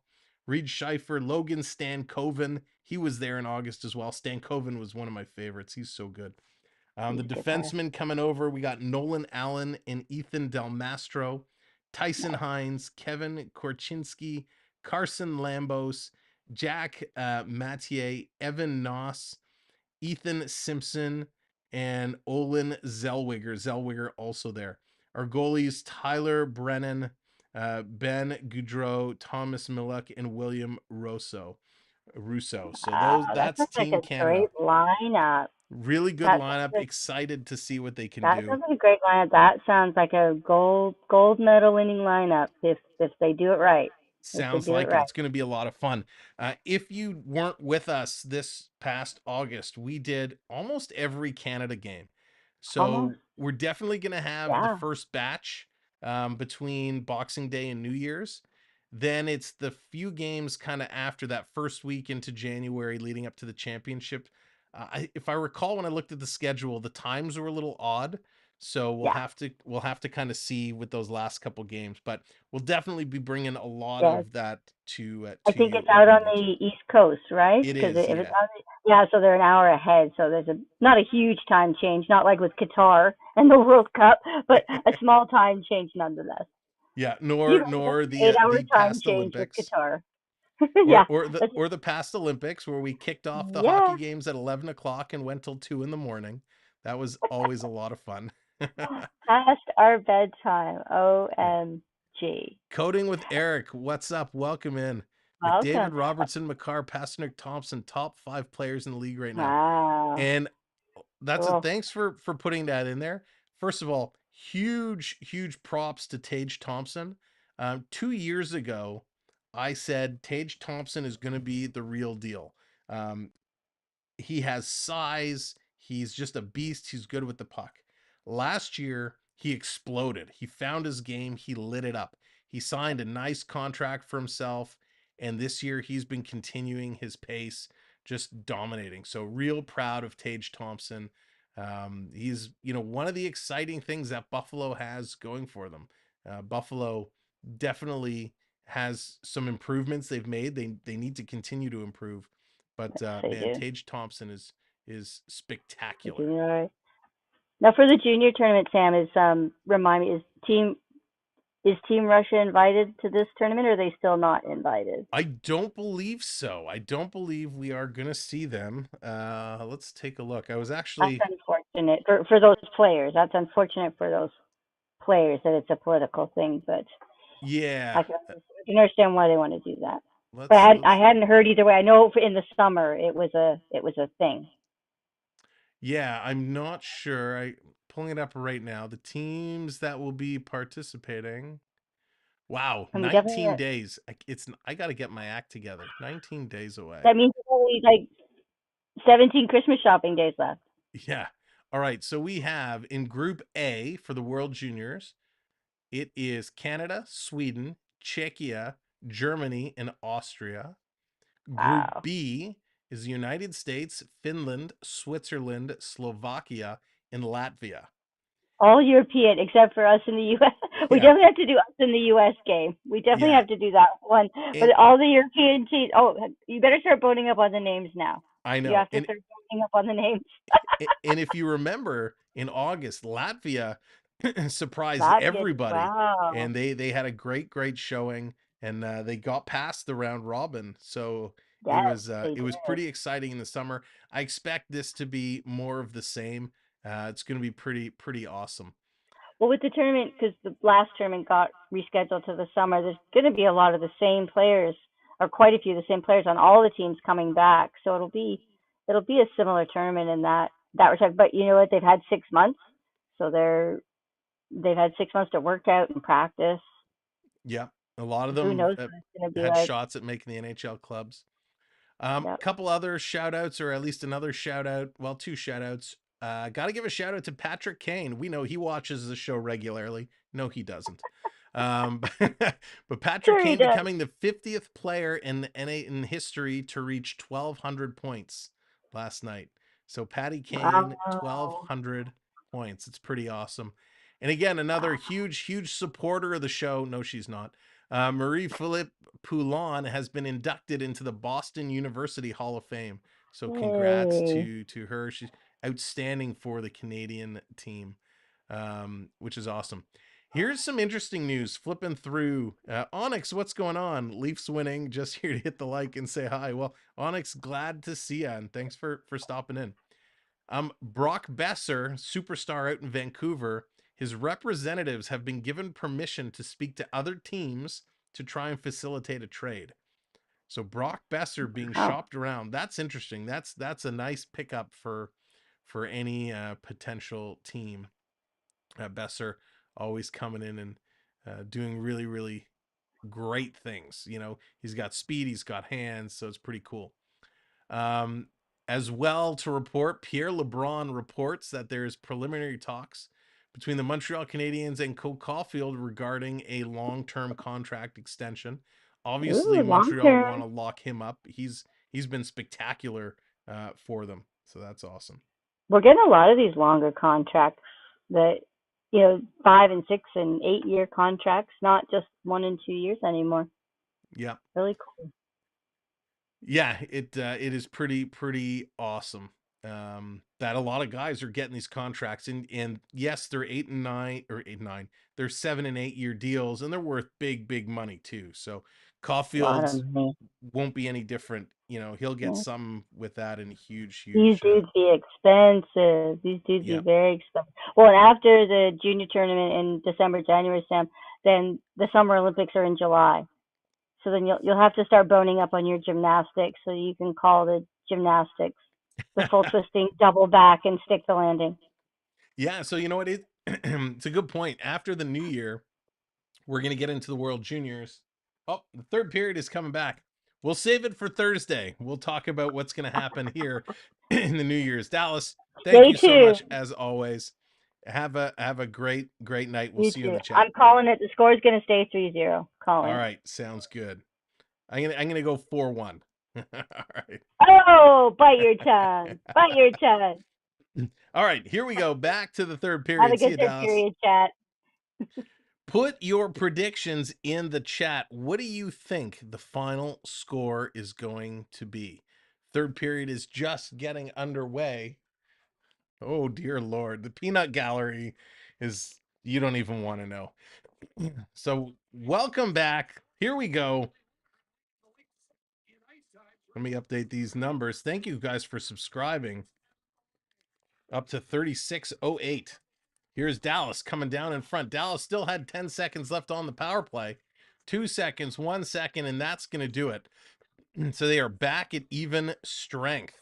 Reed Schaefer, Logan Stankoven, he was there in August as well. Stankoven was one of my favorites. He's so good. He's The a good player. defensemen coming over, we got Nolan Allen and Ethan Del Mastro, Tyson Nice. Hines, Kevin Korchinski, Carson Lambos, Jack Mathieu, Evan Noss, Ethan Simpson, and Olin Zellweger. Zellweger also there. Our goalies, Tyler Brennan, Ben Goudreau, Thomas Milluck, and William Russo. So Wow, that that's sounds like Team a Canada. great lineup. Really good That sounds lineup. like Excited to see what they can that do. sounds like a great lineup. That sounds like a gold medal winning lineup if they do it right. If they Sounds do it like it. right. It's going to be a lot of fun. If you weren't with us this past August, we did almost every Canada game. Almost. So we're definitely going to have the Yeah. first batch between Boxing Day and New Year's. Then it's the few games kind of after that first week into January leading up to the championship. If I recall, when I looked at the schedule, the times were a little odd. So Yeah. we'll have to kind of see with those last couple games, but we'll definitely be bringing a lot Yes. of that I to think you it's over out the on next. the East Coast, right? It Because is, if it's yeah, on yeah, so they're an hour ahead. So there's not a huge time change, not like with Qatar and the World Cup, but a small time change nonetheless. yeah. You Nor know, that's nor an 8 hour the time past change with Olympics, Qatar. Yeah. That's, or the past Olympics where we kicked off the hockey yeah. games at 11 o'clock and went till 2 in the morning. That was always a lot of fun. Past our bedtime. Yeah. OMG. Coding with Eric, what's up? Welcome in. McDavid, Welcome. Robertson, McCarr, Pasternak, Thompson, top 5 players in the league right now. Wow. And that's a Cool. thanks for putting that in there. First of all, huge props to Tage Thompson. 2 years ago, I said Tage Thompson is going to be the real deal. Um, he has size. He's just a beast. He's good with the puck. Last year, he exploded. He found his game. He lit it up. He signed a nice contract for himself. And this year, he's been continuing his pace, just dominating. So, real proud of Tage Thompson. He's, one of the exciting things that Buffalo has going for them. Buffalo definitely has some improvements they've made. They need to continue to improve, but They man, do. Tage Thompson is They're spectacular. doing all right. Now for the junior tournament, Sam, is remind me, is Team Russia invited to this tournament, or are they still not invited? I don't believe so. I don't believe we are gonna see them. Let's take a look. I was That's actually unfortunate for those players. That's unfortunate for those players that it's a political thing, but yeah. I can understand why they want to do that. But Let's I hadn't heard either way. I know in the summer it was a thing. Yeah, I'm not sure. I pulling it up right now. The teams that will be participating. Wow, And we definitely 19 days. I got to get my act together. 19 days away. that means there's only like 17 Christmas shopping days left. Yeah. All right. So we have in Group A for the World Juniors, it is Canada, Sweden, Czechia, Germany, and Austria. Group Wow. B is the United States, Finland, Switzerland, Slovakia, and Latvia. All European except for us in the U.S. We Yeah. definitely have to do us in the U.S. game. We definitely Yeah. have to do that one. But And all the European teams. Oh, you better start boning up on the names now. I You know. have to start boning up on the names. And if you remember in August, Latvia surprised Latvia's everybody, wow. and they had a great showing, and they got past the round robin. So Yes, they It was did. pretty exciting in the summer. I expect this to be more of the same. It's going to be pretty awesome. Well, with the tournament, because the last tournament got rescheduled to the summer, there's going to be a lot of the same players, or quite a few of the same players on all the teams coming back. So it'll be a similar tournament in that respect. But you know what? They've had 6 months, so they've had 6 months to work out and practice. Yeah, a lot of Who them knows what it's going to be had like? shots at making the NHL clubs. Yep. Couple other shout outs, or at least another shout out. Well, two shout outs. Got to give a shout out to Patrick Kane. We know he watches the show regularly. No, he doesn't. But Patrick Sure he Kane does. becoming the 50th player in the NA in history to reach 1,200 points last night. So Patty Kane, Wow. 1,200 points. It's pretty awesome. And again, another huge supporter of the show. No, she's not. Marie-Philippe Poulin has been inducted into the Boston University Hall of Fame. So congrats Yay. to her. She's outstanding for the Canadian team, which is awesome. Here's some interesting news. Flipping through Onyx, what's going on? Leafs winning. Just here to hit the like and say hi. Well, Onyx, glad to see you, and thanks for stopping in. Brock Besser, superstar out in Vancouver, his representatives have been given permission to speak to other teams to try and facilitate a trade. So Brock Besser being Wow. shopped around. That's interesting. That's a nice pickup for any potential team. Besser always coming in and doing really great things. You know, he's got speed, he's got hands, so it's pretty cool. Um, as well to report, Pierre LeBrun reports that there's preliminary talks between the Montreal Canadiens and Cole Caulfield regarding a long-term contract extension. Obviously, Ooh, long Montreal want term. to lock him up. He's been spectacular for them, so that's awesome. We're getting a lot of these longer contracts that, 5 and 6 and 8 year contracts, not just 1 and 2 years anymore. Yeah, Really cool. yeah, it is pretty awesome. That a lot of guys are getting these contracts, and yes, they're 8 and 9 or 8 and 9. They're 7 and 8 year deals, and they're worth big money too. So A lot of Caulfield's money. won't be any different. You know, he'll get Yeah. some with that, and These huge. dudes be expensive. These dudes be Yeah, very expensive. Well, and after the junior tournament in December, January, Sam, then the Summer Olympics are in July. So then you'll have to start boning up on your gymnastics so you can call the gymnastics the full twisting, double back, and stick the landing. yeah. So you know what? It's a good point. After the new year, we're gonna get into the World Juniors. Oh, the third period is coming back. We'll save it for Thursday. We'll talk about what's gonna happen here in the New Year's. Dallas, thank Day you so two. much as always. Have a great night. We'll You see you in too. the chat. I'm calling it. The score's going to stay 3-0. All Calling. right, sounds good. I'm gonna go 4-1. All right. Oh, bite your tongue. Bite your tongue. All right, here we go. Back to the third Have a period. See good you, third Dallas. period, chat. Put your predictions in the chat. What do you think the final score is going to be? Third period is just getting underway. Oh, dear Lord. The peanut gallery is, you don't even want to know. So, welcome back. Here we go. Let me update these numbers. Thank you guys for subscribing. Up to 3608. Here's Dallas coming down in front. Dallas still had 10 seconds left on the power play. 2 seconds, 1 second, and that's going to do it. So they are back at even strength.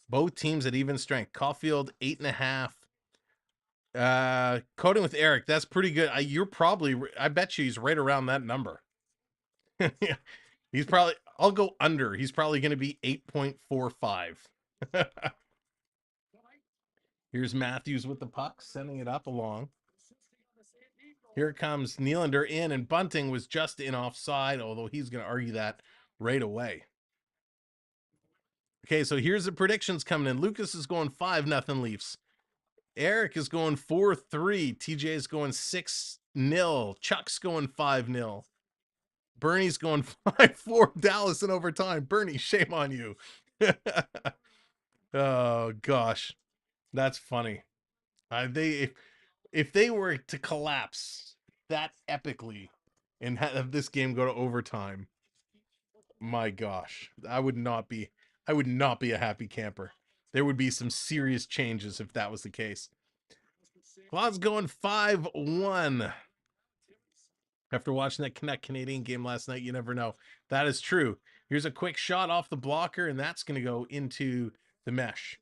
Both teams at even strength. Caulfield 8.5. Coding with Eric, that's pretty good. I bet you he's right around that number. He's probably, I'll go under. He's probably going to be 8.45. Here's Matthews with the puck, sending it up along. Here comes Nylander in, and Bunting was just in offside, although he's going to argue that right away. Okay, so here's the predictions coming in. Lucas is going 5-0 Leafs. Eric is going 4-3. TJ is going 6-0. Chuck's going 5-0. Bernie's going 5-4. Dallas in overtime. Bernie, shame on you. Oh gosh, that's funny. If they were to collapse that epically and have this game go to overtime, My gosh, I would not be a happy camper. There would be some serious changes if that was the case. Claude's going 5-1. After watching that Connect Canadian game last night, you never know. That is true. Here's a quick shot off the blocker, and that's going to go into the mesh.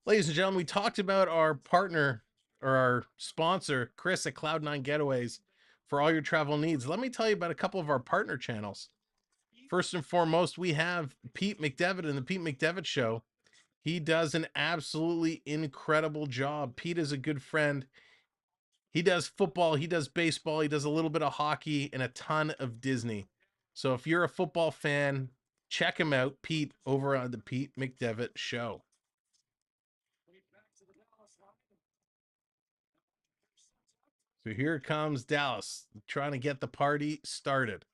Ladies and gentlemen, we talked about our partner or our sponsor, Chris at Cloud9 Getaways, for all your travel needs. Let me tell you about a couple of our partner channels. First and foremost, we have Pete McDevitt in the Pete McDevitt Show. He does an absolutely incredible job. Pete is a good friend. He does football, he does baseball, he does a little bit of hockey, and a ton of Disney. So if you're a football fan, check him out, Pete, over on the Pete McDevitt Show. So here comes Dallas, trying to get the party started.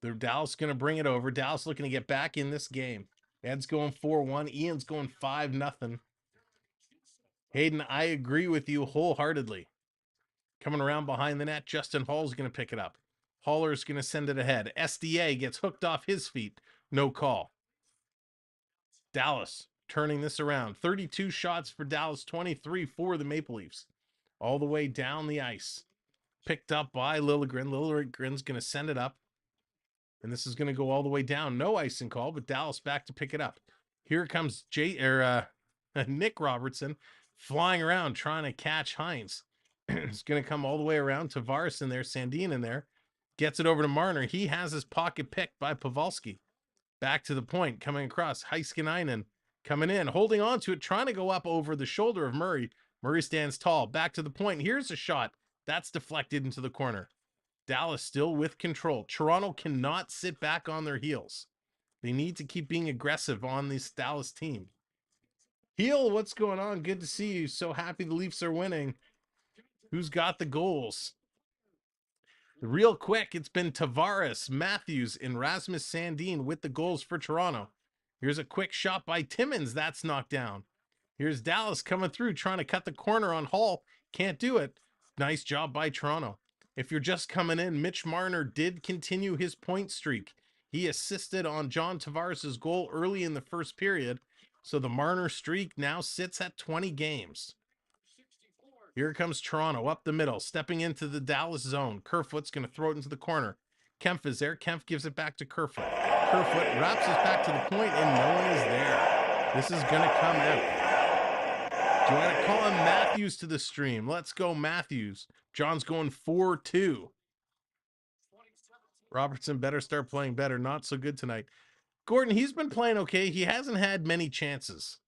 The Dallas going to bring it over. Dallas looking to get back in this game. Ed's going 4-1. Ian's going 5-0. Hayden, I agree with you wholeheartedly. Coming around behind the net, Justin Hall's going to pick it up. Haller's going to send it ahead. SDA gets hooked off his feet. No call. Dallas turning this around. 32 shots for Dallas, 23 for the Maple Leafs. All the way down the ice. Picked up by Liljegren. Liljegren's going to send it up. And this is going to go all the way down. No icing call, but Dallas back to pick it up. Here comes Nick Robertson flying around trying to catch Hines. It's going to come all the way around. Tavares in there, Sandeen in there. Gets it over to Marner. He has his pocket picked by Pavelski. Back to the point, coming across. Heiskanen coming in, holding on to it, trying to go up over the shoulder of Murray. Murray stands tall. Back to the point. Here's a shot. That's deflected into the corner. Dallas still with control. Toronto cannot sit back on their heels. They need to keep being aggressive on this Dallas team. Heel, what's going on? Good to see you. So happy the Leafs are winning. Who's got the goals? Real quick, it's been Tavares, Matthews, and Rasmus Sandeen with the goals for Toronto. Here's a quick shot by Timmins. That's knocked down. Here's Dallas coming through, trying to cut the corner on Hall. Can't do it. Nice job by Toronto. If you're just coming in, Mitch Marner did continue his point streak. He assisted on John Tavares' goal early in the first period. So the Marner streak now sits at 20 games. Here comes Toronto up the middle, stepping into the Dallas zone. Kerfoot's going to throw it into the corner. Kempf is there. Kempf gives it back to Kerfoot. Kerfoot wraps us back to the point, and no one is there. This is going to come out. Do you want to call him Matthews to the stream? Let's go Matthews. John's going 4-2. Robertson better start playing better. Not so good tonight. Gordon, he's been playing okay. He hasn't had many chances.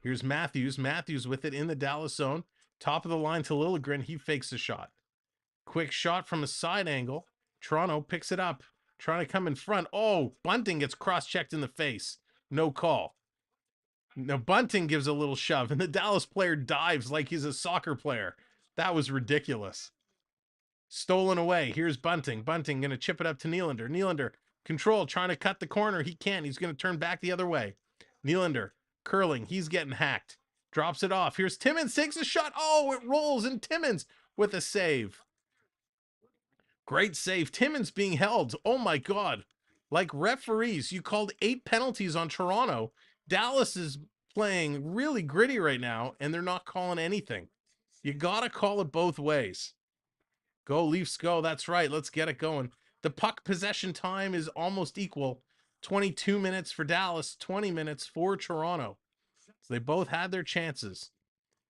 Here's Matthews. Matthews with it in the Dallas zone. Top of the line to Liljegren. He fakes a shot. Quick shot from a side angle. Toronto picks it up. Trying to come in front. Oh, Bunting gets cross-checked in the face. No call. Now Bunting gives a little shove, and the Dallas player dives like he's a soccer player. That was ridiculous. Stolen away. Here's Bunting. Bunting going to chip it up to Nylander. Nylander, control, trying to cut the corner. He can't. He's going to turn back the other way. Nylander, curling. He's getting hacked. Drops it off. Here's Timmins. Takes a shot. Oh, it rolls, and Timmins with a save. Great save. Timmins being held. Oh, my God. Like referees, you called 8 penalties on Toronto. Dallas is playing really gritty right now, and they're not calling anything. You got to call it both ways. Go, Leafs, go. That's right. Let's get it going. The puck possession time is almost equal. 22 minutes for Dallas, 20 minutes for Toronto. So they both had their chances.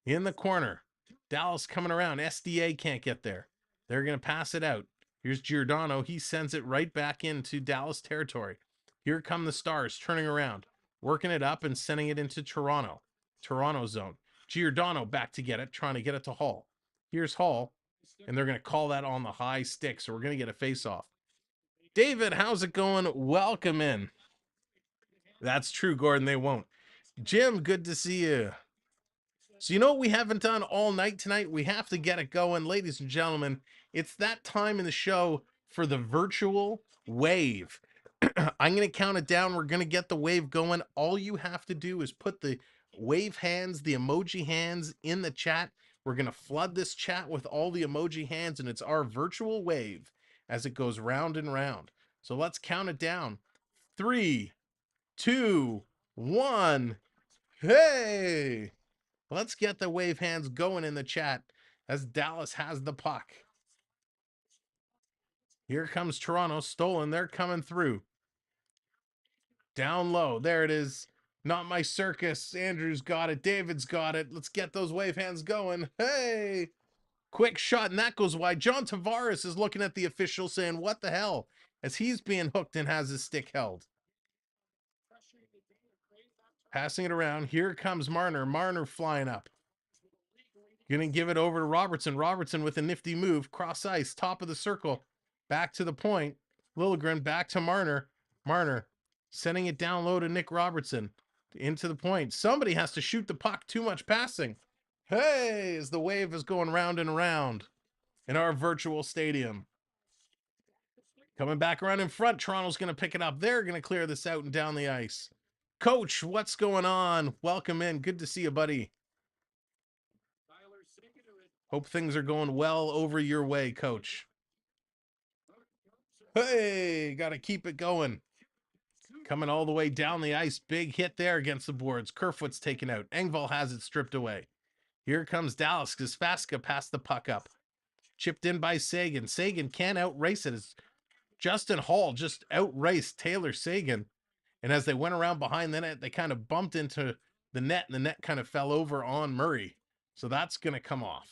In the corner, Dallas coming around. SDA can't get there. They're going to pass it out. Here's Giordano. He sends it right back into Dallas territory. Here come the Stars turning around, working it up and sending it into Toronto. Toronto zone. Giordano back to get it, trying to get it to Hall. Here's Hall, and they're going to call that on the high stick, so we're going to get a face-off. David, how's it going? Welcome in. That's true, Gordon. They won't. Jim, good to see you. So you know what we haven't done all night tonight? We have to get it going. Ladies and gentlemen, it's that time in the show for the virtual wave. I'm going to count it down. We're going to get the wave going. All you have to do is put the wave hands, the emoji hands in the chat. We're going to flood this chat with all the emoji hands, and it's our virtual wave. as it goes round and round. So let's count it down. 3, 2, 1. Hey! Let's get the wave hands going in the chat as Dallas has the puck. Here comes Toronto, stolen. They're coming through. Down low. There it is. Not my circus. Andrew's got it. David's got it. Let's get those wave hands going. Hey! Quick shot, and that goes wide. John Tavares is looking at the official saying, what the hell? As he's being hooked and has his stick held. Passing it around. Here comes Marner. Marner flying up. Gonna give it over to Robertson. Robertson with a nifty move. Cross ice. Top of the circle. Back to the point. Liljegren back to Marner. Marner sending it down low to Nick Robertson. Into the point. Somebody has to shoot the puck. Too much passing. Hey, as the wave is going round and around in our virtual stadium. Coming back around in front. Toronto's going to pick it up. They're going to clear this out and down the ice. Coach, what's going on? Welcome in. Good to see you, buddy. Hope things are going well over your way, Coach. Hey, got to keep it going. Coming all the way down the ice. Big hit there against the boards. Kerfoot's taken out. Engvall has it stripped away. Here comes Dallas because Faska passed the puck up. Chipped in by Sagan. Sagan can't outrace it. It's Justin Hall just outraced Taylor Sagan. And as they went around behind the net, they kind of bumped into the net, and the net kind of fell over on Murray. So that's going to come off.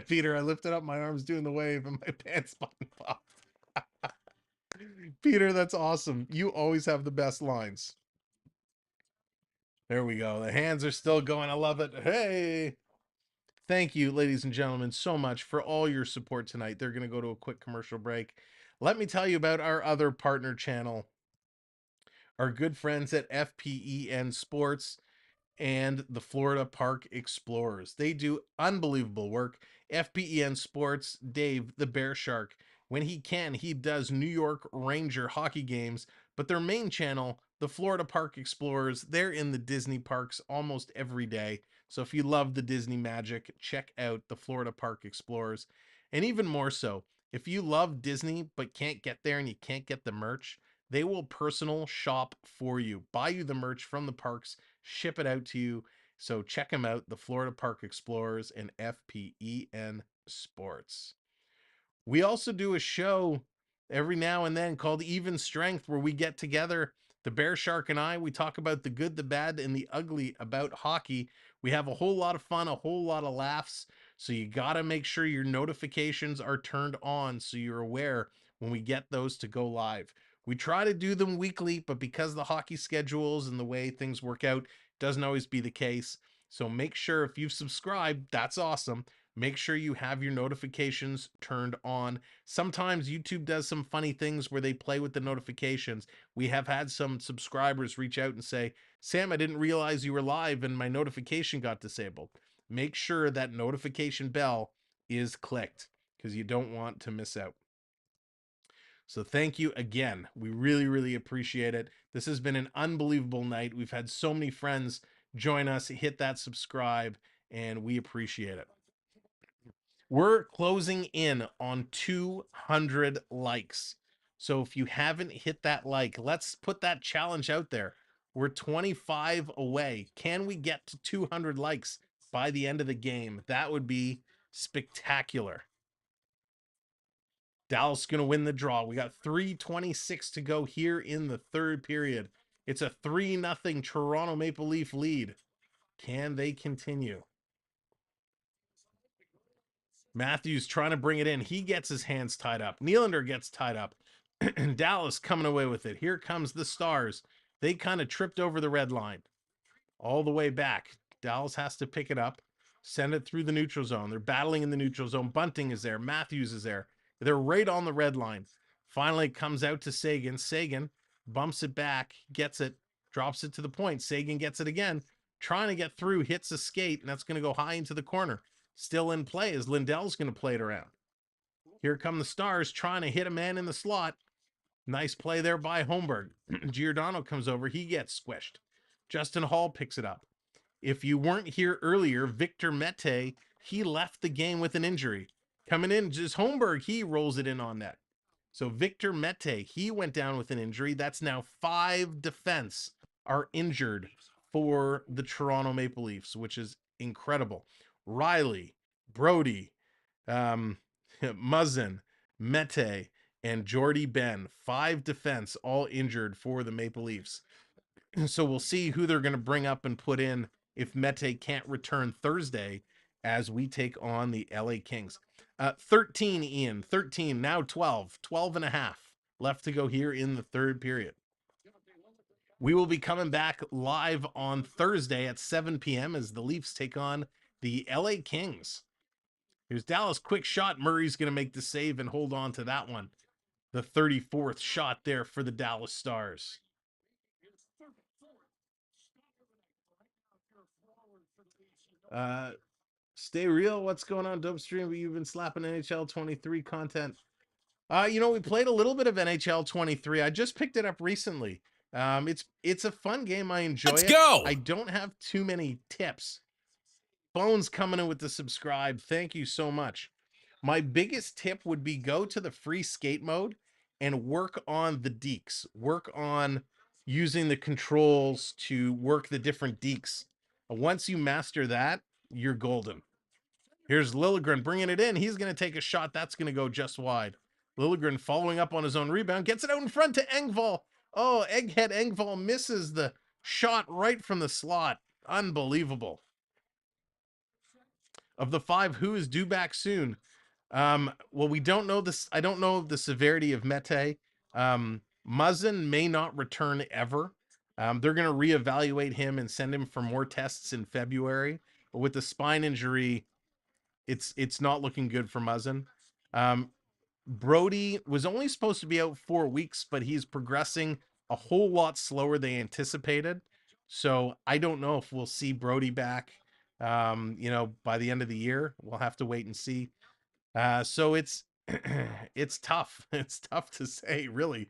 Peter, I lifted up my arms doing the wave, and my pants button popped. Peter, that's awesome. You always have the best lines. There we go. The hands are still going. I love it. Hey! Thank you, ladies and gentlemen, so much for all your support tonight. They're going to go to a quick commercial break. Let me tell you about our other partner channel, our good friends at FPEN Sports and the Florida Park Explorers. They do unbelievable work. FPEN Sports, Dave, the Bear Shark, when he can, he does New York Ranger hockey games, but their main channel, the Florida Park Explorers, they're in the Disney parks almost every day. So if you love the Disney magic, check out the Florida Park Explorers. And even more so, if you love Disney but can't get there and you can't get the merch, they will personal shop for you, buy you the merch from the parks, ship it out to you. So check them out, the Florida Park Explorers and FPEN Sports. We also do a show every now and then called Even Strength, where we get together, the Bear Shark and I, we talk about the good, the bad, and the ugly about hockey. We have a whole lot of fun, a whole lot of laughs. So you got to make sure your notifications are turned on so you're aware when we get those to go live. We try to do them weekly, but because the hockey schedules and the way things work out, doesn't always be the case. So make sure if you've subscribed, that's awesome. Make sure you have your notifications turned on. Sometimes YouTube does some funny things where they play with the notifications. We have had some subscribers reach out and say, Sam, I didn't realize you were live and my notification got disabled. Make sure that notification bell is clicked because you don't want to miss out. So thank you again. We really, really appreciate it. This has been an unbelievable night. We've had so many friends join us, hit that subscribe, and we appreciate it. We're closing in on 200 likes. So if you haven't hit that like, let's put that challenge out there. We're 25 away. Can we get to 200 likes by the end of the game? That would be spectacular. Dallas is going to win the draw. We got 3:26 to go here in the third period. It's a 3-0 Toronto Maple Leaf lead. Can they continue? Matthews trying to bring it in. He gets his hands tied up. Nylander gets tied up. Dallas coming away with it. Here comes the Stars. They kind of tripped over the red line. All the way back. Dallas has to pick it up. Send it through the neutral zone. They're battling in the neutral zone. Bunting is there. Matthews is there. They're right on the red line. Finally comes out to Sagan. Sagan bumps it back. Gets it. Drops it to the point. Sagan gets it again. Trying to get through. Hits a skate. And that's going to go high into the corner. Still in play as Lindell's going to play it around. Here come the Stars trying to hit a man in the slot. Nice play there by Holmberg. Giordano comes over. He gets squished. Justin Hall picks it up. If you weren't here earlier, Victor Mete, he left the game with an injury. Coming in, just Holmberg, he rolls it in on net. So Victor Mete, he went down with an injury. That's now 5 defense are injured for the Toronto Maple Leafs, which is incredible. Riley, Brody, Muzzin, Mete, and Jordy Ben, 5 defense all injured for the Maple Leafs. So we'll see who they're going to bring up and put in if Mete can't return Thursday as we take on the LA Kings. 13, Ian, 13, now 12, 12 and a half left to go here in the third period. We will be coming back live on Thursday at 7 p.m. as the Leafs take on the LA Kings. Here's Dallas, quick shot. Murray's going to make the save and hold on to that one. The 34th shot there for the Dallas Stars. Stay real. What's going on, Dope Stream? You've been slapping NHL 23 content. We played a little bit of NHL 23. I just picked it up recently. It's a fun game. I enjoy it. Let's go. I don't have too many tips. Bones coming in with the subscribe. Thank you so much. My biggest tip would be go to the free skate mode and work on the dekes. Work on using the controls to work the different dekes. Once you master that, you're golden. Here's Liljegren bringing it in. He's going to take a shot. That's going to go just wide. Liljegren following up on his own rebound. Gets it out in front to Engvall. Oh, Egghead Engvall misses the shot right from the slot. Unbelievable. Of the 5 who is due back soon. Well, we don't know this. I don't know the severity of Mete. Muzzin may not return ever. They're going to reevaluate him and send him for more tests in February. But with the spine injury, it's not looking good for Muzzin. Brody was only supposed to be out 4 weeks, but he's progressing a whole lot slower than anticipated. So I don't know if we'll see Brody back, by the end of the year. We'll have to wait and see. So it's it's tough. It's tough to say, really.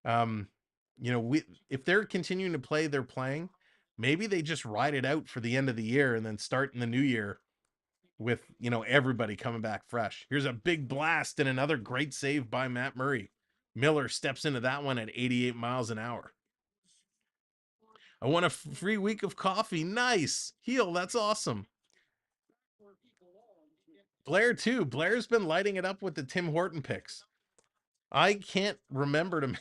If they're continuing to play, they're playing. Maybe they just ride it out for the end of the year and then start in the new year with, everybody coming back fresh. Here's a big blast and another great save by Matt Murray. Miller steps into that one at 88 miles an hour. I want a free week of coffee. Nice. Heel, that's awesome. Blair, too. Blair's been lighting it up with the Tim Horton picks. I can't remember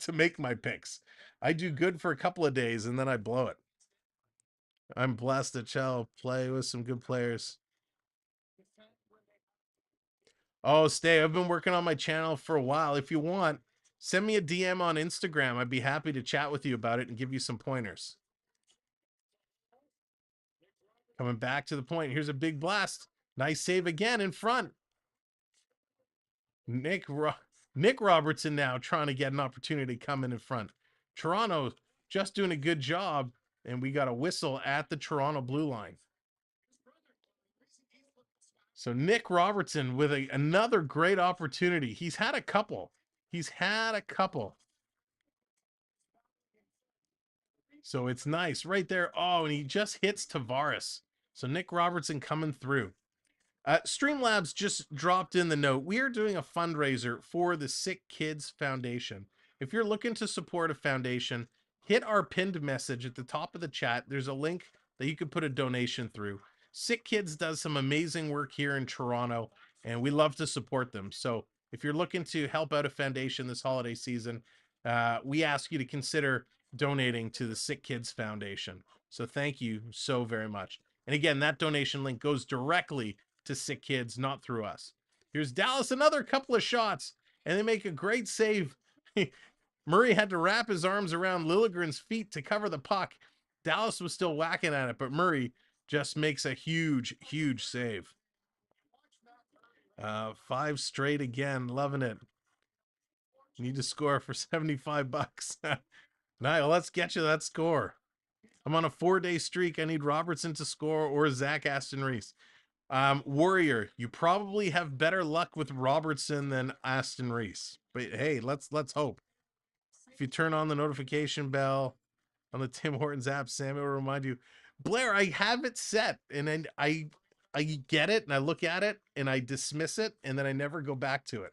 to make my picks. I do good for a couple of days, and then I blow it. I'm blessed that shall play with some good players. Oh, stay. I've been working on my channel for a while. If you want, send me a DM on Instagram. I'd be happy to chat with you about it and give you some pointers. Coming back to the point. Here's a big blast. Nice save again in front. Nick Robertson now trying to get an opportunity to come in front. Toronto just doing a good job, and we got a whistle at the Toronto blue line. So Nick Robertson with another great opportunity. He's had a couple. So it's nice right there. Oh, and he just hits Tavares. So Nick Robertson coming through. Streamlabs just dropped in the note. We are doing a fundraiser for the Sick Kids Foundation. If you're looking to support a foundation, hit our pinned message at the top of the chat. There's a link that you could put a donation through. Sick Kids does some amazing work here in Toronto, and we love to support them. So if you're looking to help out a foundation this holiday season, we ask you to consider donating to the Sick Kids Foundation. So thank you so very much. And again, that donation link goes directly to Sick Kids, not through us. Here's Dallas, another couple of shots, and they make a great save. Murray had to wrap his arms around Liljegren's feet to cover the puck. Dallas was still whacking at it, but Murray just makes a huge, huge save. 5 straight again, loving it. Need to score for $75. Niall, let's get you that score. I'm on a 4-day streak. I need Robertson to score or Zach Aston Reese. Warrior, you probably have better luck with Robertson than Aston Reese. But hey, let's hope. If you turn on the notification bell on the Tim Hortons app, Sam will remind you. Blair, I have it set, and I I get it and I look at it and I dismiss it and then I never go back to it.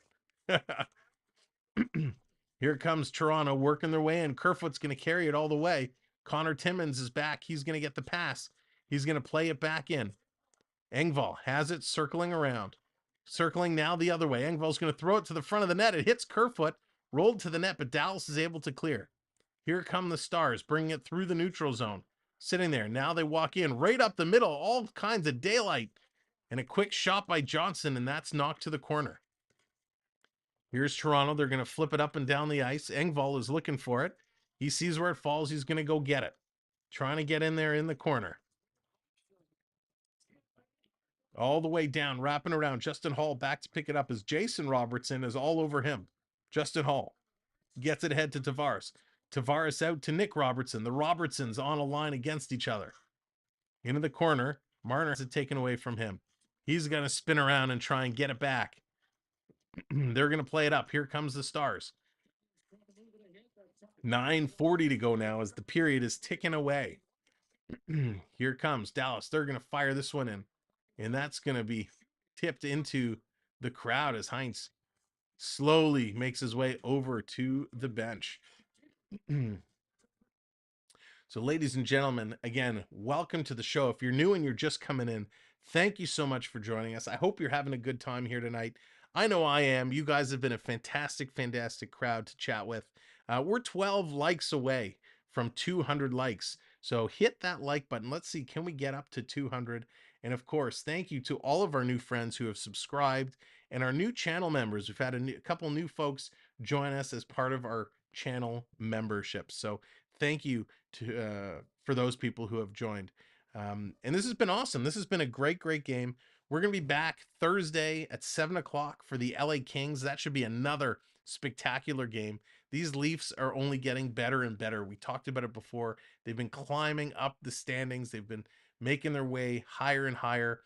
Here comes Toronto working their way in. Kerfoot's going to carry it all the way. Connor Timmins is back. He's going to get the pass. He's going to play it back in. Engvall has it circling around. Circling now the other way. Engvall's going to throw it to the front of the net. It hits Kerfoot, rolled to the net, but Dallas is able to clear. Here come the Stars, bringing it through the neutral zone. Sitting there. Now they walk in right up the middle. All kinds of daylight. And a quick shot by Johnson, and that's knocked to the corner. Here's Toronto. They're going to flip it up and down the ice. Engvall is looking for it. He sees where it falls. He's going to go get it. Trying to get in there in the corner. All the way down, wrapping around. Justin Hall back to pick it up as Jason Robertson is all over him. Justin Hall gets it ahead to Tavares. Tavares out to Nick Robertson. The Robertsons on a line against each other. Into the corner. Marner has it taken away from him. He's going to spin around and try and get it back. They're going to play it up. Here comes the Stars. 9:40 to go now as the period is ticking away. Here comes Dallas. They're going to fire this one in. And that's going to be tipped into the crowd as Heinz slowly makes his way over to the bench. So, ladies and gentlemen, again, welcome to the show. If you're new and you're just coming in, thank you so much for joining us. I hope you're having a good time here tonight. I know I am. You guys have been a fantastic, fantastic crowd to chat with. We're 12 likes away from 200 likes. So hit that like button. Let's see, can we get up to 200? And of course, thank you to all of our new friends who have subscribed and our new channel members. We've had a couple new folks join us as part of our channel membership. So thank you to for those people who have joined. And this has been awesome. This has been a great, great game. We're going to be back Thursday at 7 o'clock for the LA Kings. That should be another spectacular game. These Leafs are only getting better and better. We talked about it before. They've been climbing up the standings. They've been making their way higher and higher.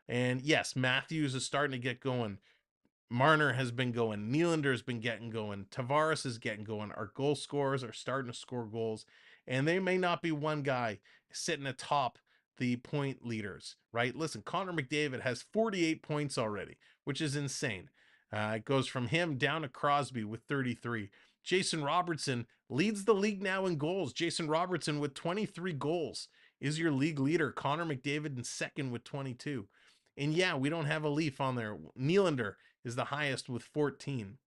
And yes, Matthews is starting to get going. Marner has been going. Nylander has been getting going. Tavares is getting going. Our goal scorers are starting to score goals. And they may not be one guy sitting atop the point leaders, right? Listen, Connor McDavid has 48 points already, which is insane. It goes from him down to Crosby with 33. Jason Robertson leads the league now in goals. Jason Robertson with 23 goals is your league leader. Connor McDavid in second with 22. And yeah, we don't have a Leaf on there. Nylander is the highest with 14.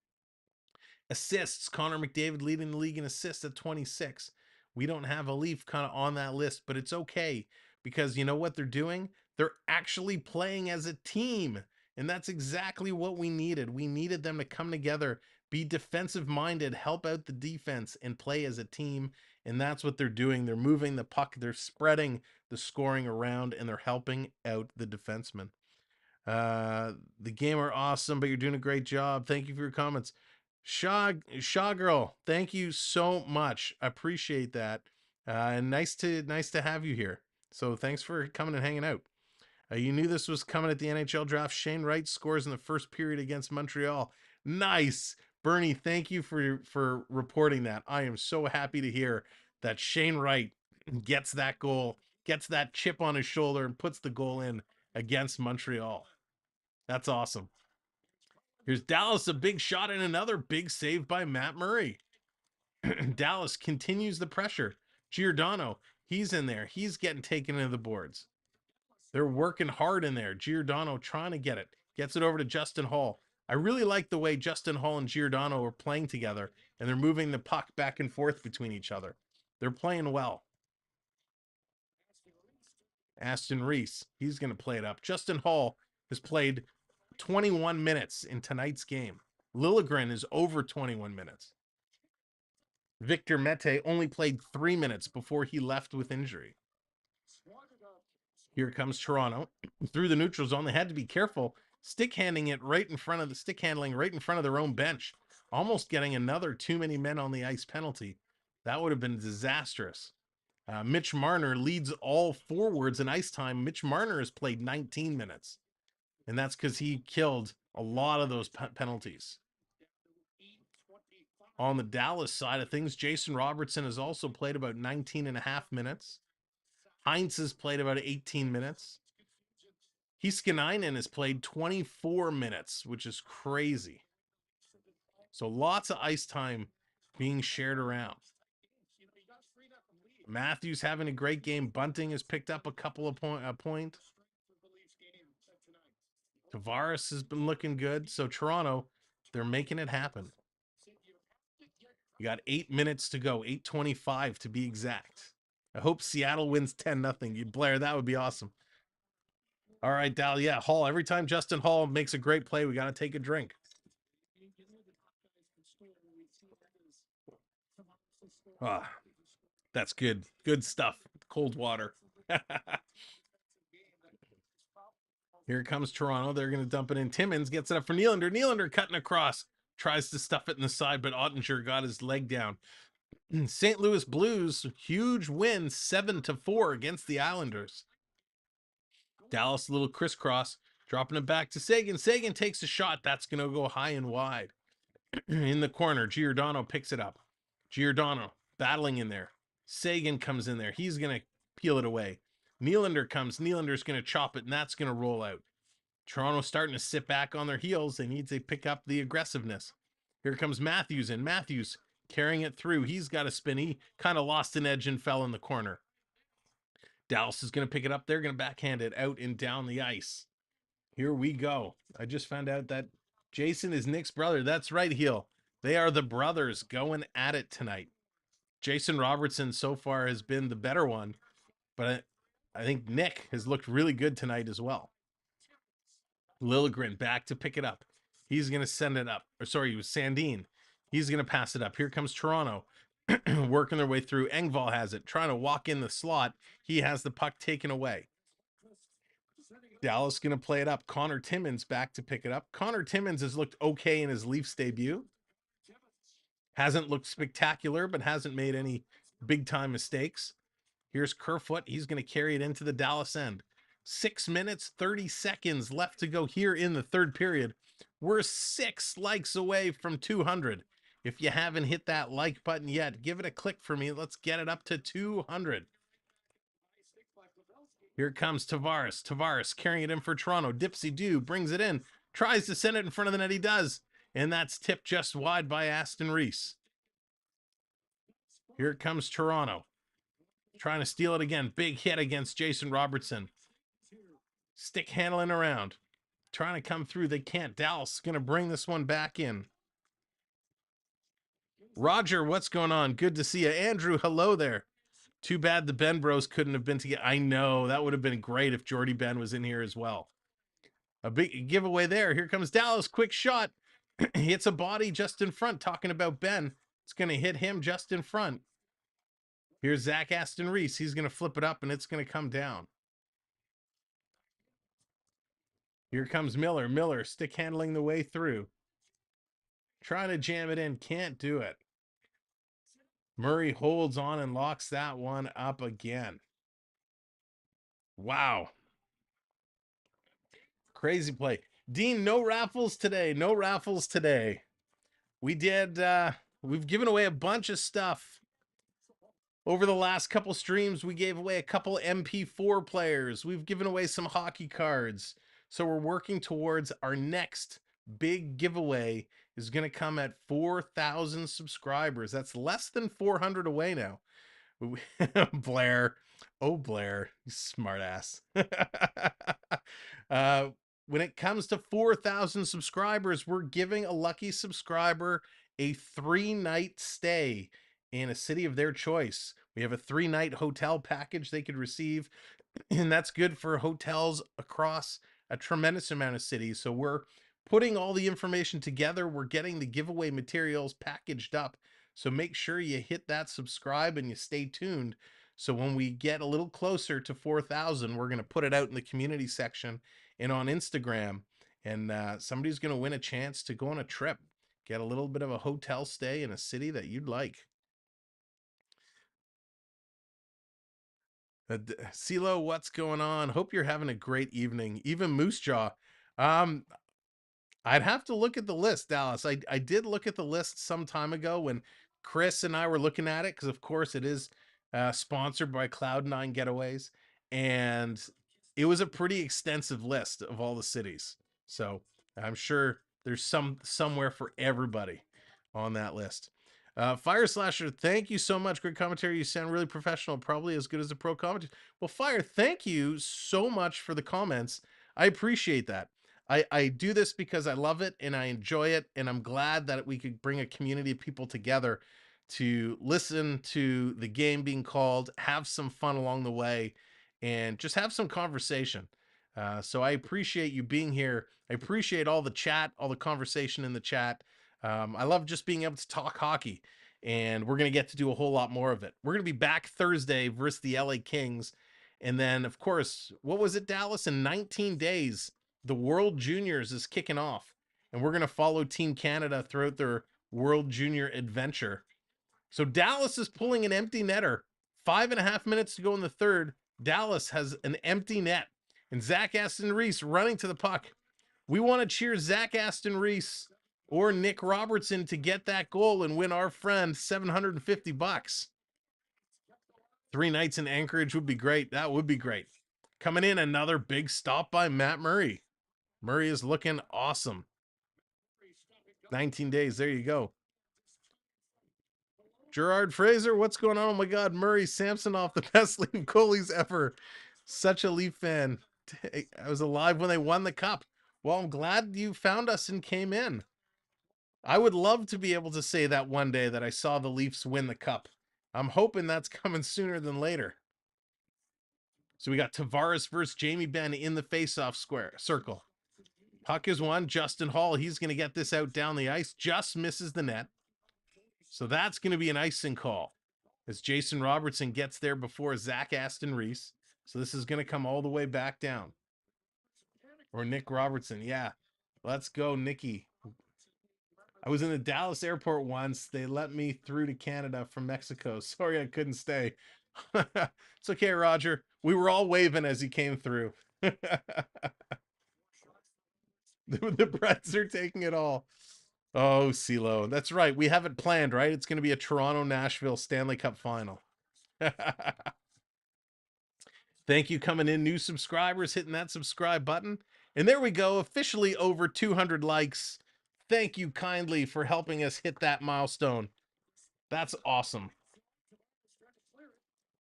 Assists, Connor McDavid leading the league in assists at 26. We don't have a Leaf kind of on that list, but it's okay because you know what they're doing? They're actually playing as a team. And that's exactly what we needed. We needed them to come together, be defensive minded, help out the defense, and play as a team. And that's what they're doing. They're moving the puck, they're spreading the scoring around, and they're helping out the defensemen. The game are awesome, but you're doing a great job. Thank you for your comments. Shaw Girl, thank you so much. I appreciate that. And nice to have you here. So thanks for coming and hanging out. You knew this was coming at the NHL draft. Shane Wright scores in the first period against Montreal. Nice. Bernie, thank you for reporting that. I am so happy to hear that Shane Wright gets that goal, gets that chip on his shoulder, and puts the goal in against Montreal. That's awesome. Here's Dallas, a big shot and another big save by Matt Murray. Dallas continues the pressure. Giordano, he's in there. He's getting taken into the boards. They're working hard in there. Giordano trying to get it. Gets it over to Justin Hall. I really like the way Justin Hall and Giordano are playing together, and they're moving the puck back and forth between each other. They're playing well. Aston Reese, he's going to play it up. Justin Hall has played 21 minutes in tonight's game. Liljegren is over 21 minutes. Victor Mete only played 3 minutes before he left with injury. Here comes Toronto through the neutral zone. They had to be careful. Stick handling it right in front of their own bench. Almost getting another too many men on the ice penalty. That would have been disastrous. Mitch Marner leads all forwards in ice time. Mitch Marner has played 19 minutes. And that's because he killed a lot of those penalties. On the Dallas side of things, Jason Robertson has also played about 19 and a half minutes. Heinz has played about 18 minutes. Heiskanen has played 24 minutes, which is crazy. So lots of ice time being shared around. Matthews having a great game. Bunting has picked up a couple of point. Tavares has been looking good. So Toronto, they're making it happen. You got 8 minutes to go, 8:25 to be exact. I hope Seattle wins 10-0. Blair, that would be awesome. All right, Dal. Yeah, Hall. Every time Justin Hall makes a great play, we got to take a drink. Ah, that's good. Good stuff. Cold water. Here comes Toronto. They're going to dump it in. Timmins gets it up for Nylander. Nylander cutting across. Tries to stuff it in the side, but Ottinger got his leg down. St. Louis Blues, huge win, 7-4 against the Islanders. Dallas, a little crisscross, dropping it back to Sagan. Sagan takes a shot. That's going to go high and wide. In the corner, Giordano picks it up. Giordano battling in there. Sagan comes in there. He's going to peel it away. Nylander comes. Nylander's going to chop it, and that's going to roll out. Toronto starting to sit back on their heels. They need to pick up the aggressiveness. Here comes Matthews, and Matthews carrying it through. He's got a spin. He kind of lost an edge and fell in the corner. Dallas is going to pick it up. They're going to backhand it out and down the ice. Here we go. I just found out that Jason is Nick's brother. That's right, Heel. They are the brothers going at it tonight. Jason Robertson so far has been the better one, but I think Nick has looked really good tonight as well. Liljegren back to pick it up. He's going to send it up. Or sorry, it was Sandeen. He's going to pass it up. Here comes Toronto. Working their way through. Engvall has it. Trying to walk in the slot. He has the puck taken away. Dallas going to play it up. Connor Timmins back to pick it up. Connor Timmins has looked okay in his Leafs debut. Hasn't looked spectacular, but hasn't made any big-time mistakes. Here's Kerfoot. He's going to carry it into the Dallas end. 6 minutes, 30 seconds left to go here in the third period. We're 6 likes away from 200. If you haven't hit that like button yet, give it a click for me. Let's get it up to 200. Here comes Tavares. Tavares carrying it in for Toronto. Dipsy-Doo brings it in. Tries to send it in front of the net. He does. And that's tipped just wide by Aston Reese. Here comes Toronto. Trying to steal it again. Big hit against Jason Robertson. Stick handling around. Trying to come through. They can't. Dallas going to bring this one back in. Roger, what's going on? Good to see you. Andrew, hello there. Too bad the Ben Bros couldn't have been together. I know. That would have been great if Jordy Ben was in here as well. A big giveaway there. Here comes Dallas. Quick shot. Hits a body just in front. Talking about Ben. It's going to hit him just in front. Here's Zach Aston Reese. He's going to flip it up, and it's going to come down. Here comes Miller. Miller stick handling the way through. Trying to jam it in. Can't do it. Murray holds on and locks that one up again. Wow. Crazy play. Dean, no raffles today. No raffles today. We did, we've given away a bunch of stuff. Over the last couple streams, we gave away a couple MP4 players. We've given away some hockey cards. So we're working towards our next big giveaway is going to come at 4,000 subscribers. That's less than 400 away now. Blair. Oh, Blair, you smart ass. When it comes to 4,000 subscribers, we're giving a lucky subscriber a 3-night stay in a city of their choice. We have a 3-night hotel package they could receive, and that's good for hotels across a tremendous amount of cities. So we're putting all the information together. We're getting the giveaway materials packaged up. So make sure you hit that subscribe and you stay tuned. So when we get a little closer to 4,000, we're going to put it out in the community section and on Instagram. And somebody's going to win a chance to go on a trip, get a little bit of a hotel stay in a city that you'd like. CeeLo, what's going on? Hope you're having a great evening. Even Moose Jaw. I'd have to look at the list, Dallas. I did look at the list some time ago when Chris and I were looking at it, because of course it is sponsored by Cloud9 Getaways. And it was a pretty extensive list of all the cities. So I'm sure there's somewhere for everybody on that list. Fire Slasher, thank you so much. Great commentary. You sound really professional, probably as good as a pro commentator. Well, Fire, thank you so much for the comments. I appreciate that. I do this because I love it and I enjoy it, and I'm glad that we could bring a community of people together to listen to the game being called, have some fun along the way, and just have some conversation. So I appreciate you being here. I appreciate all the chat, all the conversation in the chat. I love just being able to talk hockey, and we're going to get to do a whole lot more of it. We're going to be back Thursday versus the LA Kings. And then, of course, what was it, Dallas? In 19 days, the World Juniors is kicking off, and we're going to follow Team Canada throughout their World Junior adventure. So Dallas is pulling an empty netter. 5.5 minutes to go in the third. Dallas has an empty net, and Zach Aston Reese running to the puck. We want to cheer Zach Aston Reese or Nick Robertson to get that goal and win our friend $750. 3 nights in Anchorage would be great. That would be great. Coming in, another big stop by Matt Murray. Murray is looking awesome. 19 days. There you go. Gerard Fraser, what's going on? Oh my God, Murray Samsonov, the best Leaf goalies ever. Such a Leaf fan. I was alive when they won the cup. Well, I'm glad you found us and came in. I would love to be able to say that one day that I saw the Leafs win the cup. I'm hoping that's coming sooner than later. So we got Tavares versus Jamie Benn in the faceoff circle. Puck is won. Justin Hall, he's going to get this out down the ice. Just misses the net. So that's going to be an icing call as Jason Robertson gets there before Zach Aston Reese. So this is going to come all the way back down. Or Nick Robertson. Yeah. Let's go, Nicky. I was in the Dallas airport once. They let me through to Canada from Mexico. Sorry I couldn't stay. It's okay, Roger. We were all waving as he came through. The Preds are taking it all. Oh, CeeLo. That's right. We have it planned, right? It's going to be a Toronto-Nashville Stanley Cup final. Thank you coming in, new subscribers, hitting that subscribe button. And there we go, officially over 200 likes. Thank you kindly for helping us hit that milestone. That's awesome.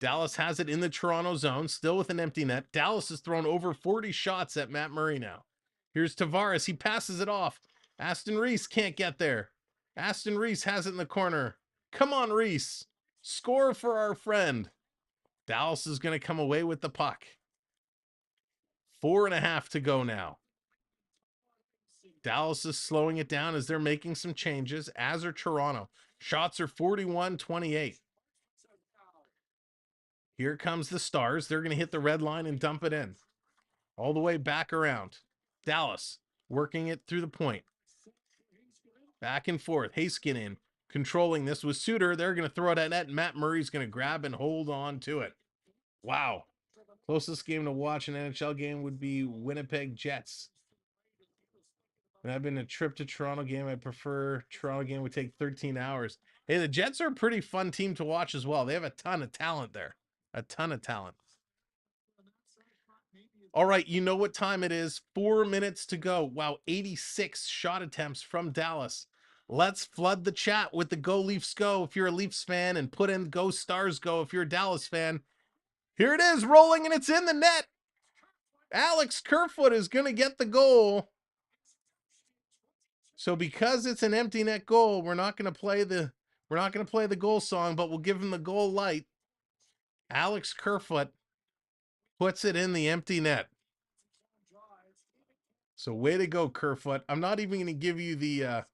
Dallas has it in the Toronto zone, still with an empty net. Dallas has thrown over 40 shots at Matt Murray now. Here's Tavares. He passes it off. Aston Reese can't get there. Aston Reese has it in the corner. Come on, Reese. Score for our friend. Dallas is going to come away with the puck. 4.5 to go now. Dallas is slowing it down as they're making some changes, as are Toronto. Shots are 41-28. Here comes the Stars. They're going to hit the red line and dump it in. All the way back around. Dallas working it through the point. Back and forth. Heiskanen controlling this with Suter. They're going to throw it at net. Matt Murray's going to grab and hold on to it. Wow. Closest game to watch an NHL game would be Winnipeg Jets. And I've been a trip to Toronto game. I prefer Toronto game would take 13 hours. Hey, the Jets are a pretty fun team to watch as well. They have a ton of talent there. A ton of talent. All right, you know what time it is. 4 minutes to go. Wow, 86 shot attempts from Dallas. Let's flood the chat with the Go Leafs Go if you're a Leafs fan, and put in Go Stars Go if you're a Dallas fan. Here it is, rolling, and it's in the net. Alex Kerfoot is going to get the goal. So because it's an empty net goal, we're not going to play the goal song, but we'll give him the goal light. Alex Kerfoot puts it in the empty net. So way to go, Kerfoot. I'm not even going to give you the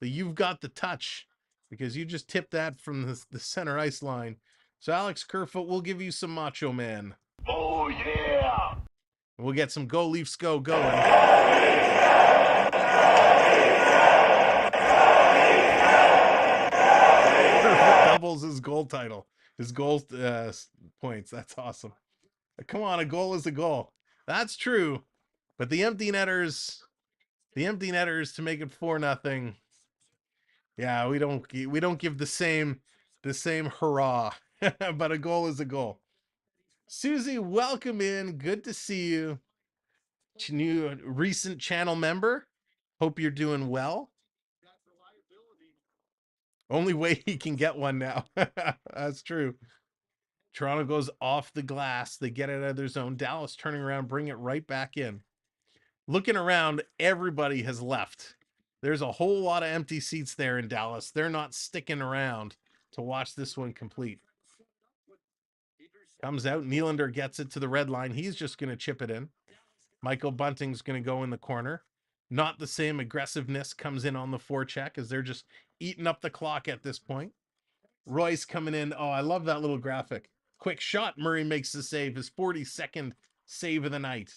you've got the touch, because you just tipped that from the center ice line. So Alex Kerfoot, we'll give you some Macho Man. Oh, yeah. We'll get some Go Leafs Go going. Doubles his goal title, his goal points. That's awesome. Come on, a goal is a goal. That's true. But the empty netters to make it 4-0. Yeah, we don't give the same hurrah. But a goal is a goal. Susie, welcome in. Good to see you. New recent channel member. Hope you're doing well. Only way he can get one now. That's true. Toronto goes off the glass. They get it out of their zone. Dallas turning around, bring it right back in. Looking around, everybody has left. There's a whole lot of empty seats there in Dallas. They're not sticking around to watch this one complete. Comes out. Nylander gets it to the red line. He's just going to chip it in. Michael Bunting's going to go in the corner. Not the same aggressiveness comes in on the forecheck as they're just eating up the clock at this point. Royce coming in. Oh, I love that little graphic. Quick shot. Murray makes the save. His 42nd save of the night.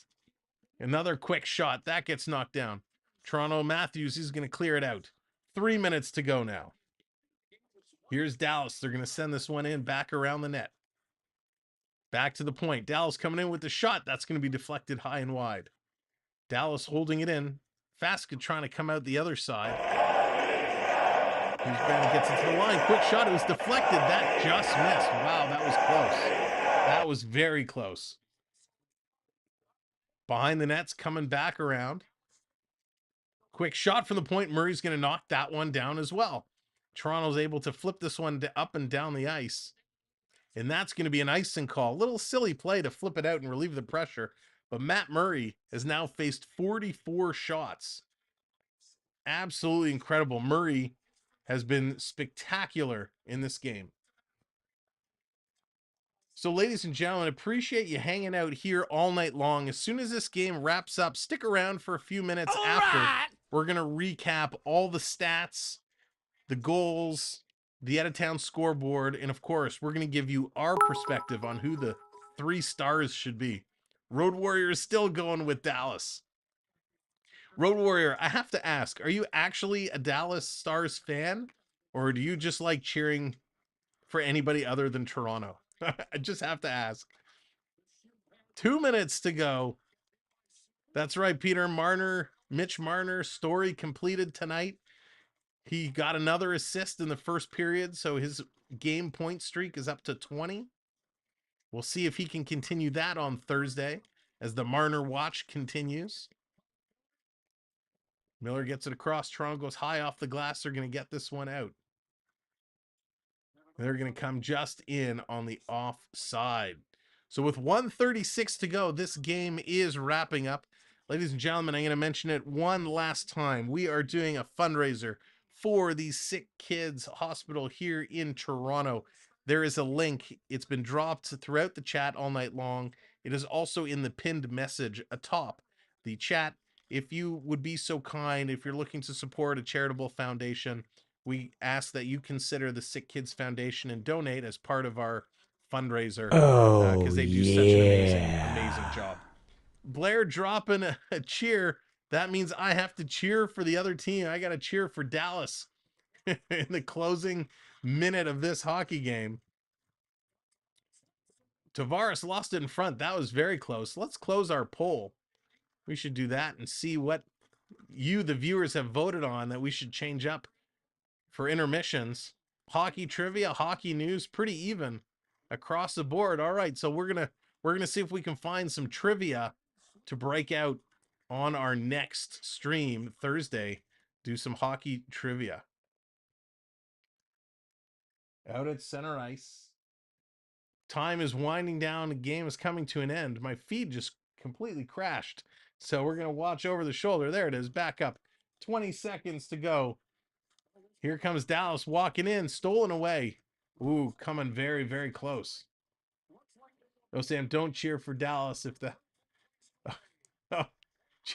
Another quick shot. That gets knocked down. Toronto Matthews is going to clear it out. 3 minutes to go now. Here's Dallas. They're going to send this one in back around the net. Back to the point. Dallas coming in with the shot. That's going to be deflected high and wide. Dallas holding it in. Fasca trying to come out the other side. Hughes Bennett gets it to the line. Quick shot. It was deflected. That just missed. Wow, that was close. That was very close. Behind the net's coming back around. Quick shot from the point. Murray's going to knock that one down as well. Toronto's able to flip this one up and down the ice. And that's going to be an icing call. A little silly play to flip it out and relieve the pressure. But Matt Murray has now faced 44 shots. Absolutely incredible. Murray has been spectacular in this game. So, ladies and gentlemen, appreciate you hanging out here all night long. As soon as this game wraps up, stick around for a few minutes after. We're going to recap all the stats, the goals, the out-of-town scoreboard, and of course, we're going to give you our perspective on who the 3 stars should be. Road Warrior is still going with Dallas. Road Warrior, I have to ask, are you actually a Dallas Stars fan? Or do you just like cheering for anybody other than Toronto? I just have to ask. 2 minutes to go. That's right, Peter. Marner, Mitch Marner, story completed tonight. He got another assist in the first period, so his game point streak is up to 20. We'll see if he can continue that on Thursday as the Marner watch continues. Miller gets it across. Toronto goes high off the glass. They're going to get this one out. They're going to come just in on the offside. So with 1:36 to go, this game is wrapping up. Ladies and gentlemen, I'm going to mention it one last time. We are doing a fundraiser for the Sick Kids Hospital here in Toronto. There is a link. It's been dropped throughout the chat all night long. It is also in the pinned message atop the chat. If you would be so kind, if you're looking to support a charitable foundation, we ask that you consider the Sick Kids Foundation and donate as part of our fundraiser. Because they do such an amazing job. Blair dropping a cheer. That means I have to cheer for the other team. I got to cheer for Dallas in the closing minute of this hockey game. Tavares lost it in front. That was very close. Let's close our poll. We should do that and see what you, the viewers, have voted on that we should change up for intermissions. Hockey trivia, hockey news, pretty even across the board. All right, so we're gonna see if we can find some trivia to break out on our next stream Thursday. Do some hockey trivia. Out at center ice. Time is winding down. The game is coming to an end. My feed just completely crashed. So we're going to watch over the shoulder. There it is. Back up. 20 seconds to go. Here comes Dallas walking in. Stolen away. Ooh, coming very, very close. Oh, Sam, don't cheer for Dallas if the... Oh,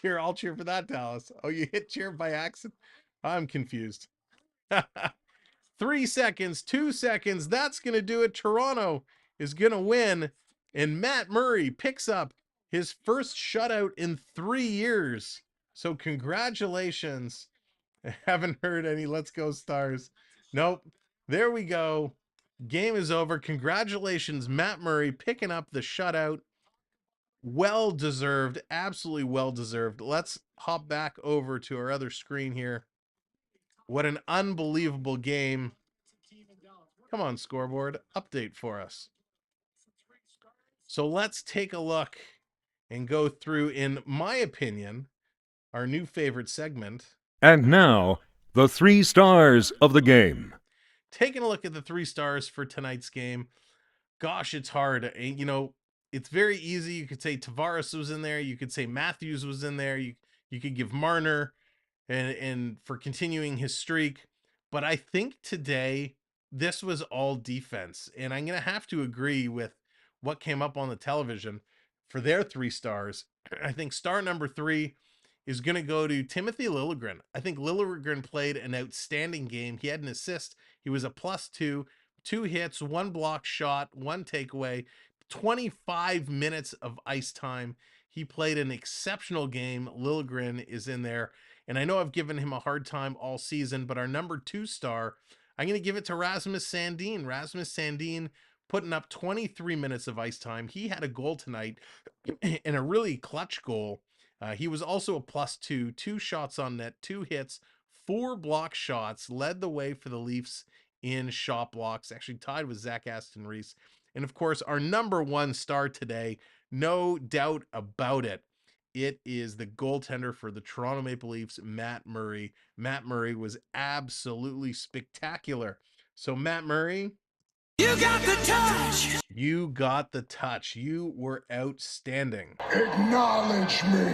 I'll cheer for that, Dallas. Oh, you hit cheer by accident? I'm confused. 3 seconds, 2 seconds. That's going to do it. Toronto is going to win. And Matt Murray picks up his first shutout in 3 years. So congratulations. I haven't heard any Let's Go Stars. Nope. There we go. Game is over. Congratulations, Matt Murray, picking up the shutout. Well deserved. Absolutely well deserved. Let's hop back over to our other screen here. What an unbelievable game. Come on, scoreboard. Update for us. So let's take a look and go through, in my opinion, our new favorite segment. And now, the 3 stars of the game. Taking a look at the 3 stars for tonight's game. Gosh, it's hard. You know, it's very easy. You could say Tavares was in there. You could say Matthews was in there. You could give Marner and for continuing his streak. But I think today this was all defense. And I'm gonna have to agree with what came up on the television for their 3 stars. I think star number 3 is going to go to Timothy Liljegren. I think Liljegren played an outstanding game. He had an assist. He was a +2, 2 hits, 1 block shot, 1 takeaway, 25 minutes of ice time. He played an exceptional game. Liljegren is in there. And I know I've given him a hard time all season, but our number 2 star, I'm going to give it to Rasmus Sandeen. Rasmus Sandeen putting up 23 minutes of ice time. He had a goal tonight and a really clutch goal. He was also a +2, 2 shots on net, 2 hits, 4 block shots, led the way for the Leafs in shot blocks, actually tied with Zach Aston Reese. And of course, our number 1 star today, no doubt about it, it is the goaltender for the Toronto Maple Leafs, Matt Murray. Matt Murray was absolutely spectacular. So Matt Murray, You got the touch. you got the touch. You were outstanding. Acknowledge me.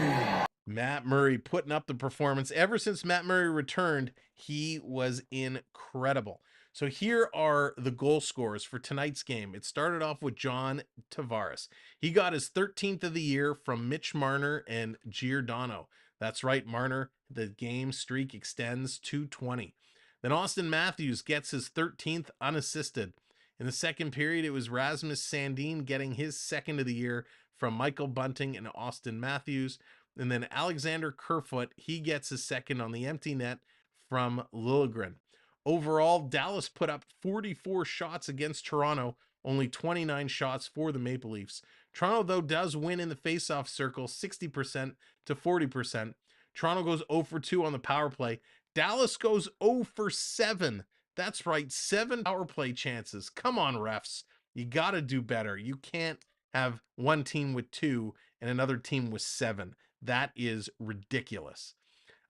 Matt Murray putting up the performance. Ever since Matt Murray returned, he was incredible. So here are the goal scorers for tonight's game. It started off with John Tavares. He got his 13th of the year from Mitch Marner and Giordano. That's right, Marner. The game streak extends to 20. Then Austin Matthews gets his 13th unassisted. In the second period, it was Rasmus Sandeen getting his 2nd of the year from Michael Bunting and Austin Matthews. And then Alexander Kerfoot, he gets his 2nd on the empty net from Liljegren. Overall, Dallas put up 44 shots against Toronto, only 29 shots for the Maple Leafs. Toronto, though, does win in the faceoff circle 60% to 40%. Toronto goes 0 for 2 on the power play. Dallas goes 0 for 7. That's right, 7 power play chances. Come on, refs. You got to do better. You can't have one team with 2 and another team with 7. That is ridiculous.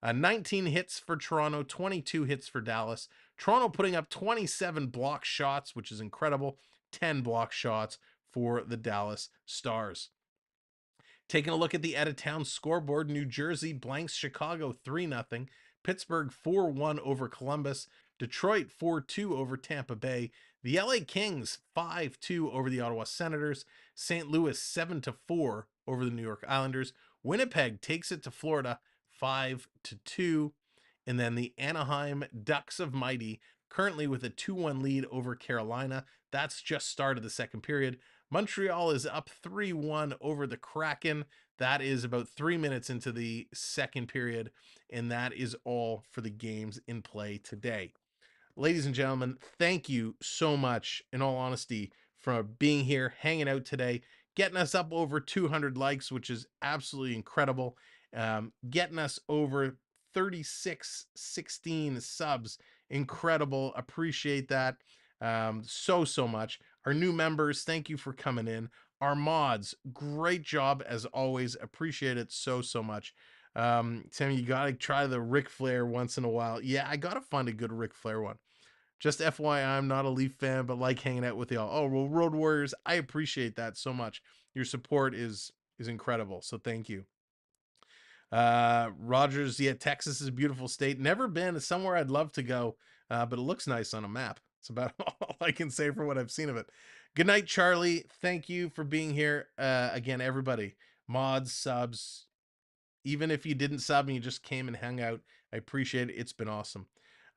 19 hits for Toronto, 22 hits for Dallas. Toronto putting up 27 block shots, which is incredible. 10 block shots for the Dallas Stars. Taking a look at the out-of-town scoreboard, New Jersey blanks Chicago 3-0. Pittsburgh 4-1 over Columbus. Detroit 4-2 over Tampa Bay. The LA Kings 5-2 over the Ottawa Senators. St. Louis 7-4 over the New York Islanders. Winnipeg takes it to Florida 5-2. And then the Anaheim Ducks of Mighty, currently with a 2-1 lead over Carolina. That's just started the second period. Montreal is up 3-1 over the Kraken. That is about 3 minutes into the second period. And that is all for the games in play today. Ladies and gentlemen, thank you so much, in all honesty, for being here, hanging out today, getting us up over 200 likes, which is absolutely incredible. Getting us over 3616 subs. Incredible. Appreciate that so much. Our new members, thank you for coming in. Our mods, great job as always. Appreciate it so much. Sammy, you gotta try the Ric Flair once in a while. Yeah, I gotta find a good Ric Flair one. Just FYI, I'm not a Leaf fan, but like hanging out with y'all. Oh, well, Road Warriors, I appreciate that so much. Your support is incredible, so thank you. Rogers, yeah, Texas is a beautiful state. Never been. It's somewhere I'd love to go, but it looks nice on a map. It's about all I can say for what I've seen of it. Good night, Charlie. Thank you for being here. Again, everybody, mods, subs, even if you didn't sub and you just came and hung out, I appreciate it. It's been awesome.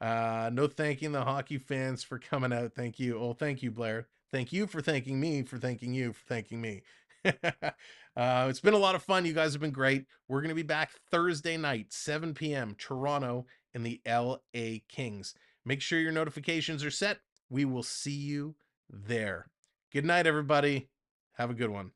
No thanking the hockey fans for coming out. Thank you. Oh, thank you, Blair. Thank you for thanking me for thanking you for thanking me. It's been a lot of fun. You guys have been great. We're going to be back Thursday night, 7 p.m., Toronto and the LA Kings. Make sure your notifications are set. We will see you there. Good night, everybody. Have a good one.